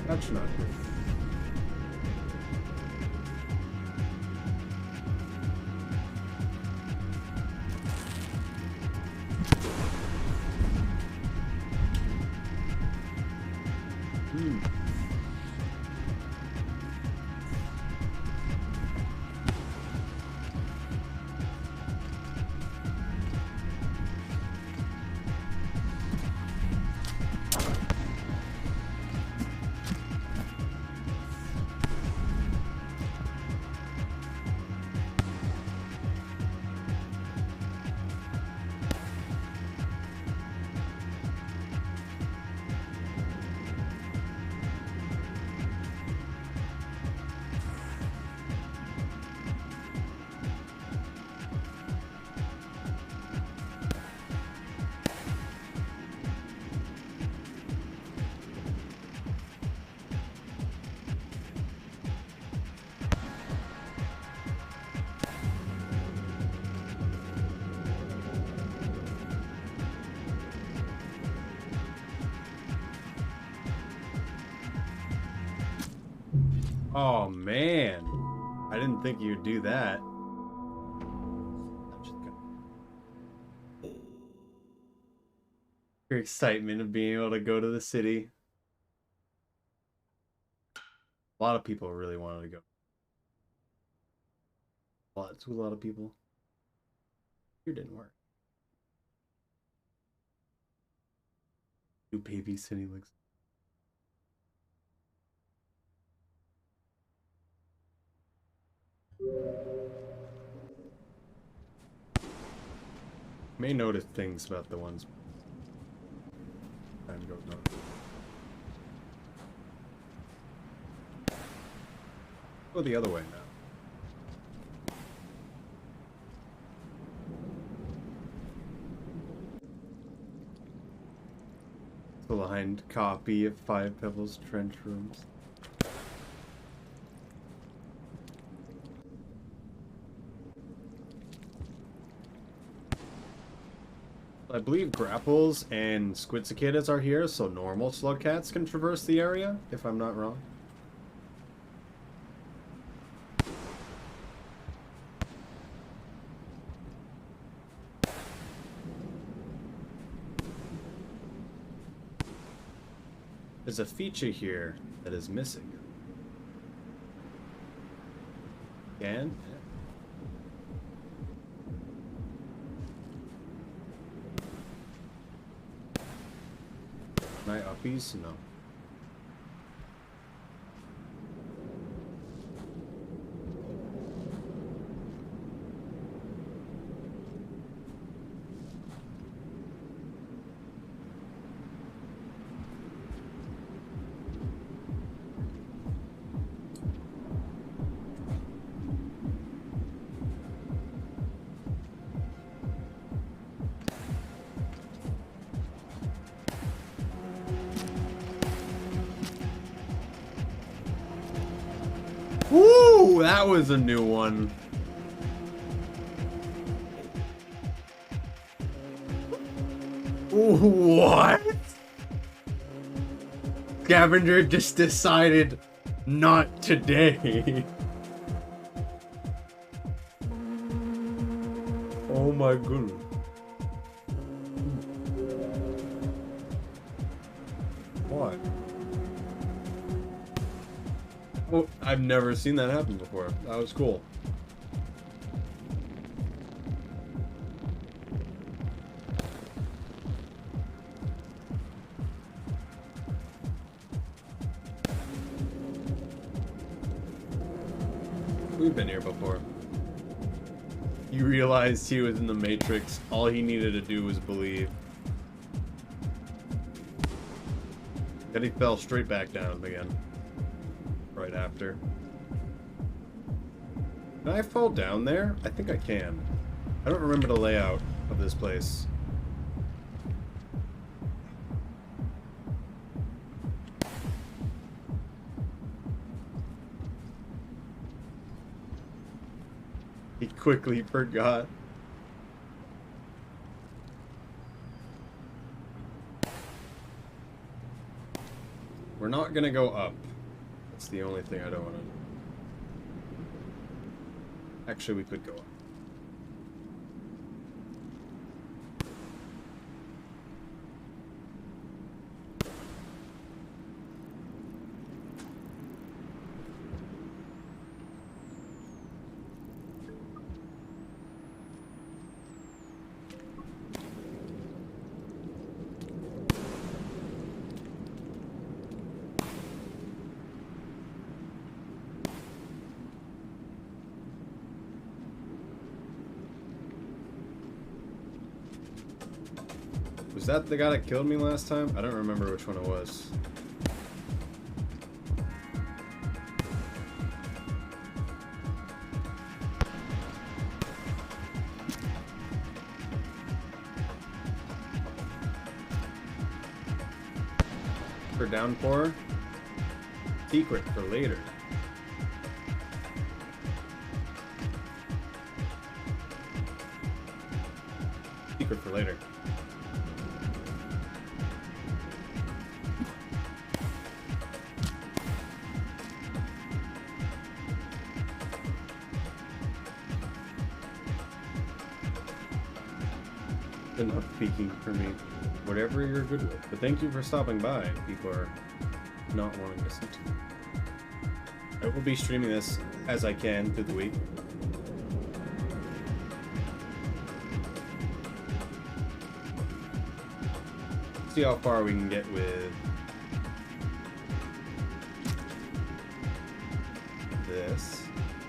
That's not good. Oh man, I didn't think you'd do that. Your excitement of being able to go to the city. A lot of people really wanted to go. To a lot of people. Here didn't work. New babysitting looks. May notice things about the ones. Time goes on. Go the other way now. Blind copy of Five Pebbles Trench Rooms. I believe grapples and squid cicadas are here, so normal slug cats can traverse the area, if I'm not wrong. There's a feature here that is missing. And can I uppies? No. Ooh, that was a new one. Ooh, what? Scavenger just decided not today. Oh my goodness. What? Oh, I've never seen that happen before. That was cool. We've been here before. He realized he was in the Matrix. All he needed to do was believe. Then he fell straight back down again. Right after. Can I fall down there? I think I can. I don't remember the layout of this place. He quickly forgot. We're not gonna go up. That's the only thing I don't want to do. Actually, we could go up. Was that the guy that killed me last time? I don't remember which one it was. For Downpour? Secret for later. Secret for later. Enough speaking for me. Whatever you're good with. But thank you for stopping by. People are not wanting to see to you. I will be streaming this as I can through the week. See how far we can get with this.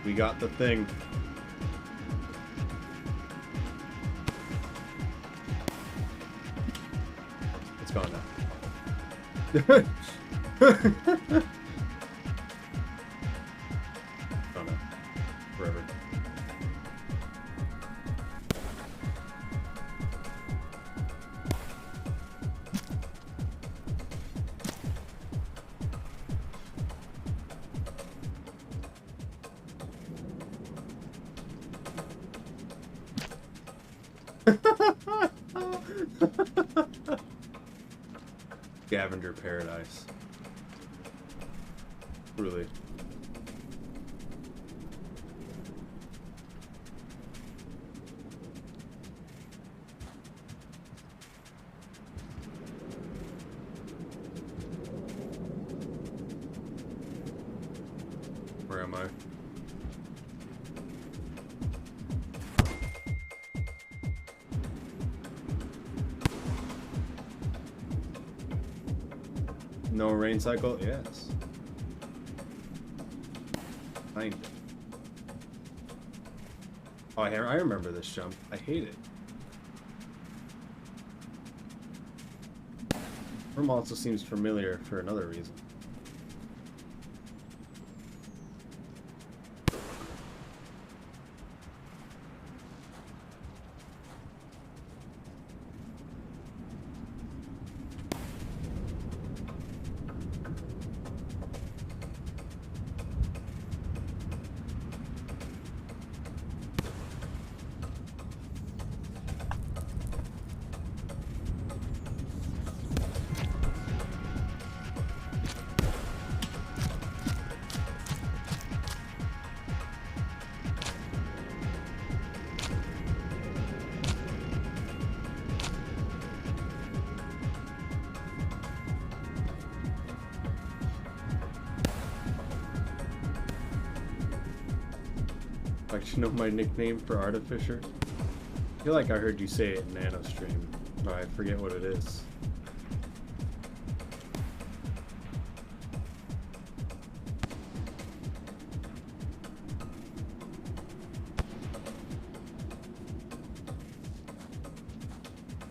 We got the thing. It's gone now. Oh no. Forever. Scavenger paradise. Really. Where am I? No rain cycle? Yes. Fine. Oh, I remember this jump. I hate it. Room also seems familiar for another reason. Like, you know my nickname for Artificer? I feel like I heard you say it in Nano Stream, but I forget what it is.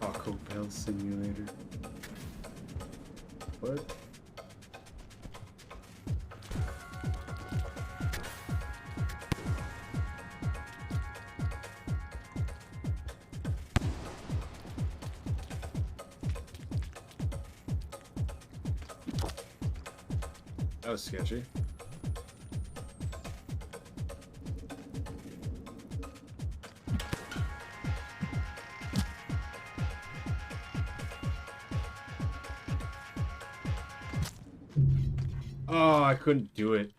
Taco Bell Simulator. What? That was sketchy. Oh, I couldn't do it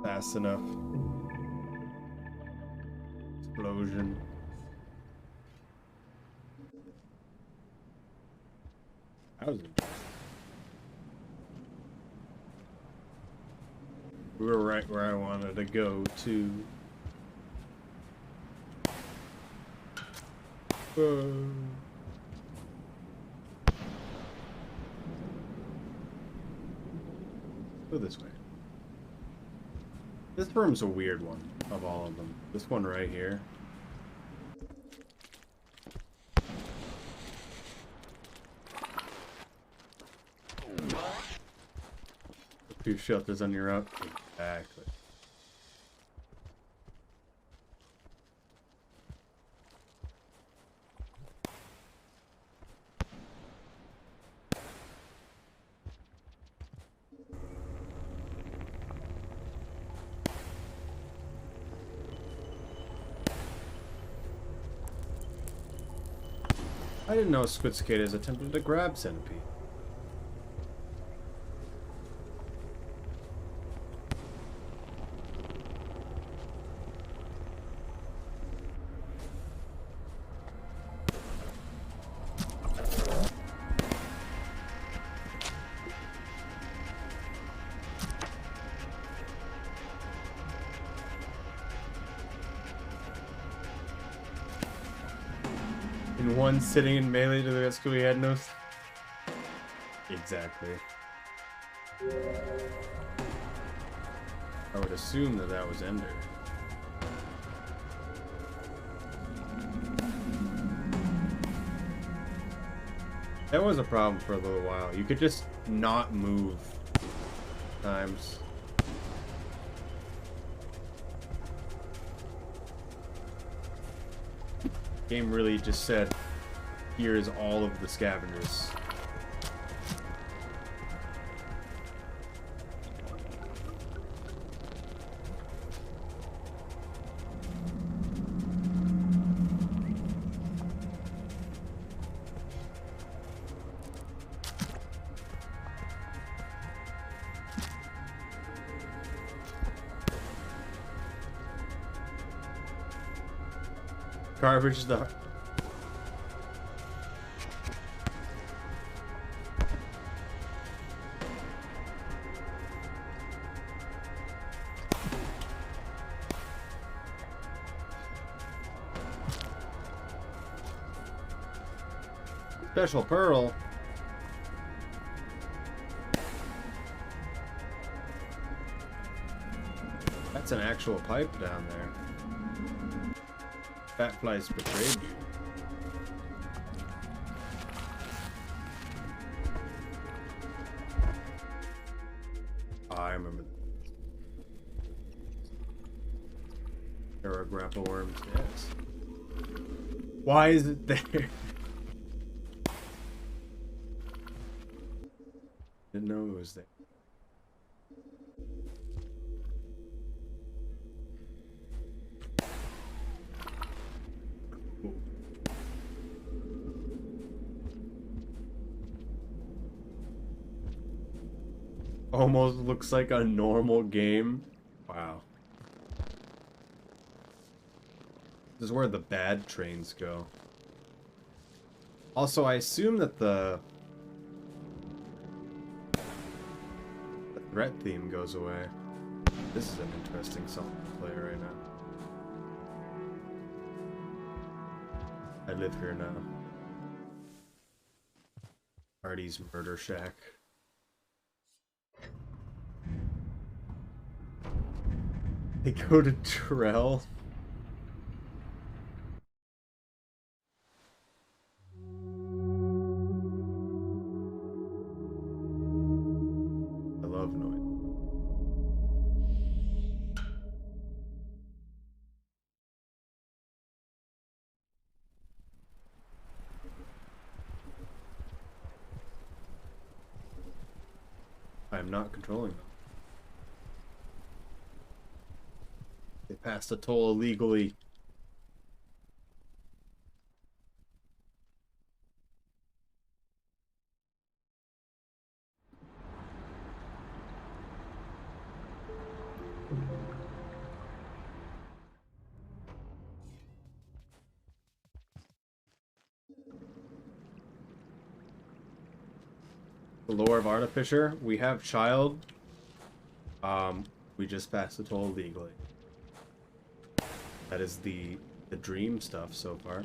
fast enough. Explosion. That was interesting. We were right where I wanted to go to. Go this way. This room's a weird one of all of them. This one right here. A few shelters on your up. Exactly. I didn't know Squid Cicadas attempted to grab Centipede. In one sitting in melee to the rescue, we had no... Exactly. I would assume that that was Ender. That was a problem for a little while. You could just not move times. Game really just said, here's all of the scavengers. Garbage the... Special pearl. That's an actual pipe down there. Fat flies betrayed you. Oh, I remember. There are grapple worms, yes. Why is it there? Didn't know it was there. Almost looks like a normal game. Wow. This is where the bad trains go. Also, I assume that the threat theme goes away. This is an interesting song to play right now. I live here now. Arty's Murder Shack. They go to Terrell. I love noise. I am not controlling them. They passed a toll illegally. The lore of Artificer, we have child. We just passed the toll legally. That is the dream stuff so far.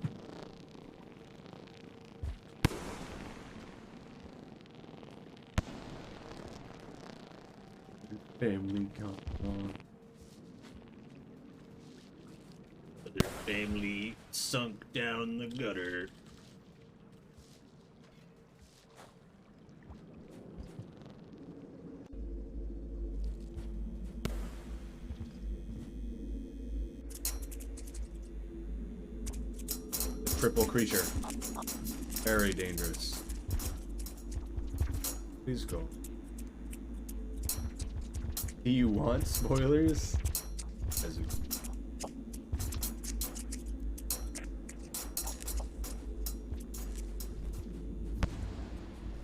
Family come on. Their family sunk down the gutter. Triple creature. Very dangerous. Please go. Do you want spoilers? As you...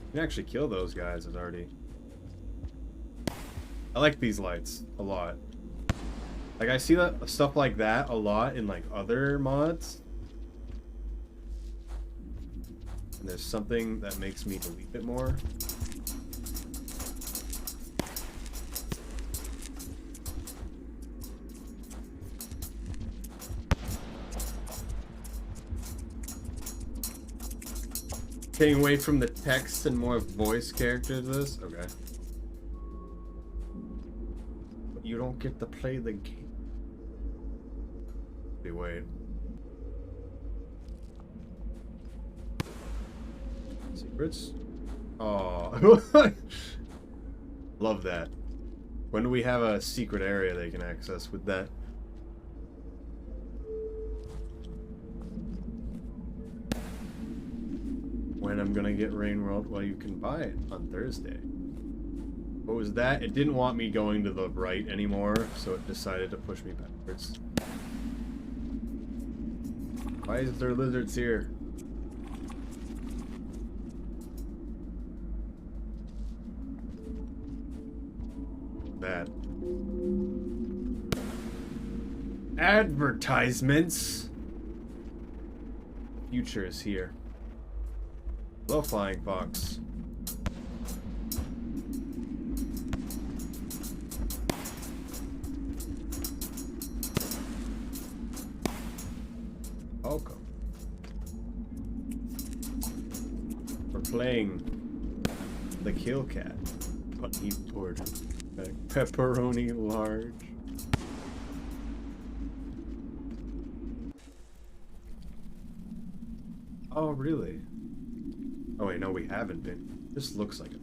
You can actually kill those guys as Arty. I like these lights a lot. Like I see that stuff like that a lot in like other mods. And there's something that makes me believe it more. Getting away from the text and more voice characters this? Okay. But you don't get to play the game. Wait. Secrets? Oh. Love that. When do we have a secret area they can access with that? When I'm gonna get Rain World? Well, you can buy it on Thursday. What was that? It didn't want me going to the right anymore, so it decided to push me backwards. Why is there lizards here? Bad. Advertisements! Future is here. Hello, Flying Fox. Welcome. We're playing the Kill Cat. Bunny board. Pepperoni large. Oh, really? Oh wait, no, we haven't been. This looks like it.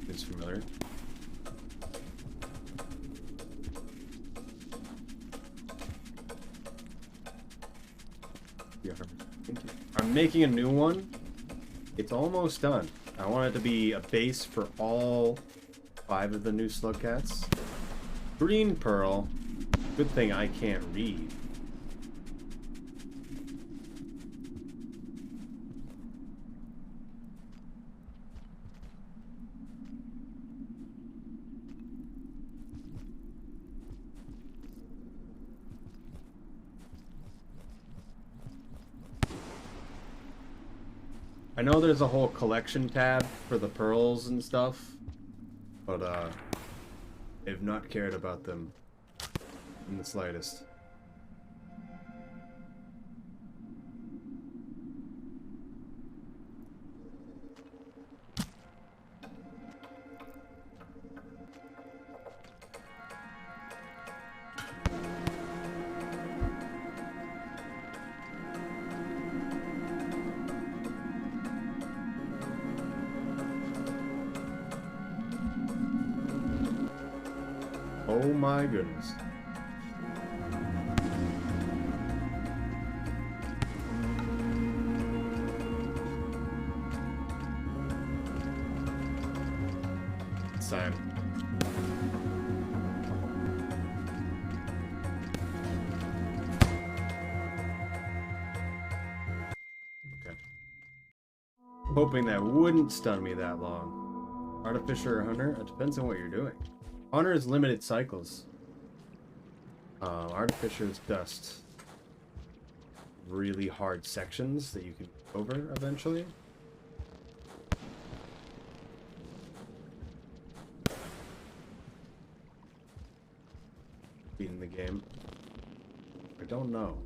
It's familiar. I'm making a new one. It's almost done. I want it to be a base for all 5 of the new slug cats. Green Pearl. Good thing I can't read. I know there's a whole collection tab for the pearls and stuff, but I've not cared about them in the slightest. Oh my goodness. It's time. Okay. Hoping that wouldn't stun me that long. Artificer or Hunter? It depends on what you're doing. Hunter is limited cycles. Artificer is dust. Really hard sections that you can get over eventually. Beating the game. I don't know.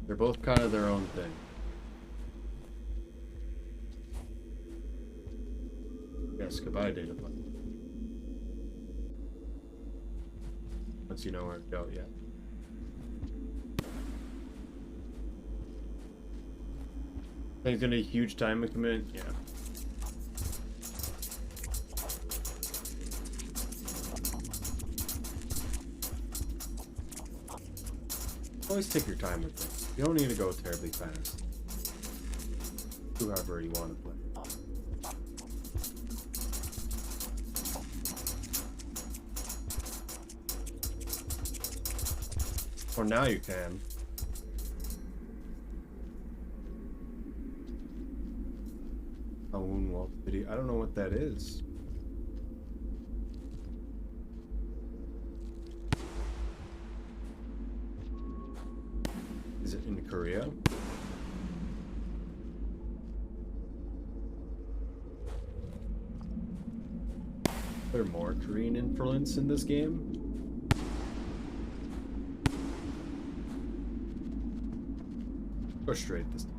They're both kind of their own thing. Yes, goodbye, data button. Once you know where to go, yeah. Think it's gonna be a huge time commitment? Yeah. Always take your time with things. You don't need to go terribly fast. Do however you want to play. Or now you can. A Moonwalk video. I don't know what that is. Is it in Korea? Is there more Korean influence in this game? Go straight this time.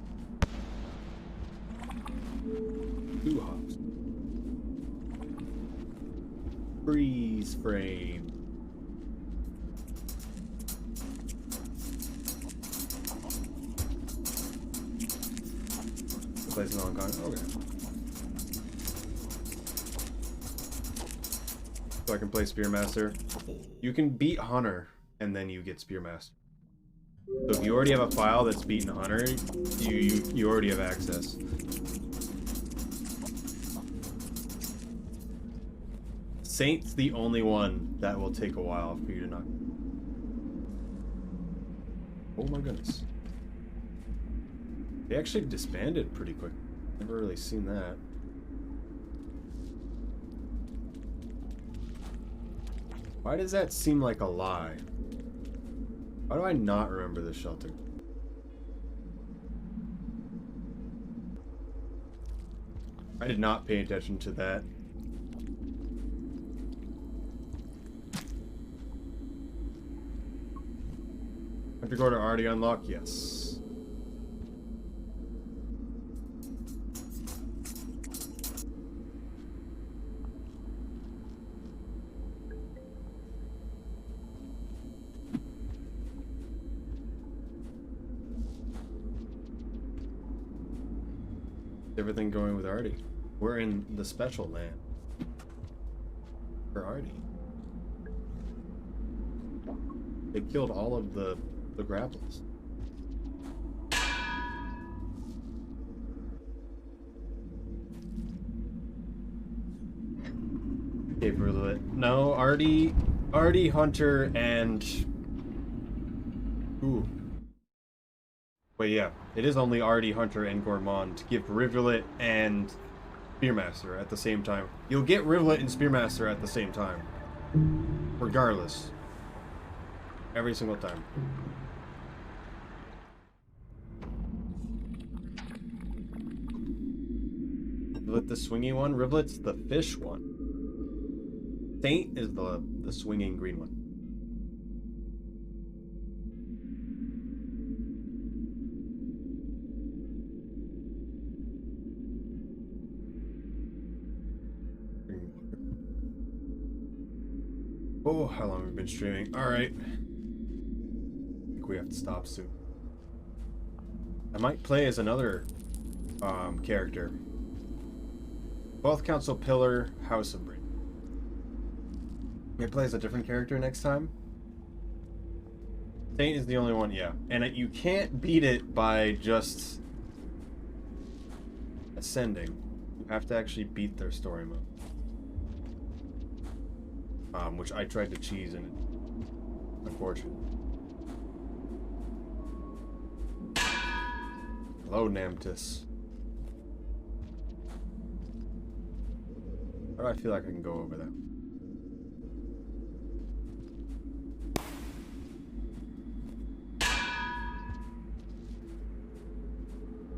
2 hops. Freeze frame. Place in Hong Kong. Okay. So I can play Spearmaster. You can beat Hunter, and then you get Spearmaster. So if you already have a file that's beaten Hunter, you already have access. Saint's the only one that will take a while for you to knock. Oh my goodness. They actually disbanded pretty quick. Never really seen that. Why does that seem like a lie? Why do I not remember this shelter? I did not pay attention to that. Have to go to Arty unlock? Yes. Everything going with Arty. We're in the special land for Arty. They killed all of the grapples. Okay, Brulette. No, Arty, Hunter, and... Ooh. Wait, yeah. It is only Arty, Hunter, and Gourmand. Give Rivulet and Spearmaster at the same time. You'll get Rivulet and Spearmaster at the same time. Regardless. Every single time. Rivulet the swingy one. Rivulet's the fish one. Saint is the swinging green one. Oh, how long have we been streaming? Alright. I think we have to stop soon. I might play as another character. 12th Council Pillar, House of Brain. May play as a different character next time? Saint is the only one, yeah. And you can't beat it by just ascending. You have to actually beat their story mode. Which I tried to cheese and unfortunate. Hello, Namtis. How do I feel like I can go over that?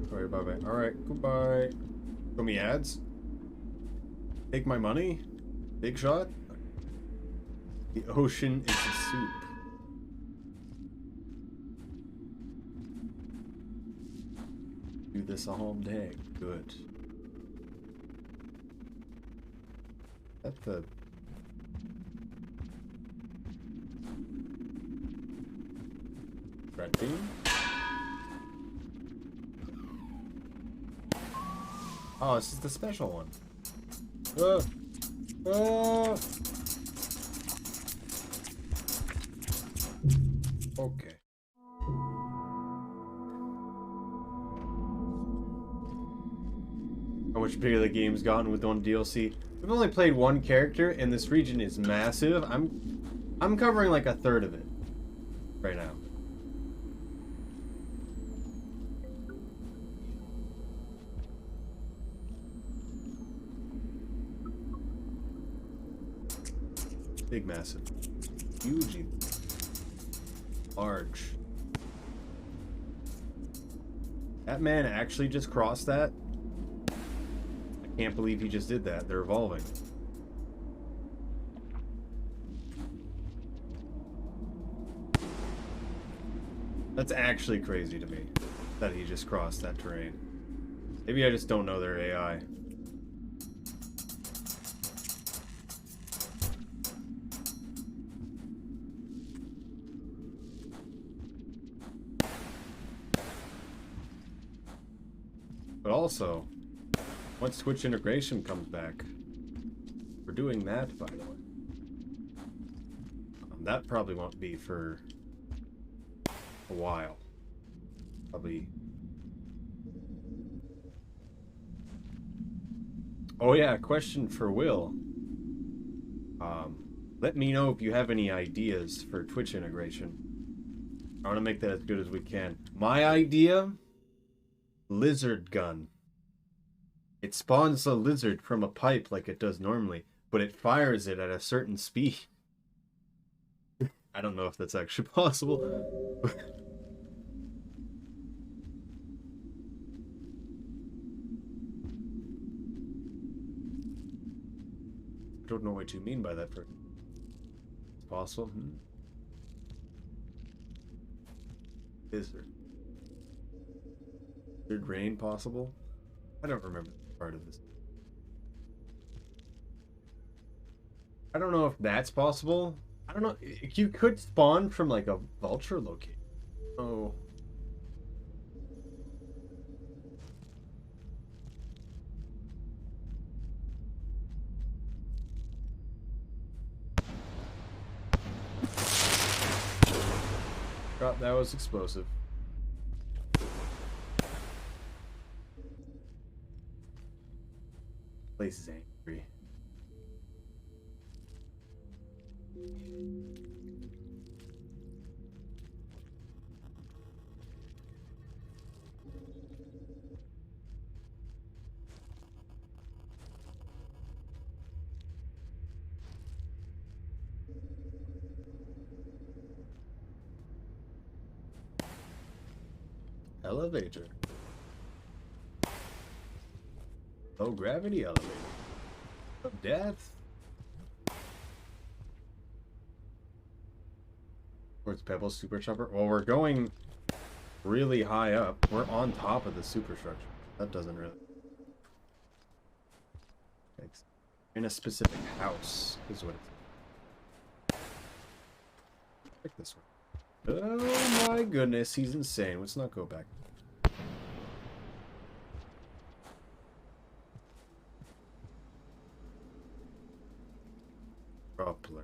Sorry, bye-bye. Alright, goodbye. Show me ads? Take my money? Big shot? The ocean is a soup. Do this all day. Good. That's the... red team? Oh, this is the special one. Okay. How much bigger the game's gotten with one DLC? We've only played one character, and this region is massive. I'm covering like a third of it right now. Big, massive, huge, large. That man actually just crossed that? I can't believe he just did that. They're evolving. That's actually crazy to me, that he just crossed that terrain. Maybe I just don't know their AI. But also, once Twitch integration comes back, we're doing that, by the way. That probably won't be for a while. Probably. Oh yeah, question for Will. Let me know if you have any ideas for Twitch integration. I want to make that as good as we can. My idea? Lizard gun. It spawns a lizard from a pipe like it does normally, but it fires it at a certain speed. I don't know if that's actually possible. I don't know what you mean by that. It's possible. Lizard. Lizard rain possible? I don't remember part of this. I don't know if that's possible. I don't know. You could spawn from like a vulture location. Oh. God, that was explosive. Place is angry. Elevator. Low gravity elevator. Of death. Towards Pebble Super Chopper. Well, we're going really high up. We're on top of the superstructure. That doesn't really. In a specific house is what it's. Pick this one. Oh my goodness, he's insane. Let's not go back. Grappler.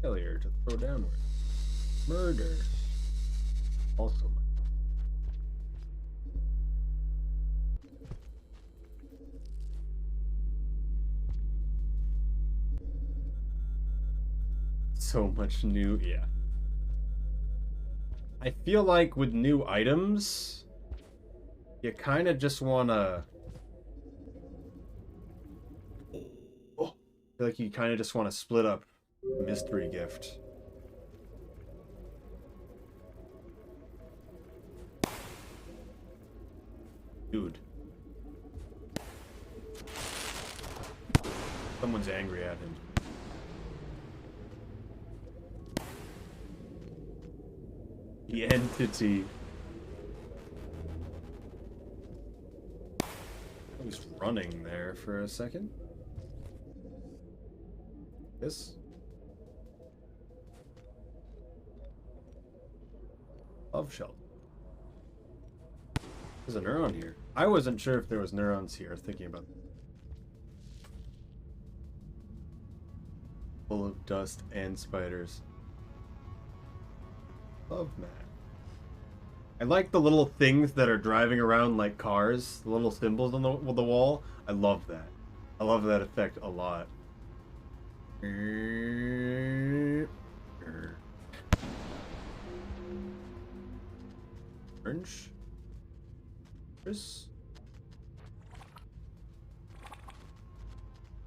Failure to throw downward. Murder. Also. So much new, yeah. I feel like with new items, you kind of just want to. Oh, I feel like you kind of just want to split up mystery gift. Dude. Someone's angry at him. The entity. I was running there for a second. This? Love shelter. There's a neuron here. I wasn't sure if there was neurons here. I was thinking about that. Full of dust and spiders. Love man. I like the little things that are driving around like cars. The little symbols on the wall. I love that. I love that effect a lot. Orange.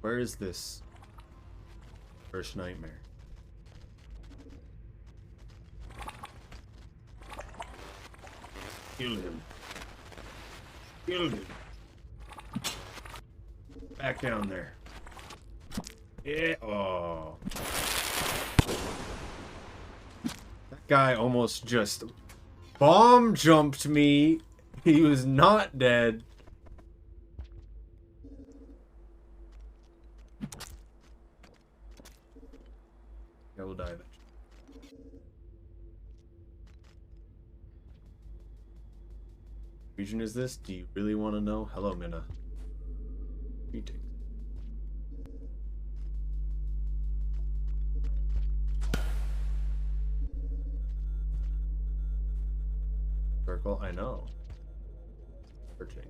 Where is this first nightmare? Kill him. Kill him. Back down there. Yeah. Oh. That guy almost just bomb jumped me. He was not dead. I will die eventually. Region is this? Do you really want to know? Hello, Minna. Greetings. Circle, I know. Searching.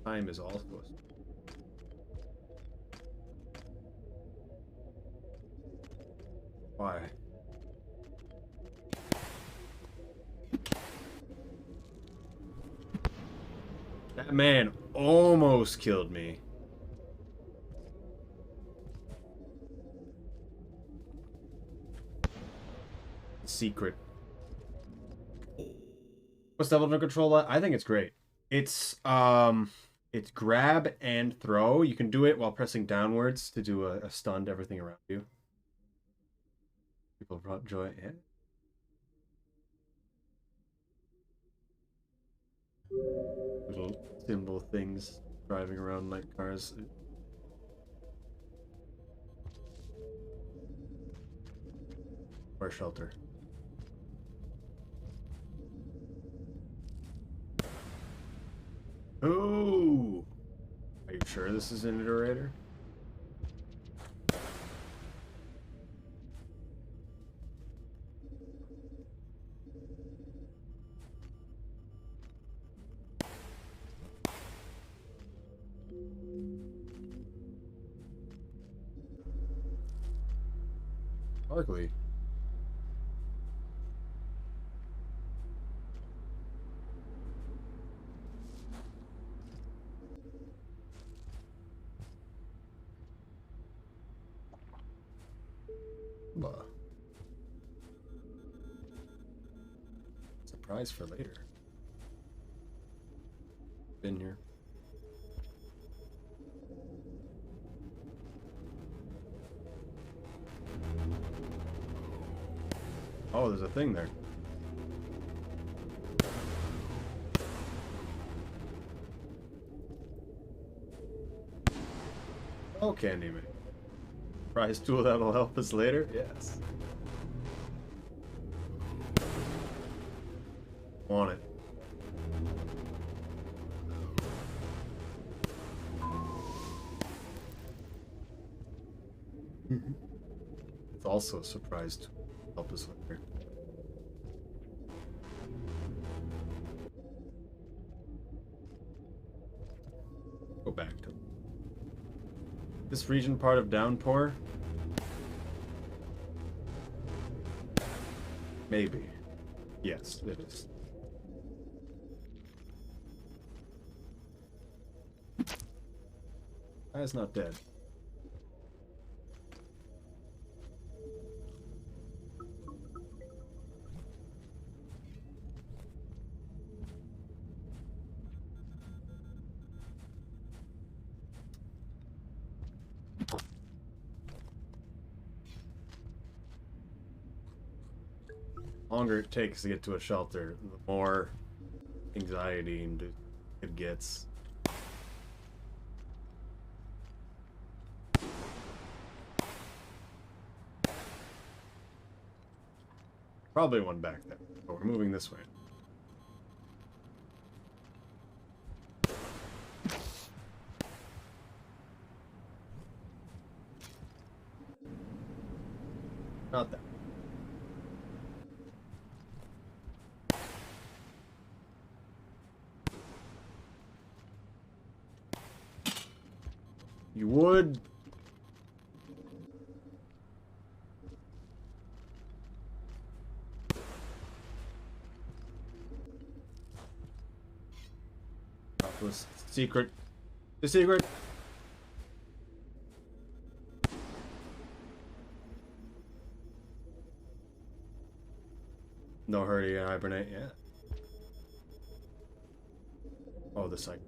Time is also why? That man almost killed me. Secret. What's level to control that? I think it's great. It's grab and throw. You can do it while pressing downwards to do a stun to everything around you. People brought joy in. Little symbol things driving around like cars. Or shelter. Ooh! Are you sure this is an iterator? Ugly. Surprise for later. Been here. Oh, there's a thing there. Oh, Candyman. Prize tool that'll help us later? Yes. Want it. It's also a surprise to help us later. Go back to this region part of Downpour. Maybe. Yes, it is. Guy's not dead. The longer it takes to get to a shelter, the more anxiety it gets. Probably one back there, but we're moving this way. Not that. You would. Secret. The secret. No hurry, hibernate, yeah. Oh, this side.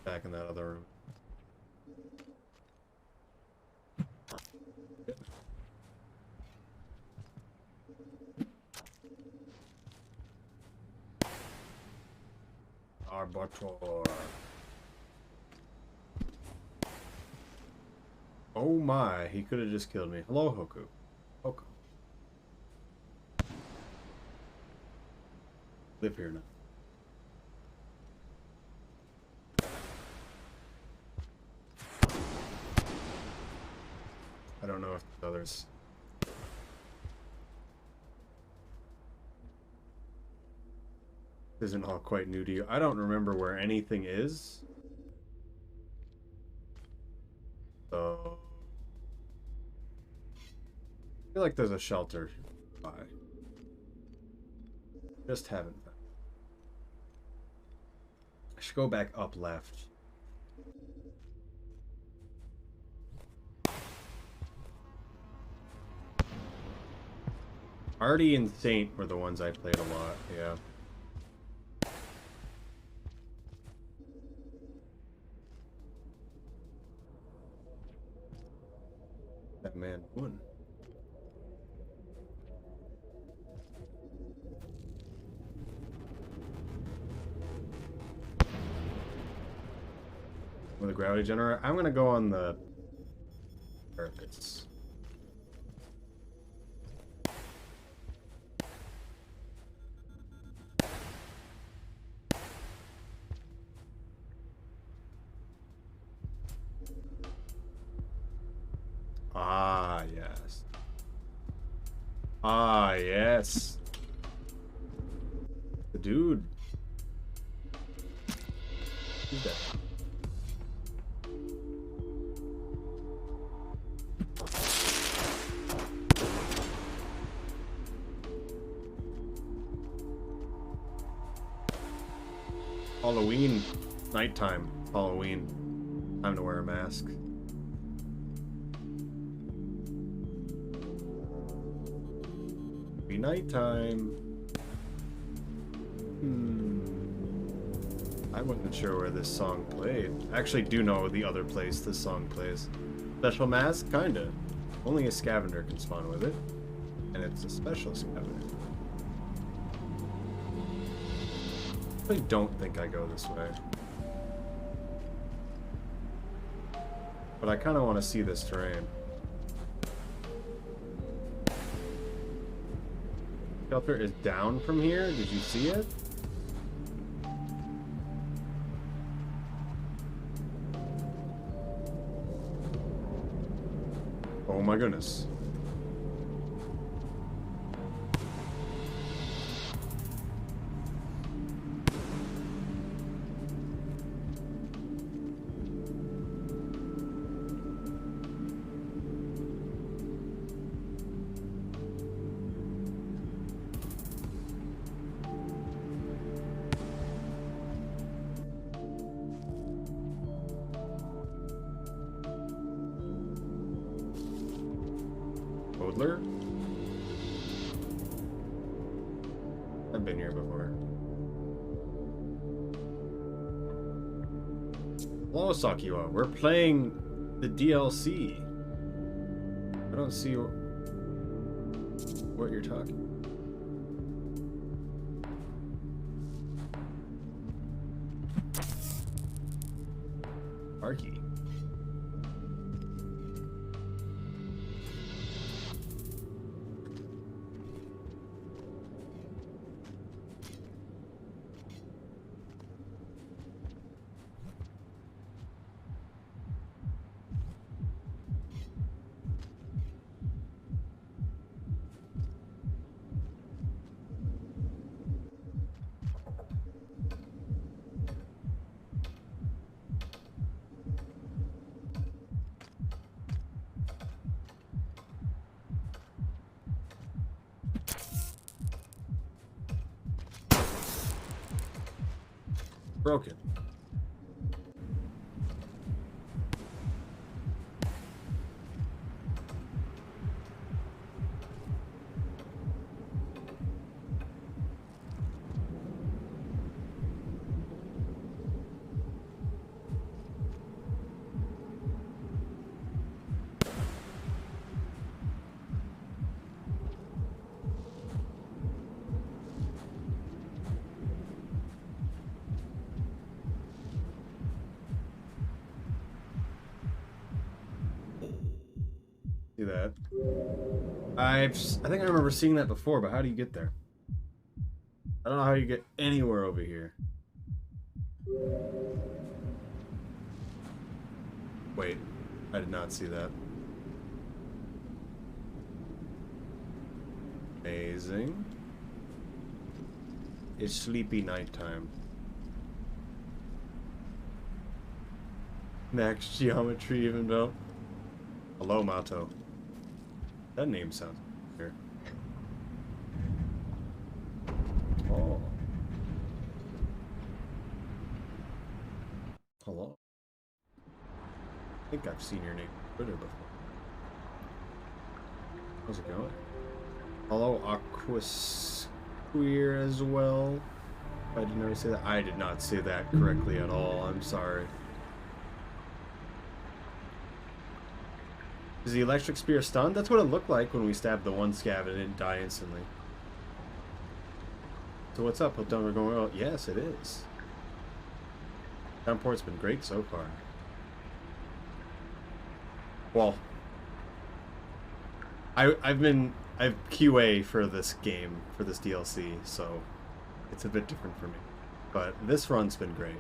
Back in that other room. Arbator. Oh my, he could have just killed me. Hello, Hoku. Hoku. Live here now. I don't know if the others. Isn't all quite new to you. I don't remember where anything is. So I feel like there's a shelter by. Just haven't found. I should go back up left. Arty and Saint were the ones I played a lot, yeah. That man won. With a gravity generator, I'm gonna go on the parapets. Ah, yes. Ah, yes. The dude. Who's that? Halloween. Nighttime. Halloween. Time to wear a mask. Nighttime. I wasn't sure where this song played. I actually do know the other place this song plays. Special mask? Kinda. Only a scavenger can spawn with it. And it's a special scavenger. I don't think I go this way. But I kinda want to see this terrain. Shelter is down from here. Did you see it? Oh my goodness. I've been here before. Hello, Sakiwa. We're playing the DLC. I don't see what you're talking. Arty. Broken. See that? I think I remember seeing that before, but how do you get there? I don't know how you get anywhere over here. Wait, I did not see that. Amazing. It's sleepy nighttime. Max geometry even though. Hello, Mato. That name sounds familiar. Oh. Hello. I think I've seen your name on Twitter before. How's it going? Hello, Aquasqueer as well. I didn't ever say that. I did not say that correctly at all. I'm sorry. Is the electric spear stunned? That's what it looked like when we stabbed the one scav and it didn't die instantly. So what's up? Hope we're going well. Yes, it is. Downpour's been great so far. Well, I've QA for this game, for this DLC, so it's a bit different for me. But this run's been great.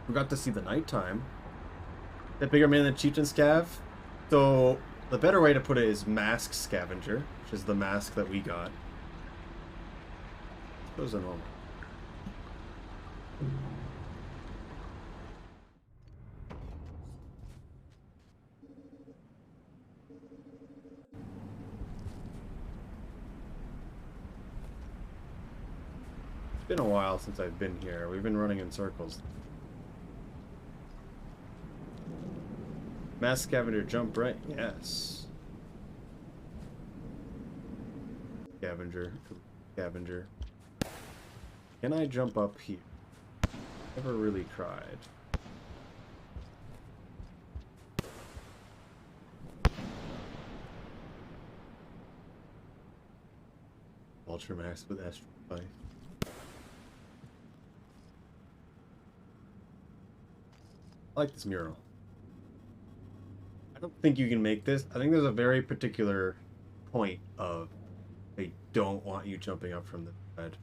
We got to see the nighttime. That bigger man than Chieftain Scav. So the better way to put it is Mask Scavenger, which is the mask that we got. Those are normal. It's been a while since I've been here. We've been running in circles. Mass Scavenger jump right? Yes. Scavenger. Scavenger. Can I jump up here? Never really tried. Ultramax with Astral Life. I like this mural. I don't think you can make this. I think there's a very particular point of they don't want you jumping up from the bed.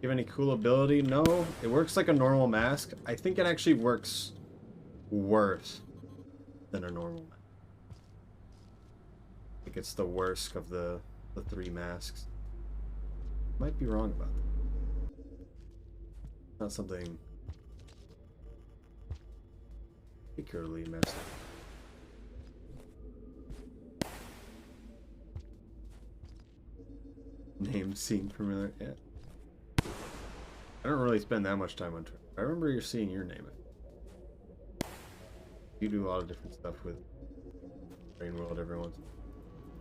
You have any cool ability? No. It works like a normal mask. I think it actually works worse than a normal mask. I think it's the worst of the three masks. Might be wrong about that. Not something particularly messed up. Name seemed familiar. Yeah. I don't really spend that much time on Twitter. I remember you're seeing your name. You do a lot of different stuff with Brain World every once in a while.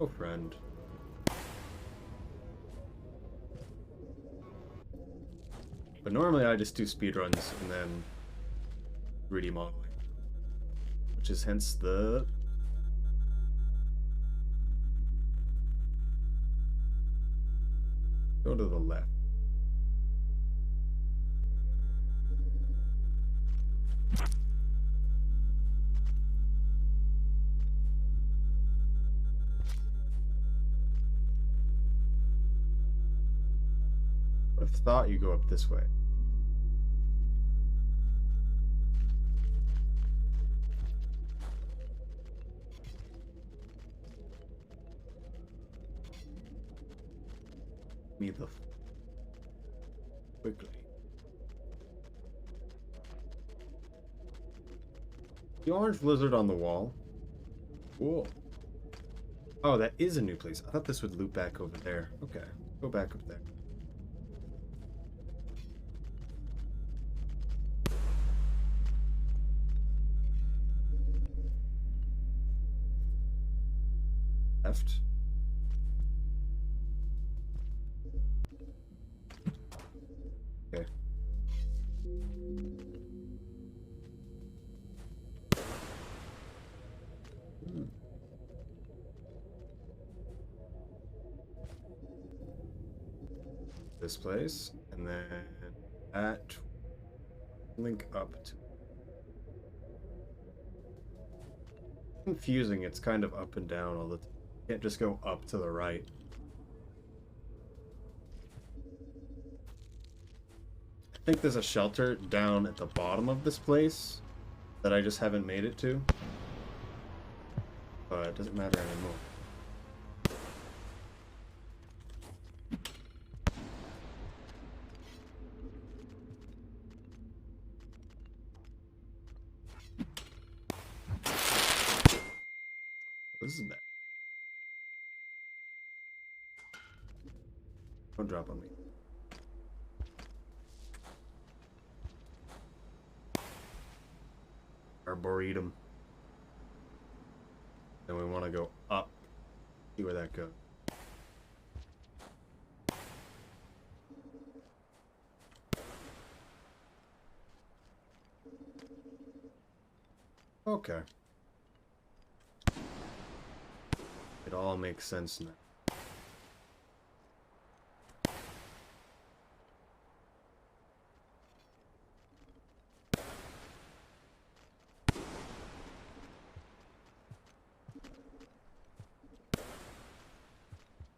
Oh, friend. But normally I just do speedruns and then 3D modeling. which is hence the... Go to the left. I would have thought you go up this way. Me the quickly. The orange lizard on the wall. Cool. Oh, that is a new place. I thought this would loop back over there. Okay, go back up there. Left. Okay. This place, and then that link up to... Confusing, it's kind of up and down all the time. You can't just go up to the right. I think there's a shelter down at the bottom of this place that I just haven't made it to. But it doesn't matter anymore. This is bad. Don't drop on me. Arboretum. Then we want to go up. See where that goes. Okay. It all makes sense now.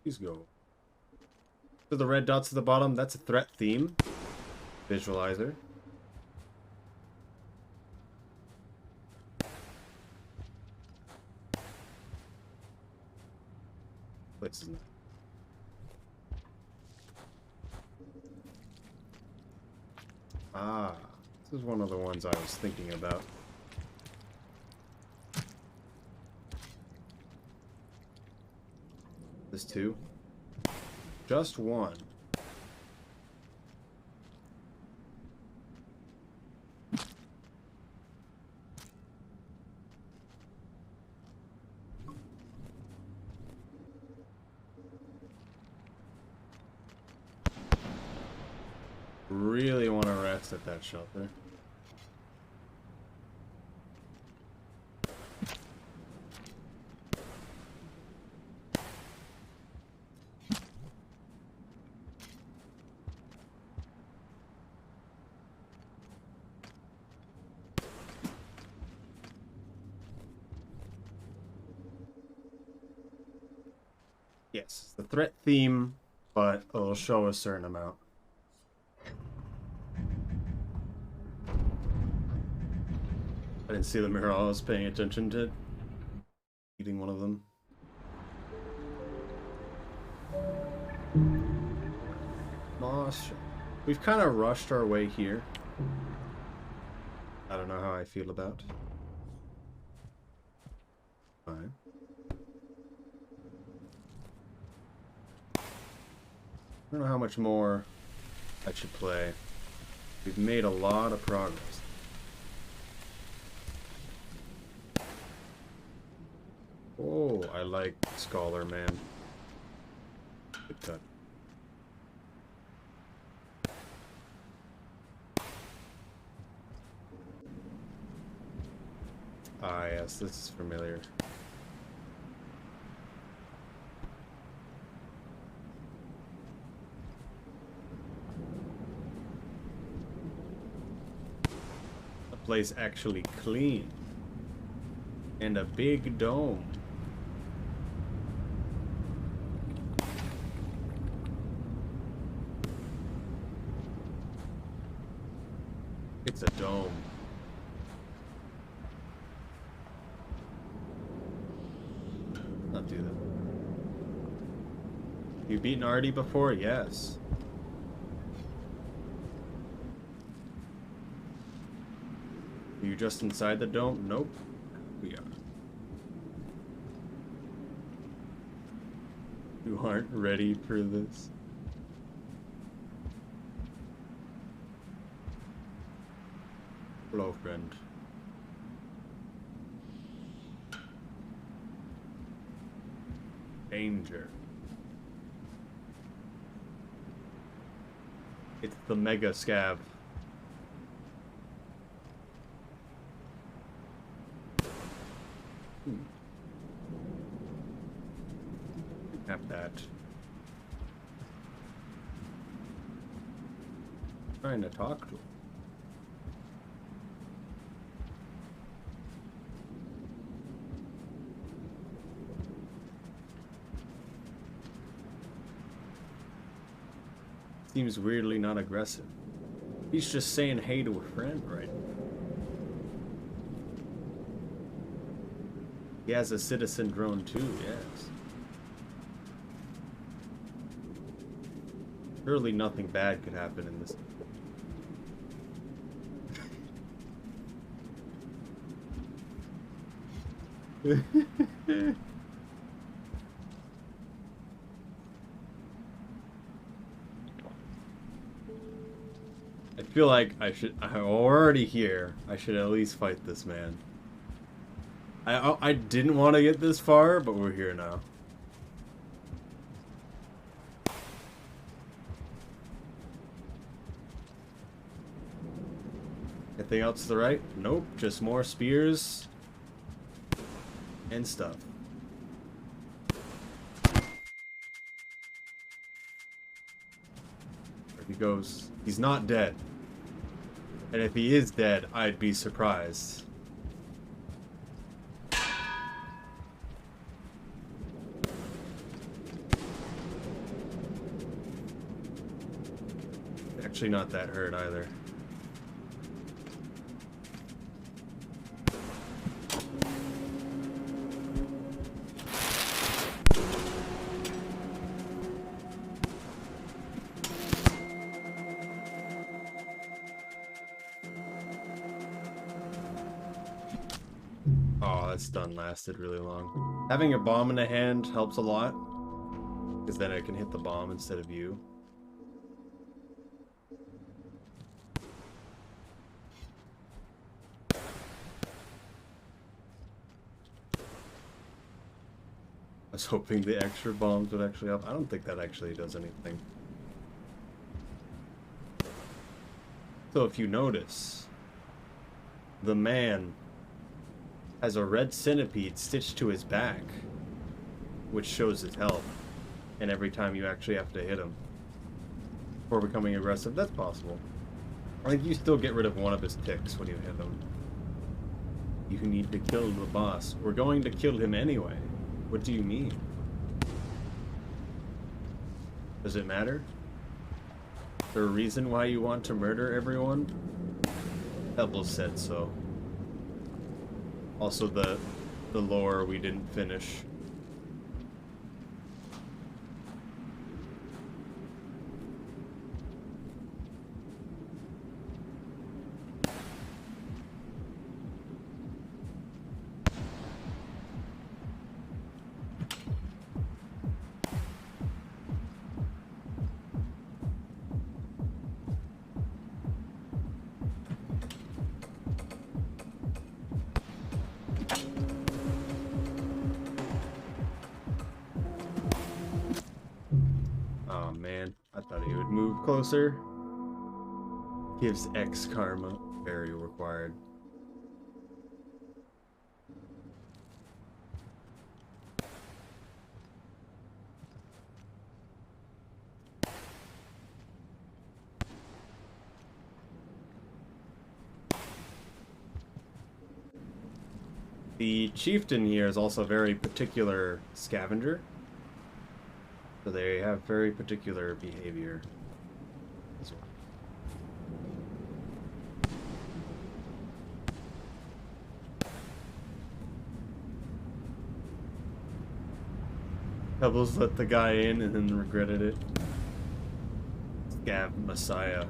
Please go. So the red dots at the bottom, that's a threat theme visualizer. Places now. Ah, this is one of the ones I was thinking about. This two? Just one. Really want to rest at that shelter. Yes, the threat theme, but it'll show a certain amount. I didn't see the mirror. I was paying attention to eating one of them. Moss. We've kind of rushed our way here. I don't know how I feel about. Fine. I don't know how much more I should play. We've made a lot of progress. Oh, I like Scholar Man. Good cut. Ah, yes. Yes, this is familiar. The place actually clean. And a big dome. It's a dome. Not do that. You beaten Arty before? Yes. Are you just inside the dome? Nope. We are. You aren't ready for this. Hello, friend. Danger. It's the mega scab. Have that. Trying to talk to him. Seems weirdly not aggressive. He's just saying hey to a friend, right? He has a citizen drone too, yes. Surely nothing bad could happen in this. I feel like I'm already here. I should at least fight this man. I didn't want to get this far, but we're here now. Anything else to the right? Nope, just more spears and stuff. There he goes. He's not dead. And if he is dead, I'd be surprised. Actually not that hurt either. Oh, that stun lasted really long. Having a bomb in the hand helps a lot, because then it can hit the bomb instead of you. I was hoping the extra bombs would actually help. I don't think that actually does anything. So if you notice, the man has a red centipede stitched to his back, which shows his health. And every time you actually have to hit him before becoming aggressive, that's possible. I think you still get rid of one of his ticks when you hit him. You need to kill the boss. We're going to kill him anyway. What do you mean? Does it matter? Is there a reason why you want to murder everyone? Pebble said so. Also the lore we didn't finish. Oh man, I thought he would move closer. Gives X karma. Very required. The chieftain here is also a very particular scavenger. So they have very particular behavior as well. Pebbles let the guy in and then regretted it. Scav Messiah.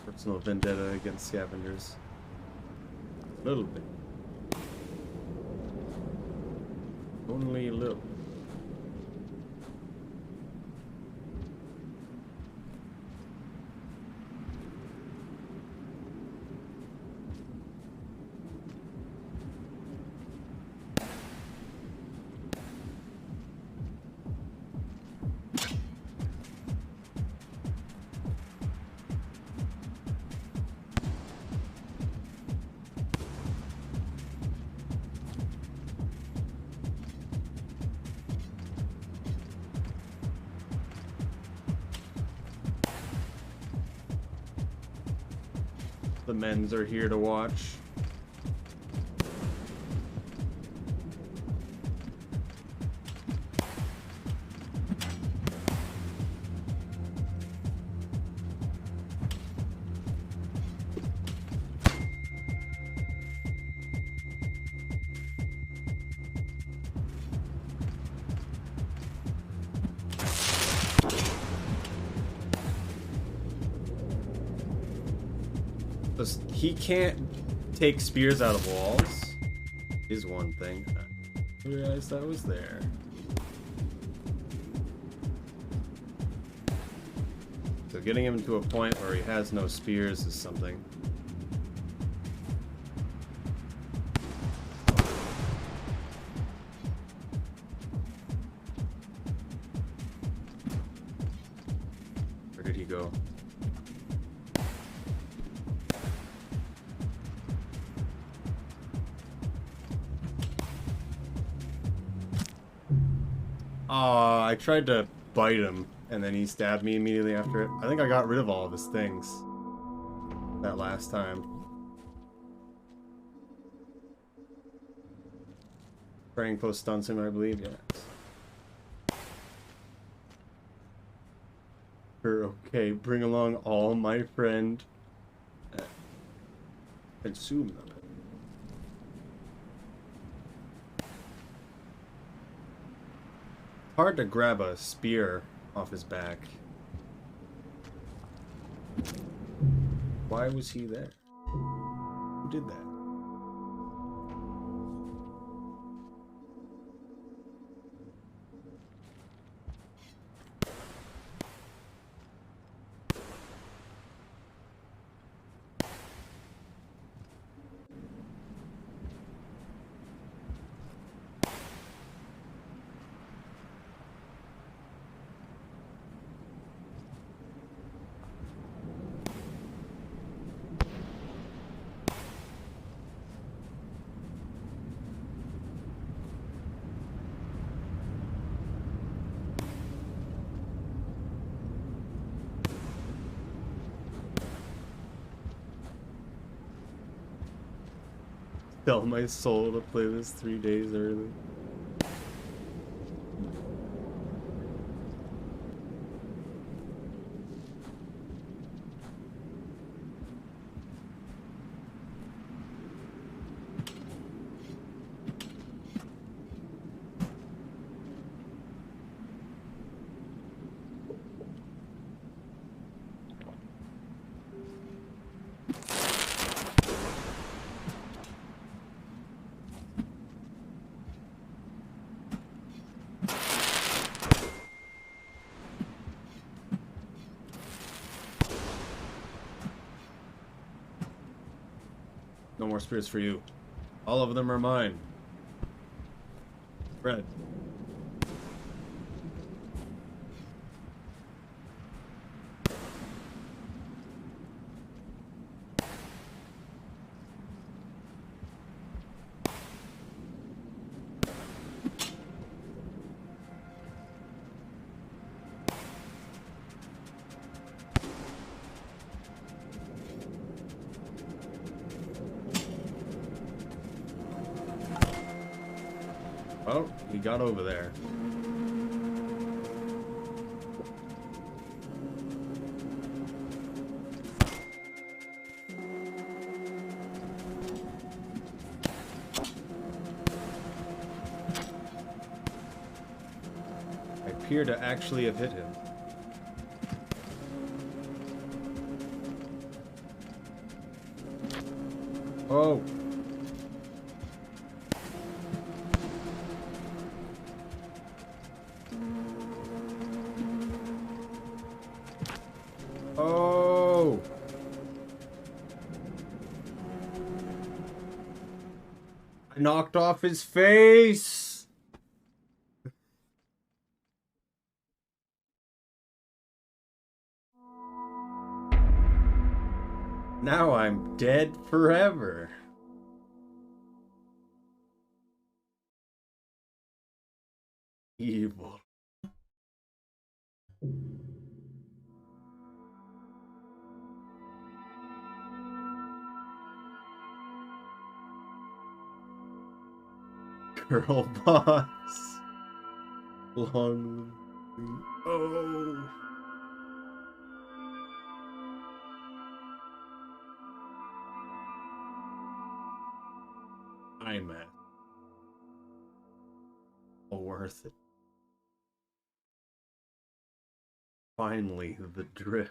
Personal vendetta against scavengers. A little bit. Only a little. The men's are here to watch. He can't take spears out of walls is one thing. I realized that was there. So getting him to a point where he has no spears is something. Where did he go? I tried to bite him, and then he stabbed me immediately after it. I think I got rid of all of his things that last time. Praying post stuns him, I believe, yes. Okay, bring along all my friend. Consume them. Hard to grab a spear off his back. Why was he there? Who did that? Sell my soul to play this 3 days early. No more spears for you. All of them are mine. Red. Oh, we got over there. I appear to actually have hit him. Oh. Oh. I knocked off his face. Now I'm dead forever. Evil. Girl boss. Long. Oh. I'm at. All worth it. Finally, the drip.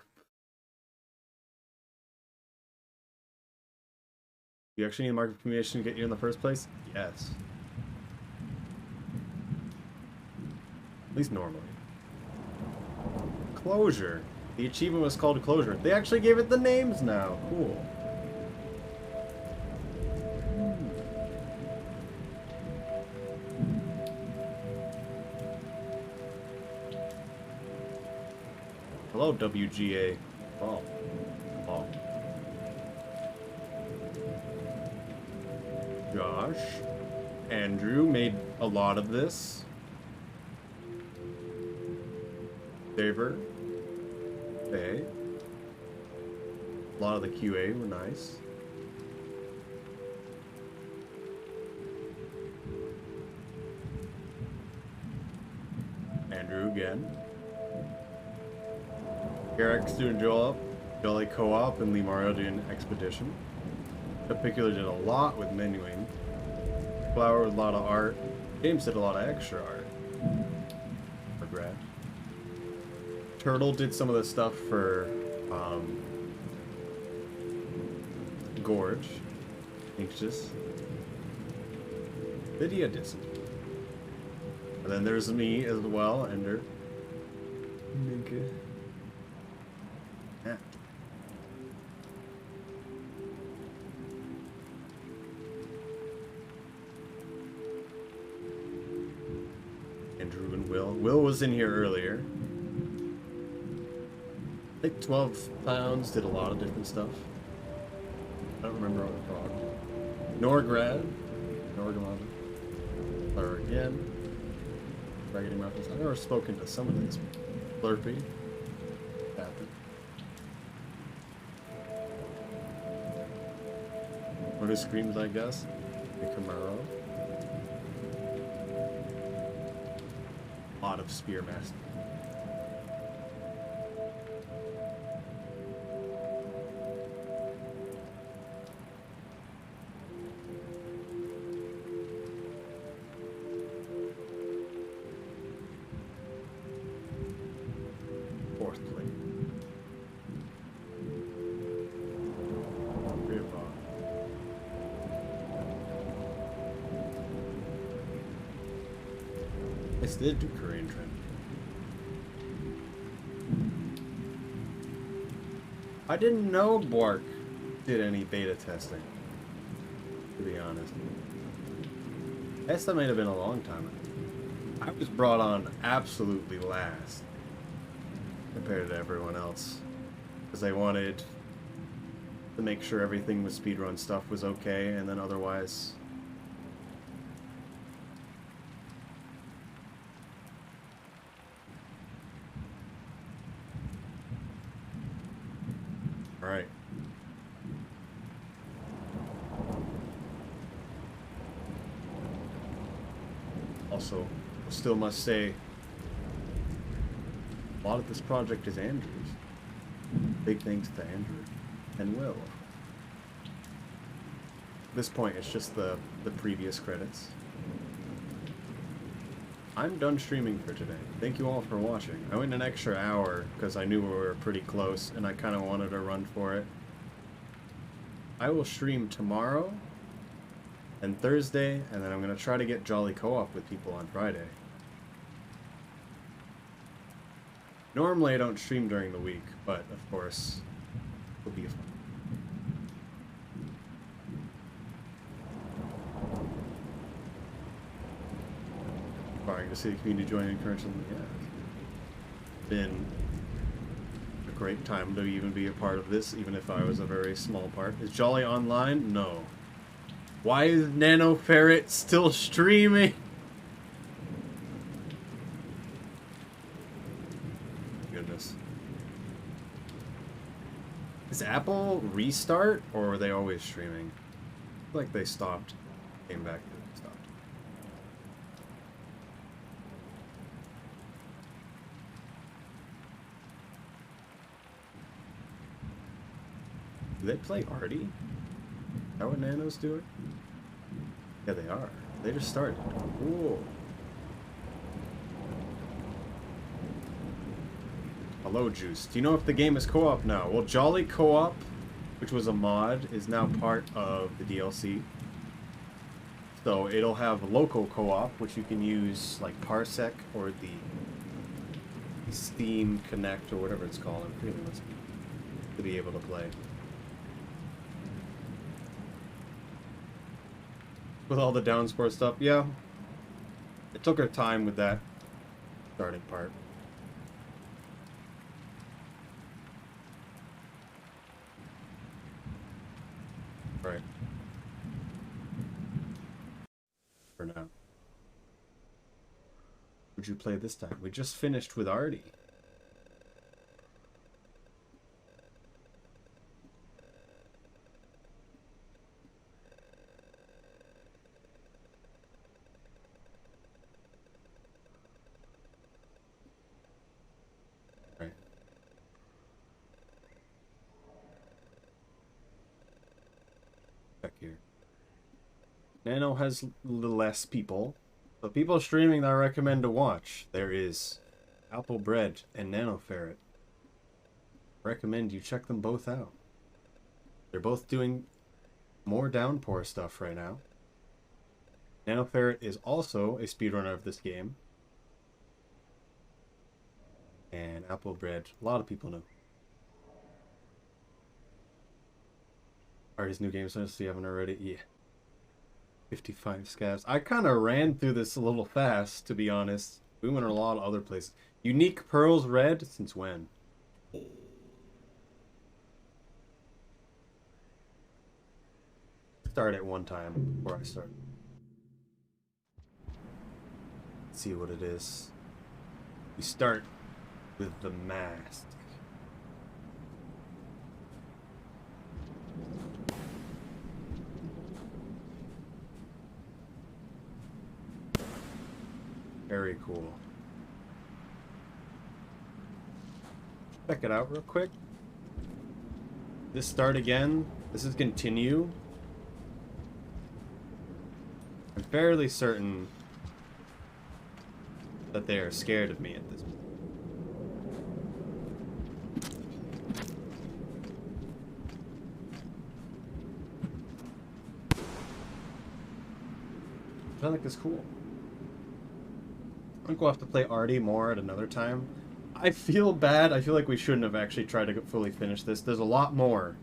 You actually need a market communication to get you in the first place? Yes. At least normally. Closure. The achievement was called Closure. They actually gave it the names now. Cool. Hello, WGA. Oh. Oh. Josh. Andrew made a lot of this. Saver. Faye. A lot of the QA were nice. Andrew again. Garrick's doing Jolly Co-op, and Lee Mario doing Expedition. Particular did a lot with menuing. Flower with a lot of art. James did a lot of extra art. Regret. Turtle did some of the stuff for Gorge. Anxious. Lydia did some. And then there's me as well, Ender. Okay. Yeah. Andrew and Will. Will was in here earlier. I think 12 pounds did a lot of different stuff. I don't remember what it's called. Norgrad. Norgamada. Or again. Raggedy Muffins. I've never spoken to some of these. Slurpee. Captain. One who screams, I guess. The Camaro. A lot of Spearmaster. Fourthly. Yes, they did do Korean trend. I didn't know Bork did any beta testing, to be honest. I guess that might have been a long time ago. I was brought on absolutely last compared to everyone else, because they wanted to make sure everything with speedrun stuff was okay, and then otherwise... Alright. Also, still must say, a lot of this project is Andrew's. Big thanks to Andrew and Will. At this point, it's just the previous credits. I'm done streaming for today. Thank you all for watching. I went an extra hour because I knew we were pretty close and I kind of wanted to run for it. I will stream tomorrow and Thursday, and then I'm going to try to get Jolly Co-op with people on Friday. Normally I don't stream during the week, but of course, it'll be fun. Inspiring to see the community join and encourage them. Yeah. Been a great time to even be a part of this, even if I was a very small part. Is Jolly online? No. Why is Nano Ferret still streaming? Goodness. Is Apple restart, or are they always streaming? I feel like they stopped, came back, stopped. Do they play Arty? Is that what Nano's doing? Yeah, they are. They just started. Cool. Hello, Juice. Do you know if the game is co-op now? Well, Jolly Co-op, which was a mod, is now part of the DLC. So it'll have local co-op, which you can use like Parsec or the Steam Connect or whatever it's called. I'm forgetting what's to be able to play. With all the Downpour stuff, yeah. It took her time with that starting part. Right. For now. Would you play this time? We just finished with Arty. Right. Back here. Nano has less people. The people streaming that I recommend to watch, there is Apple Bread and Nano Ferret. Recommend you check them both out. They're both doing more Downpour stuff right now. Nano Ferret is also a speedrunner of this game. And Apple Bread, a lot of people know. Arty's new game, so you haven't already? Yeah. 55 scavs. I kind of ran through this a little fast, to be honest. We went a lot of other places. Unique Pearls Red? Since when? Start at one time before I start. Let's see what it is. We start with the mask. Very cool. Check it out real quick. This start again. This is continue. I'm fairly certain that they are scared of me at this point. I think it's cool. I think we'll have to play Arty more at another time. I feel bad. I feel like we shouldn't have actually tried to fully finish this. There's a lot more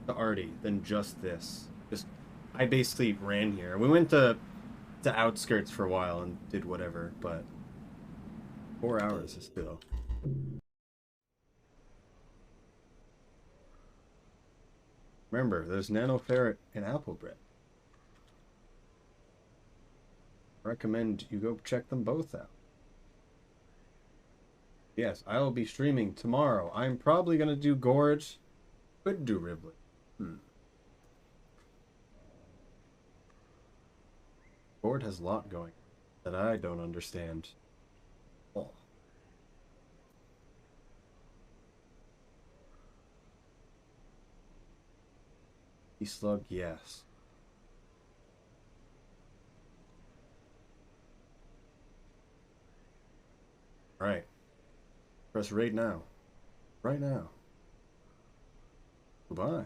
to Arty than just this. I basically ran here. We went to Outskirts for a while and did whatever, but 4 hours is still. Remember, there's Nano Ferret and Apple Bread. I recommend you go check them both out. Yes, I will be streaming tomorrow. I'm probably going to do Gorge. Could do Ribley. Gorge has a lot going. that I don't understand. Oh. E-slug, yes. Alright. Press right now. Right now. Goodbye.